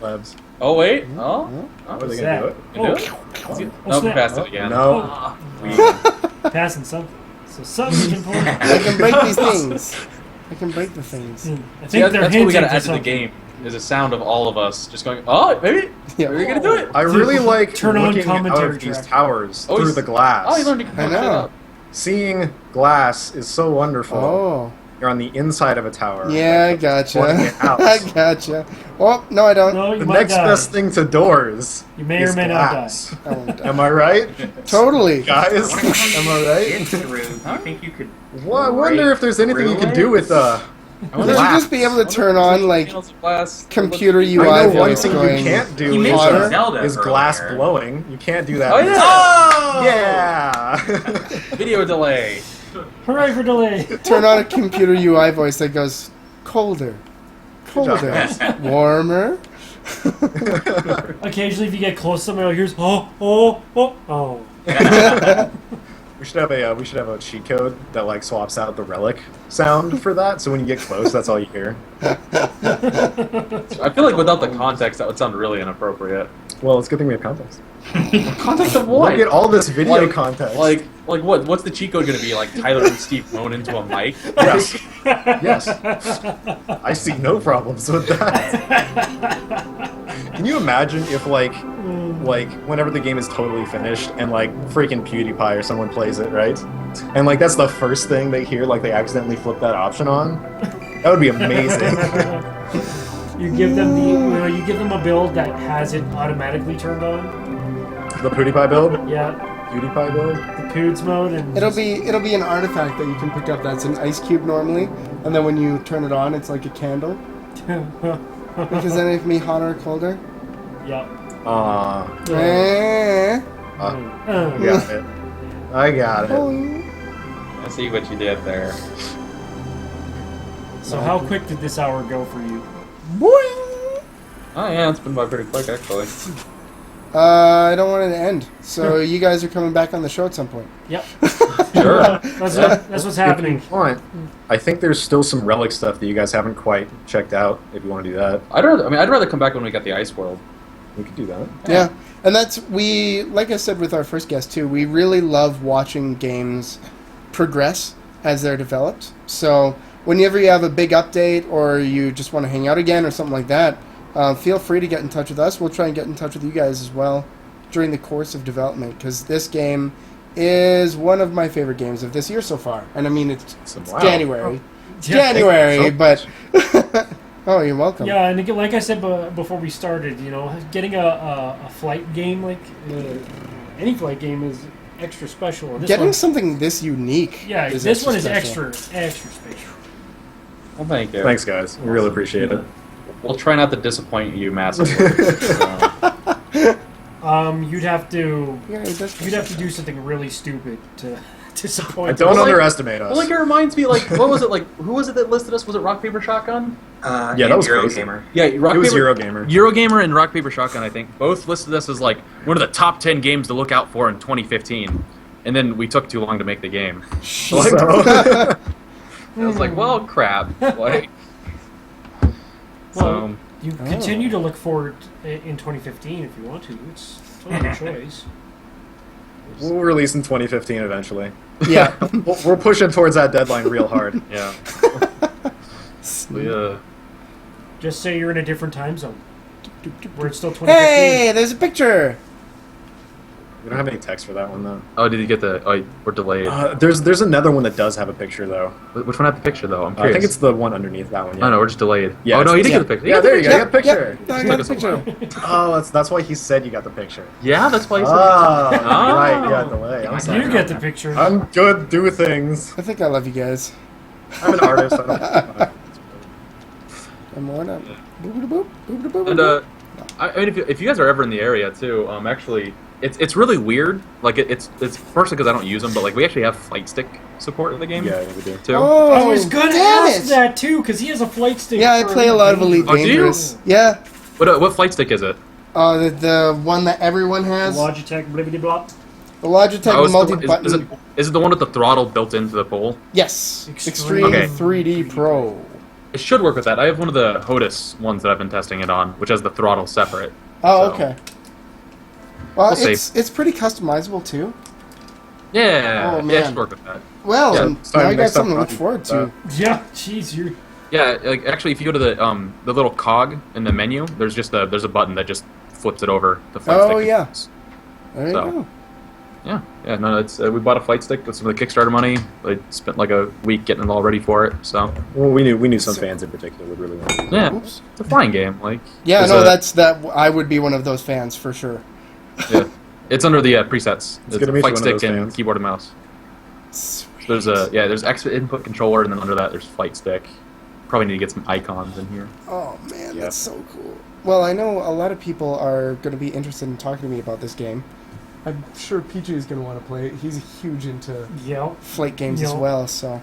Labs. Oh wait. Oh. Are they What's gonna do that? it? You do it? Oh, Nope, we snap. passed it again. No. We, Passing something. So something can pull. I can break these things. I can break the things. I See, think they're that's what we hinting gotta to add to the something. game. Is a sound of all of us just going. Oh, maybe. Yeah. Maybe we're gonna do it. I really like Turn on looking out commentary of these track. towers Oh, through he's- the glass. Oh, you learned to I know. Seeing glass is so wonderful. Oh. You're on the inside of a tower. Yeah, I gotcha. Wanna get out. I gotcha. Oh, no, I don't. No, you The might next die. best thing to doors You may is or may not glass. I won't die. Am I right? Totally. Guys, am I right? It's through. Do you think you could? Well, I wonder if there's anything you can do with Would you just be able to turn on, like, computer I UI know one voice thing going? you can't do He is, mentioned Zelda is glass earlier. blowing. You can't do that. Oh yeah. Yeah! Video delay. Hooray for delay! Turn on a computer UI voice that goes colder, colder, warmer. Occasionally, if you get close, somebody hears oh. We should have a cheat code that like swaps out the relic sound for that. So when you get close, that's all you hear. I feel like without the context, that would sound really inappropriate. Well, it's a good thing we have context. Context of We'll what? get all this video Like- context. Like what? What's the cheat code gonna be? Like Tyler and Steve moan into a mic? Yes. Yes. I see no problems with that. Can you imagine if like whenever the game is totally finished and like freaking PewDiePie or someone plays it, right? And like that's the first thing they hear, like they accidentally flip that option on? That would be amazing. You give them you give them a build that has it automatically turned on. The PewDiePie build? Yeah, PewDiePie build? the Poods mode, and It'll be an artifact that you can pick up. That's an ice cube normally, and then when you turn it on, it's like a candle. Because then it can be hotter or colder. yeah. Eh. I got it. I got it. I see what you did there. So how quick did this hour go for you? Boing. Oh yeah, it's been by pretty quick actually. I don't want it to end. So you guys are coming back on the show at some point. Yep. Sure. That's what's happening. If you want, I think there's still some relic stuff that you guys haven't quite checked out. If you want to do that, I'd rather come back when we get the Ice World. we could do that. Yeah. And like I said with our first guest too, we really love watching games progress as they're developed. So whenever you have a big update or you just want to hang out again or something like that, feel free to get in touch with us. We'll try and get in touch with you guys as well during the course of development, because this game is one of my favorite games of this year so far. And I mean, it's Wow. January. It's Yeah. January, but... Oh, you're welcome. Yeah, and again, like I said before we started, getting a flight game, like any flight game, is extra special. This Getting one, something this unique. yeah, is this one is special. extra special. Well, thank you. Thanks, guys. We really appreciate it. We'll try not to disappoint you massively. You'd have to Yeah, it does you'd have to do something really stupid to disappoint. Don't us. underestimate us. Well, like it reminds me, like what was it? Like who was it that listed us? Was it Rock Paper Shotgun? Yeah, that was crazy. Eurogamer. Yeah, Rock It was Paper. Eurogamer. Eurogamer and Rock Paper Shotgun, I think, both listed us as like one of the top 10 games to look out for in 2015, and then we took too long to make the game. So, I was like, well, crap. Like, Well, so you continue to look forward in 2015 if you want to. It's totally your choice. we'll release in 2015 eventually. Yeah. We're pushing towards that deadline real hard. yeah, we, Just say you're in a different time zone where it's still 2015. Hey, there's a picture. We don't have any text for that one though. oh, did you get the? Oh, we're delayed. There's another one that does have a picture though. Which one had the picture though? I'm I curious. think it's the one underneath that one. Yeah. Oh no, we're just delayed. Yeah, oh no, it's- you did yeah. get the picture. Yeah, there you go. You got the picture. Yeah, I got a picture. Oh, that's why he said you got the picture. Yeah, that's why you said. Oh, Oh. right. Yeah, delay. I'm sorry. You get the picture. I'm good. Do things. I think I love you guys. I'm an artist. I don't. I'm on up. Boop-a-da-boop, boop-a-da-boop. And I mean, if you guys are ever in the area too, actually, it's really weird. Like it's partially because I don't use them, but like we actually have flight stick support in the game. Yeah, we do. Too. Oh, I was gonna damn ask it. that too, because he has a flight stick. Yeah, I for play a lot of Elite Oh, do you? Dangerous. Yeah. What flight stick is it? The one that everyone has. Logitech, blibbity blop. The Logitech Oh, it's the one- multi-button. is it the one with the throttle built into the pole? Yes. Extreme. Okay. 3D Pro. It should work with that. I have one of the HOTUS ones that I've been testing it on, which has the throttle separate. Oh, So, okay. Well, We'll see. it's pretty customizable too. Yeah, Oh, yeah, it man. should work with that. Well, Yeah, and it's time now you got next time something to look Rocky forward to. Yeah, jeez, you're. Yeah, like actually, if you go to the little cog in the menu, there's a button that just flips it over to flight Oh, stick. yeah. There you So. go. Yeah, no, it's we bought a flight stick with some of the Kickstarter money. I spent like a week getting it all ready for it. So Well, we knew some fans in particular would really want to use it. yeah, Oops. it's a flying game. Like Yeah, there's no, a- that. I would be one of those fans for sure. yeah, it's under the presets. It's good to meet you, flight one of stick those and fans. keyboard and mouse. Sweet. There's extra input controller, and then under that there's flight stick. Probably need to get some icons in here. Oh man, Yeah. that's so cool. Well, I know a lot of people are going to be interested in talking to me about this game. I'm sure PJ is going to want to play it. He's huge into Yeah. flight games as Yeah. well. So,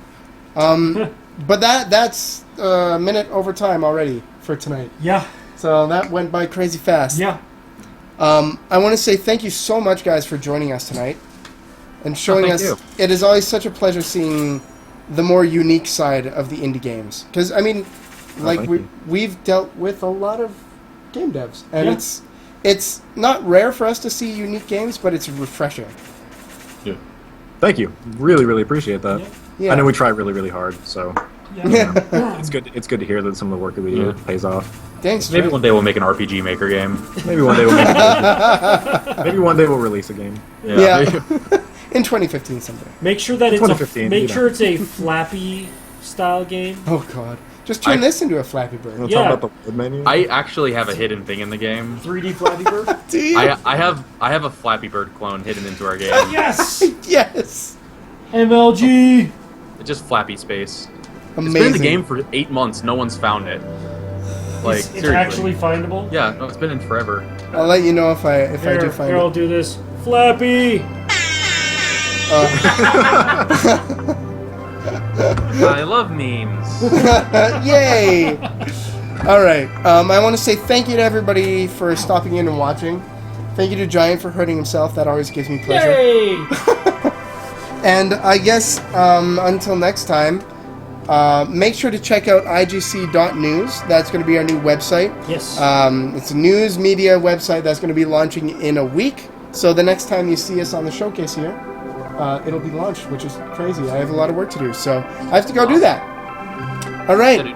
but that's a minute over time already for tonight. Yeah. So that went by crazy fast. Yeah. I want to say thank you so much, guys, for joining us tonight and showing thank us. you. It is always such a pleasure seeing the more unique side of the indie games. Because I mean, like thank we you. we've dealt with a lot of game devs, and Yeah. it's not rare for us to see unique games, but it's refreshing. Thank you. Really, really appreciate that. Yeah. Yeah. I know we try really, really hard, so Yeah. it's good. It's good to hear that some of the work that we do Yeah. pays off. Thanks. Maybe Trey. one day we'll make an RPG Maker game. Maybe one day maybe one day we'll release a game. Yeah. In 2015 someday. Make sure that it's 2015, make you sure it's a Flappy style game. Oh God. Just turn I- this into a Flappy Bird. We'll Yeah. talk about the wood menu. I actually have a hidden thing in the game. 3D Flappy Bird. Do you? I have a Flappy Bird clone hidden into our game. Yes. Yes. MLG. It's just Flappy Space. Amazing. It's been in the game for 8 months. No one's found it. Like It's seriously. actually findable. Yeah, no, it's been in forever. I'll let you know if I do Here, find here, I'll it. do this. Flappy. I love memes. Yay! All right. I want to say thank you to everybody for stopping in and watching. Thank you to Giant for hurting himself. That always gives me pleasure. Yay! And I guess until next time, make sure to check out igc.news. That's going to be our new website. Yes. It's a news media website that's going to be launching in a week. So the next time you see us on the showcase here, it'll be launched, which is crazy. I have a lot of work to do, so I have to go do that. All right.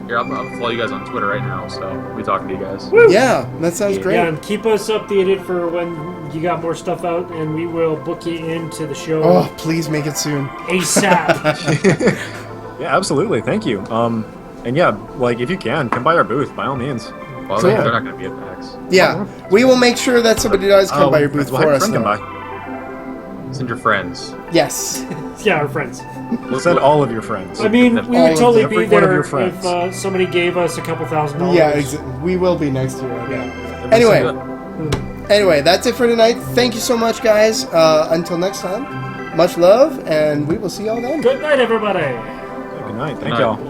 Here, I'll follow you guys on Twitter right now, so I'll be talking to you guys. Yeah, that sounds great. Yeah, and keep us updated for when you got more stuff out, and we will book you into the show. Oh, please make it soon. ASAP. Yeah, absolutely. Thank you. And yeah, like if you can, come by our booth by all means. Well, Cool. they're not going to be at PAX. Yeah, we will make sure that somebody does come by your booth we'll for have us. a friend come though. by. Send your friends. Yes. Yeah, our friends. We'll send all of your friends. I mean, we All would of totally every be one of there your friends. if somebody gave us a couple $1,000. Yeah, we will be next year. Yeah. Anyway, that's it for tonight. Thank you so much, guys. Until next time, much love, and we will see y'all then. Good night, everybody. Good night. Thank Good night. y'all.